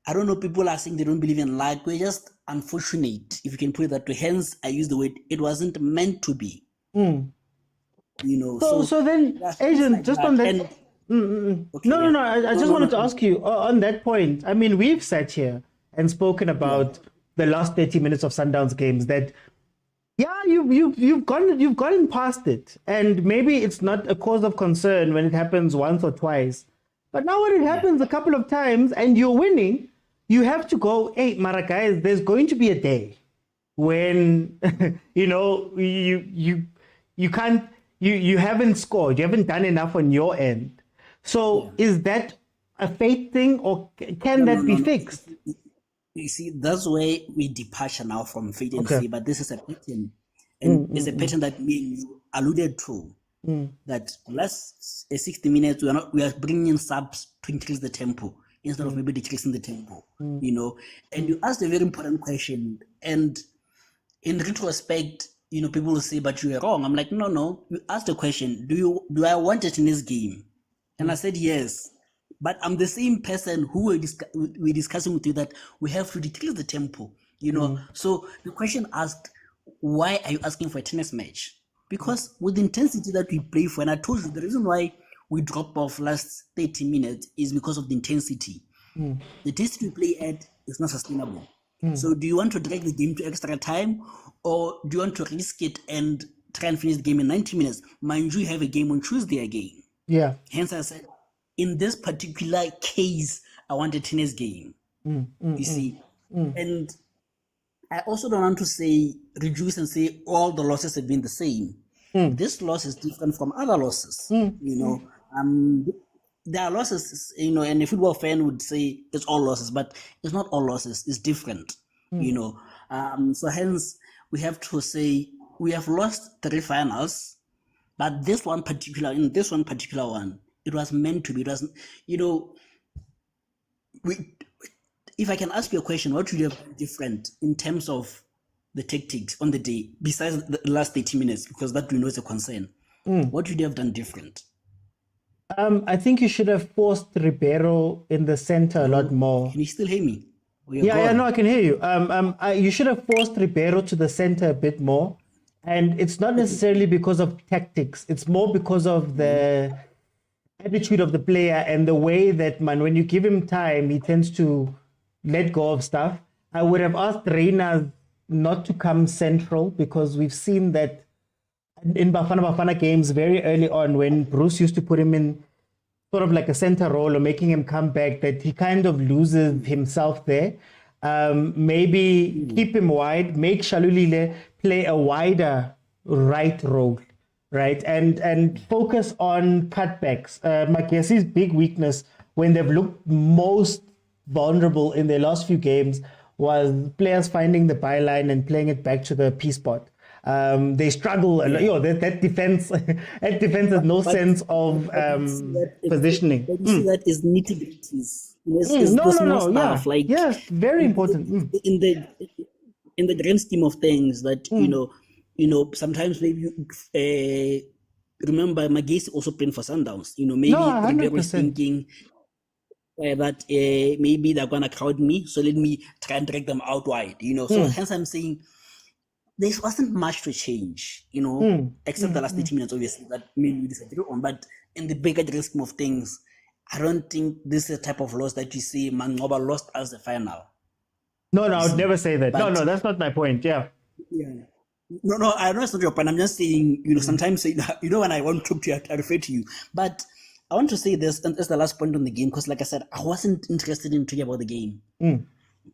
S4: I don't know, people are saying they don't believe in luck. We're just unfortunate, if you can put it that way. Hence, I use the word, it wasn't meant to be.
S6: So then, Asian, like just that. On that... Okay, no, I just wanted to ask you, on that point, I mean, we've sat here and spoken about the last 30 minutes of Sundowns games that, you've gotten past it. And maybe it's not a cause of concern when it happens once or twice. But now when it happens a couple of times and you're winning, you have to go, hey, Mara guys, there's going to be a day when, you can't, you haven't scored, you haven't done enough on your end. So is that a fate thing, or can that be fixed?
S4: You see, that's where we departure now from fate and see, but this is a pattern. And it's a pattern that me and you alluded to. That last 60 minutes we are bringing in subs to increase the tempo instead of maybe decreasing the tempo, and you asked a very important question, and in retrospect, people will say, but you were wrong. I'm like, no, you asked the question, do I want it in this game? And I said yes, but I'm the same person who we're discussing with you that we have to decrease the tempo, so the question asked, why are you asking for a tennis match? Because with the intensity that we play for, and I told you the reason why we drop off last 30 minutes is because of the intensity. The intensity we play at is not sustainable. So do you want to drag the game to extra time, or do you want to risk it and try and finish the game in 90 minutes? Mind you, have a game on Tuesday again.
S6: Yeah.
S4: Hence I said, in this particular case, I want a tennis game. You see? And I also don't want to say, reduce and say all the losses have been the same. This loss is different from other losses. There are losses, and a football fan would say it's all losses, but it's not all losses, it's different. So hence we have to say we have lost 3 finals, but in this one particular one, it was meant to be. It was, if I can ask you a question, what would you have done different in terms of the tactics on the day, besides the last 30 minutes, because that we know is a concern? What would you have done different?
S6: I think you should have forced Ribeiro in the center a lot more.
S4: Can you still hear me?
S6: No, I can hear you. You should have forced Ribeiro to the center a bit more. And it's not necessarily because of tactics. It's more because of the attitude of the player and the way that, when you give him time, he tends to let go of stuff. I would have asked Reina not to come central, because we've seen that in Bafana games very early on, when Bruce used to put him in sort of like a center role or making him come back, that he kind of loses himself there. Maybe keep him wide, make Shalulile play a wider right role, right? And focus on cutbacks. Makesi's big weakness when they've looked most vulnerable in their last few games was players finding the byline and playing it back to the P spot. They struggle, that defense has no sense of positioning.
S4: But you see that is nitty-gritties.
S6: Yes, very important.
S4: In the grand scheme of things, that sometimes maybe remember Magesi also playing for Sundowns. Maybe Ribeiro was thinking that maybe they're gonna crowd me, so let me try and drag them out wide. So hence I'm saying there wasn't much to change, except the last 30 minutes, obviously, that maybe we disagree on. But in the bigger scheme of things, I don't think this is a type of loss that you see Mangoba lost as the final.
S6: No, I would never say that. No, that's not my point. Yeah.
S4: No, I know it's not your point. I'm just saying, sometimes, when I want to talk to you, I refer to you. But I want to say this, and that's the last point on the game, because like I said, I wasn't interested in talking about the game.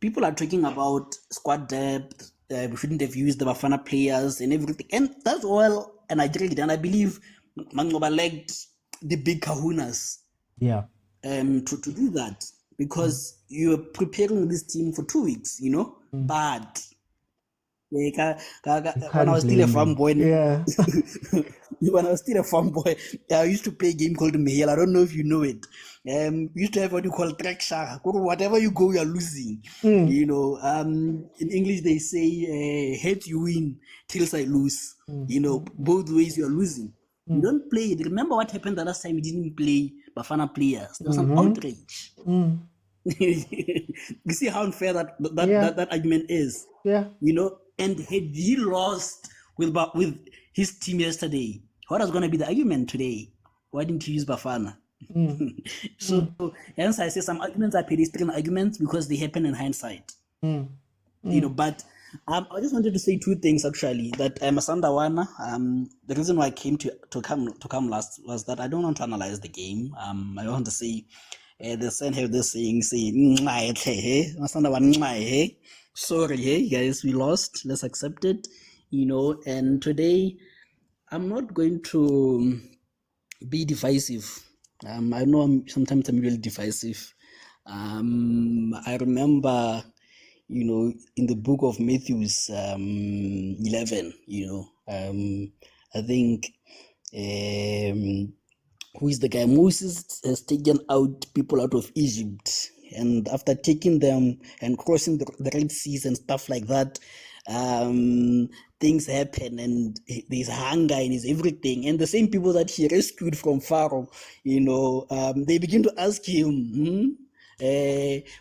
S4: People are talking about squad depth, we shouldn't have used the Bafana players and everything. And that's all, and I agree. And I believe Mangoba lacked the big kahunas to do that, because you're preparing this team for 2 weeks, But when I was still a farm boy, when I was still a farm boy, I used to play a game called Mahel. I don't know if you know it. We used to have what you call traksha. Whatever you go, you're losing. In English they say heads you win, tails I lose. Both ways you're losing. You don't play it. Remember what happened the last time you didn't play Bafana players? There was an outrage. You see how unfair that argument is. And had he lost with his team yesterday, what was going to be the argument today? Why didn't you use Bafana? So I say some arguments are pedestrian arguments because they happen in hindsight. But I just wanted to say two things actually. That I'm a Sandawana. The reason why I came to come last was that I don't want to analyze the game. I want to say the Sen have this saying sorry, hey guys, we lost. Let's accept it. And today I'm not going to be divisive. I know sometimes I'm really divisive. I remember, in the book of Matthews 11, I think, who is the guy? Moses has taken out people out of Egypt. And after taking them and crossing the Red Seas and stuff like that, things happen and there's hunger and there's everything. And the same people that he rescued from Pharaoh, they begin to ask him,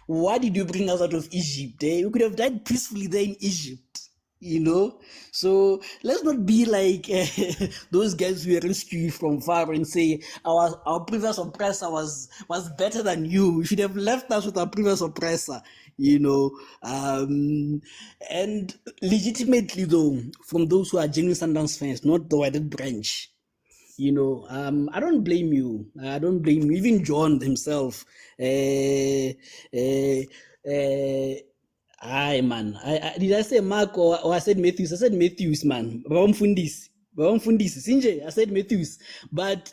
S4: why did you bring us out of Egypt? You could have died peacefully there in Egypt. So let's not be like those guys who were rescued from Pharaoh and say our previous oppressor was better than you. You should have left us with our previous oppressor, and legitimately though, from those who are genuine Sundowns fans, not the Whited Branch, I don't blame you. I don't blame you. Even John himself, Aye, man. Did I say Mark or I said Matthews? I said Matthews, man. Bawamfundisi. Sinje, I said Matthews. But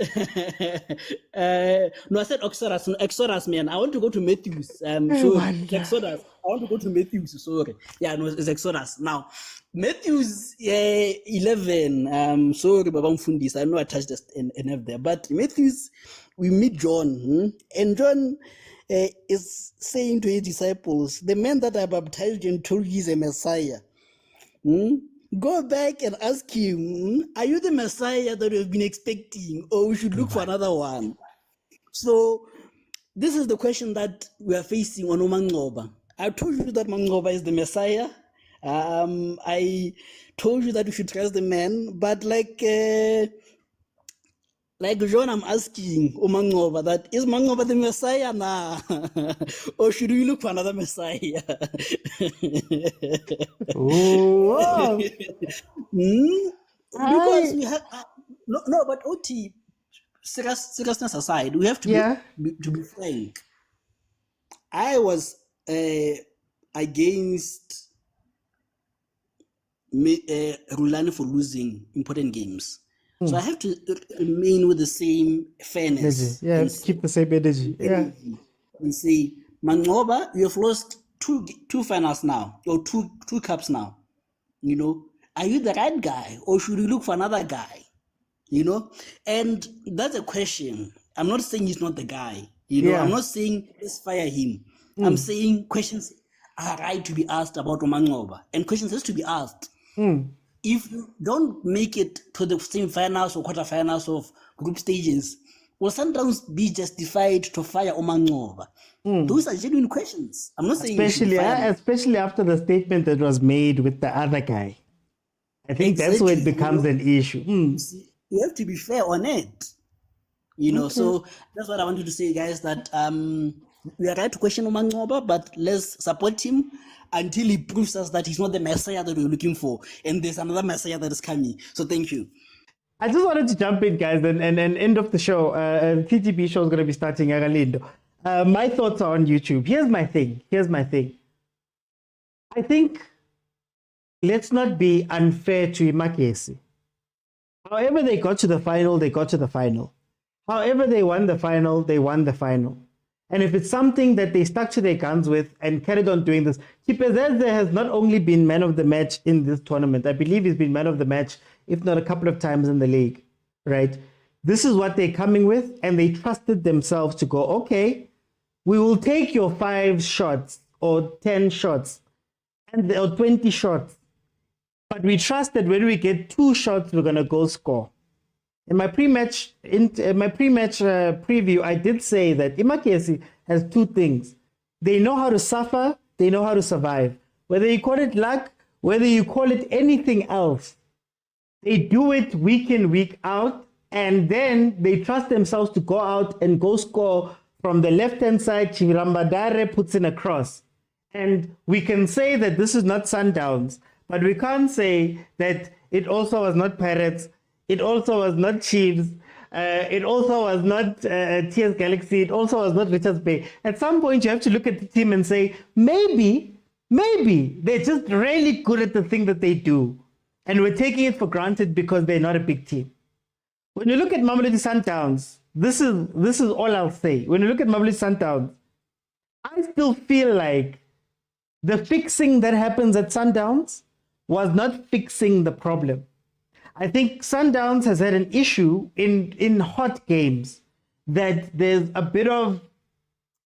S4: no, I said Exodus, man. I want to go to Matthews. Exodus. I want to go to Matthews. Sorry. Yeah, no, it's Exodus. Now, Matthews 11. Sorry, Bawamfundisi. I know I touched an F there. But Matthews, we meet John. And John is saying to his disciples, the man that I baptized and told you is a Messiah. Go back and ask him, are you the Messiah that we've been expecting, or we should look for another one? So this is the question that we are facing on Umangoba. I told you that Mangoba is the Messiah. I told you that we should trust the man, but like John, I'm asking Mangoba that is Mangoba the Messiah now, or should we look for another Messiah? Because we have no, but OT, seriousness aside, we have to be frank. I was against Rulani for losing important games. So I have to remain with the same fairness.
S6: Yeah, keep the same energy. Yeah.
S4: And say, Mangoba, you have lost two finals now, or two cups now. Are you the right guy, or should we look for another guy? And that's a question. I'm not saying he's not the guy. I'm not saying let's fire him. I'm saying questions are right to be asked about Mangoba, and questions has to be asked. If you don't make it to the same finals or quarterfinals of group stages, will Sundowns be justified to fire Mangoba? Those are genuine questions. I'm not saying
S6: especially after the statement that was made with the other guy. I think that's where it becomes an issue.
S4: You have to be fair on it. So that's what I wanted to say, guys, that we are right to question Mangoba, but let's support him until he proves us that he's not the Messiah that we're looking for, and there's another Messiah that is coming. So thank you.
S6: I just wanted to jump in, guys, and end of the show. TTB show is going to be starting at Galindo. My thoughts are on YouTube. Here's my thing. I think let's not be unfair to Imakesi. However they got to the final, they got to the final. However they won the final, they won the final. And if it's something that they stuck to their guns with and carried on doing this, Chipezeze has not only been man of the match in this tournament, I believe he's been man of the match, if not a couple of times in the league, right? This is what they're coming with, and they trusted themselves to go, okay, we will take your 5 shots or 10 shots or 20 shots, but we trust that when we get 2 shots, we're going to go score. In my pre-match preview, I did say that Imakesi has 2 things. They know how to suffer, they know how to survive. Whether you call it luck, whether you call it anything else, they do it week in, week out, and then they trust themselves to go out and go score from the left-hand side. Chirambadare puts in a cross. And we can say that this is not Sundowns, but we can't say that it also was not Pirates, it also was not Chiefs, it also was not TS Galaxy, it also was not Richards Bay. At some point, you have to look at the team and say, maybe they're just really good at the thing that they do. And we're taking it for granted because they're not a big team. When you look at Mamelodi Sundowns, this is all I'll say. When you look at Mamelodi Sundowns, I still feel like the fixing that happens at Sundowns was not fixing the problem. I think Sundowns has had an issue in hot games that there's a bit of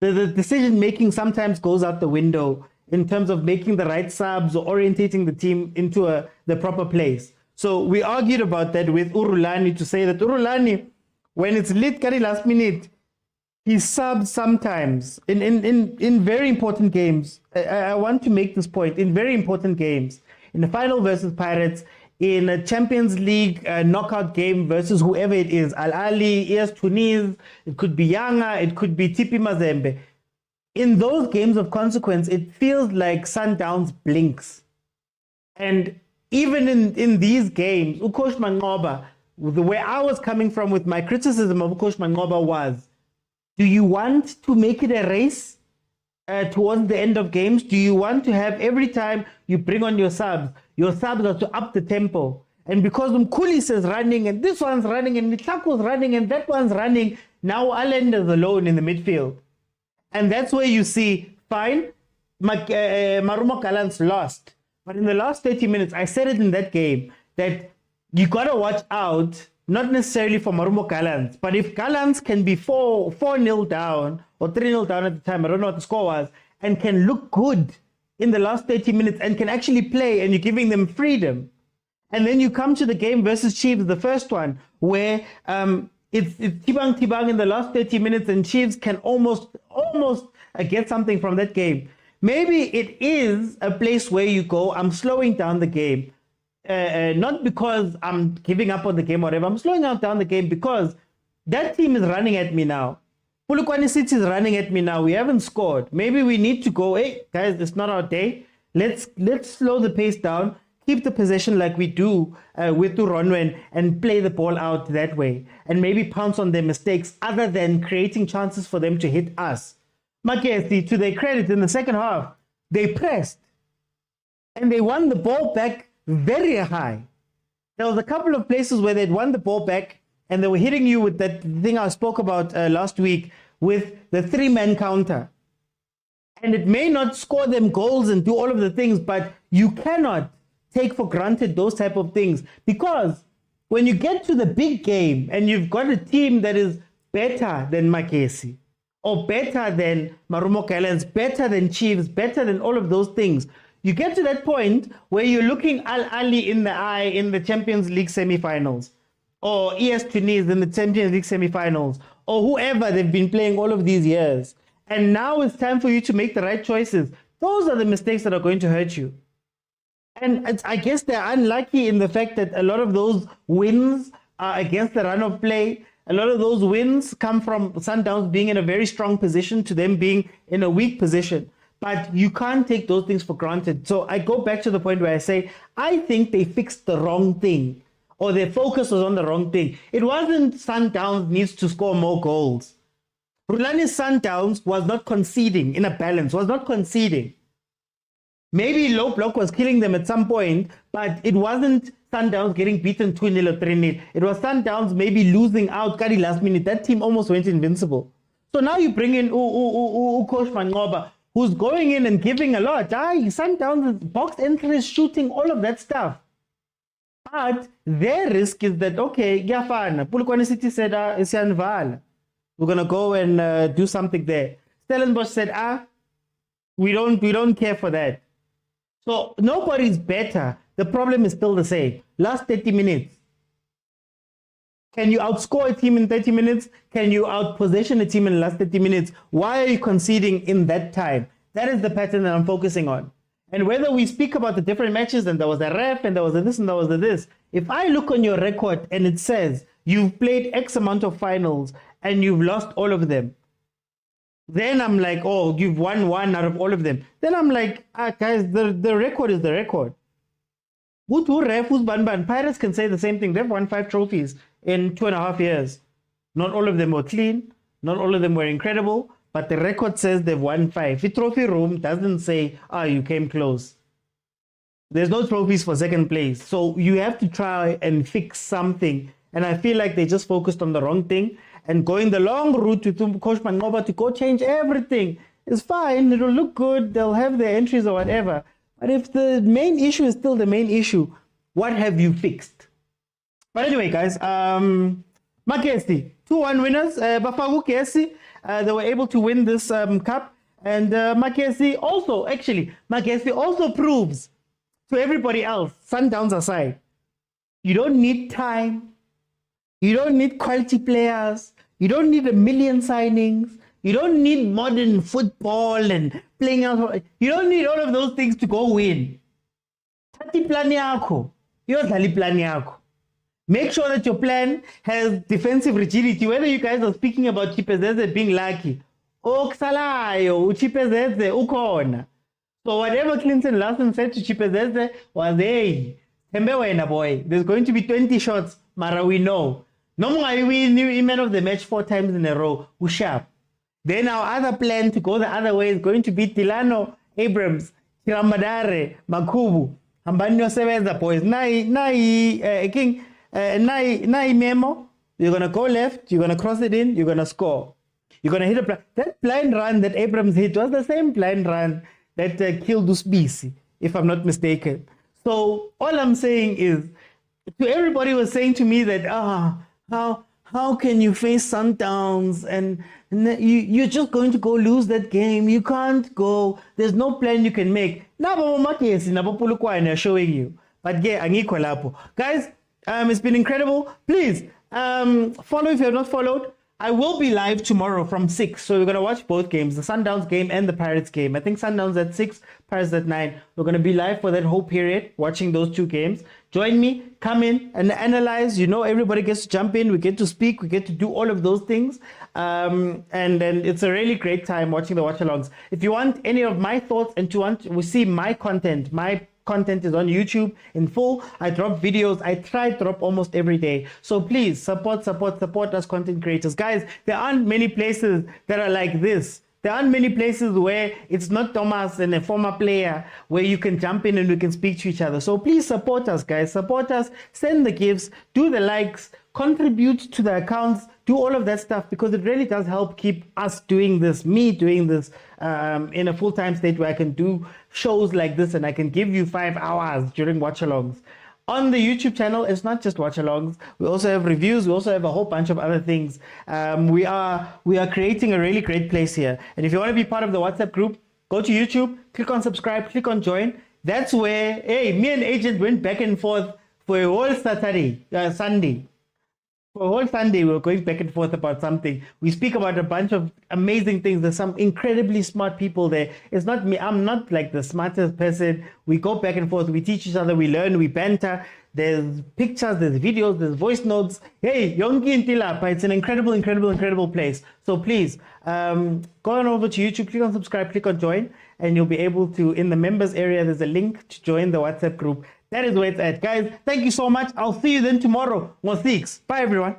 S6: the decision making sometimes goes out the window in terms of making the right subs or orientating the team into the proper place. So we argued about that with Rulani to say that Rulani, when it's lit carry last minute, he subs sometimes in very important games. I want to make this point. In very important games, in the final versus Pirates, in a Champions League knockout game versus whoever it is, Ahly, ES Tunis, it could be Yanga, it could be TP Mazembe. In those games of consequence, it feels like Sundowns blinks. And even in these games, Ukosh Mangoba, where I was coming from with my criticism of Ukosh Mangoba was, do you want to make it a race towards the end of games? Do you want to have every time you bring on your subs are to up the tempo? And because Mkulis is running and this one's running and Nitako's running and that one's running, now Allen is alone in the midfield. And that's where you see, fine, Marumo Kalans lost. But in the last 30 minutes, I said it in that game, that you got to watch out, not necessarily for Marumo Kalans, but if Kalans can be 4-0 down or 3-0 down at the time, I don't know what the score was, and can look good in the last 30 minutes and can actually play and you're giving them freedom. And then you come to the game versus Chiefs, the first one, where it's Tibang in the last 30 minutes and Chiefs can almost get something from that game. Maybe it is a place where you go, I'm slowing down the game. Not because I'm giving up on the game or whatever. I'm slowing down the game because that team is running at me now. Polokwane City is running at me now. We haven't scored. Maybe we need to go, hey, guys, it's not our day. Let's slow the pace down. Keep the possession like we do with Turonwen and play the ball out that way. And maybe pounce on their mistakes other than creating chances for them to hit us. Makesi, to their credit, in the second half, they pressed. And they won the ball back very high. There was a couple of places where they'd won the ball back and they were hitting you with that thing I spoke about last week with the 3-man counter. And it may not score them goals and do all of the things, but you cannot take for granted those type of things, because when you get to the big game and you've got a team that is better than Makesi or better than Marumo Kalans, better than Chiefs, better than all of those things, you get to that point where you're looking Ahly in the eye in the Champions League semi-finals, or ES Tunis in the Champions League semi-finals, or whoever they've been playing all of these years. And now it's time for you to make the right choices. Those are the mistakes that are going to hurt you. And I guess they're unlucky in the fact that a lot of those wins are against the run of play. A lot of those wins come from Sundowns being in a very strong position to them being in a weak position. But you can't take those things for granted. So I go back to the point where I say, I think they fixed the wrong thing, or their focus was on the wrong thing. It wasn't Sundowns needs to score more goals. Rulani Sundowns was not conceding in a balance, was not conceding. Maybe low block was killing them at some point, but it wasn't Sundowns getting beaten 2-0 or 3-0. It was Sundowns maybe losing out Kari last minute. That team almost went invincible. So now you bring in Coach Mangoba, who's going in and giving a lot. Sundowns, box entries, shooting, all of that stuff. But their risk is that, okay, Gafana, Polokwane City said, we're going to go and do something there. Stellenbosch said, we don't care for that. So nobody's better. The problem is still the same. Last 30 minutes. Can you outscore a team in 30 minutes? Can you outpossession a team in the last 30 minutes? Why are you conceding in that time? That is the pattern that I'm focusing on. And whether we speak about the different matches and there was a ref and there was a this and there was a this, if I look on your record and it says you've played X amount of finals and you've lost all of them, then I'm like, oh, you've won one out of all of them. Then I'm like, guys, the record is the record. Pirates can say the same thing. They've won 5 trophies in 2.5 years. Not all of them were clean. Not all of them were incredible. But the record says they've won 5. The trophy room doesn't say, you came close. There's no trophies for second place. So you have to try and fix something. And I feel like they just focused on the wrong thing. And going the long route with Coach Mangoba to go change everything is fine. It'll look good. They'll have their entries or whatever. But if the main issue is still the main issue, what have you fixed? But anyway, guys, Makesi, 2-1 winners. Bafagu Kesi, they were able to win this cup. And Makesi also proves to everybody else, Sundowns aside, you don't need time. You don't need quality players. You don't need 1 million signings. You don't need modern football and playing out. You don't need all of those things to go win. Make sure that your plan has defensive rigidity. Whether you guys are speaking about Chipezeze being lucky, so whatever Clinton Larson said to Chipezeze was, hey, boy, there's going to be 20 shots, Mara, we know. No more we man of the match 4 times in a row. Who sharp? Then our other plan to go the other way is going to be Tilano, Abrams, Tiramadare, Makubu, Hambanyo Seveza boys. Nai Memo. You're gonna go left, you're gonna cross it in, you're gonna score. You're gonna hit that blind run that Abrams hit was the same blind run that killed Usbisi, if I'm not mistaken. So all I'm saying is, to everybody who was saying to me that how can you face Sundowns and you're just going to go lose that game? You can't go. There's no plan you can make. Showing you. But yeah, guys, it's been incredible. Please follow if you have not followed. I will be live tomorrow from 6. So we're going to watch both games, the Sundowns game and the Pirates game. I think Sundowns at 6, Pirates at 9. We're going to be live for that whole period, watching those 2 games. Join me, come in and analyze. Everybody gets to jump in. We get to speak. We get to do all of those things. And then it's a really great time watching the watch-alongs. If you want any of my thoughts and to see my content is on YouTube in full. I drop videos. I try to drop almost every day. So please support us content creators. Guys, there aren't many places that are like this. There aren't many places where it's not Thomas and a former player where you can jump in and we can speak to each other. So please support us, guys. Support us. Send the gifts. Do the likes. Contribute to the accounts. Do all of that stuff because it really does help keep us doing this, me doing this in a full-time state where I can do shows like this and I can give you 5 hours during watch-alongs. On the YouTube channel, it's not just watch-alongs. We also have reviews. We also have a whole bunch of other things. We are creating a really great place here. And if you want to be part of the WhatsApp group, go to YouTube, click on subscribe, click on join. That's where, me and Agent went back and forth for a whole Sunday. For a whole Sunday, we were going back and forth about something. We speak about a bunch of amazing things. There's some incredibly smart people there. It's not me. I'm not like the smartest person. We go back and forth. We teach each other. We learn. We banter. There's pictures. There's videos. There's voice notes. Hey, Yonki and Tilapa. It's an incredible place. So please, go on over to YouTube. Click on subscribe. Click on join. And you'll be able to, in the members area, there's a link to join the WhatsApp group. That is where it's at. Guys, thank you so much. I'll see you then tomorrow on 6. Bye, everyone.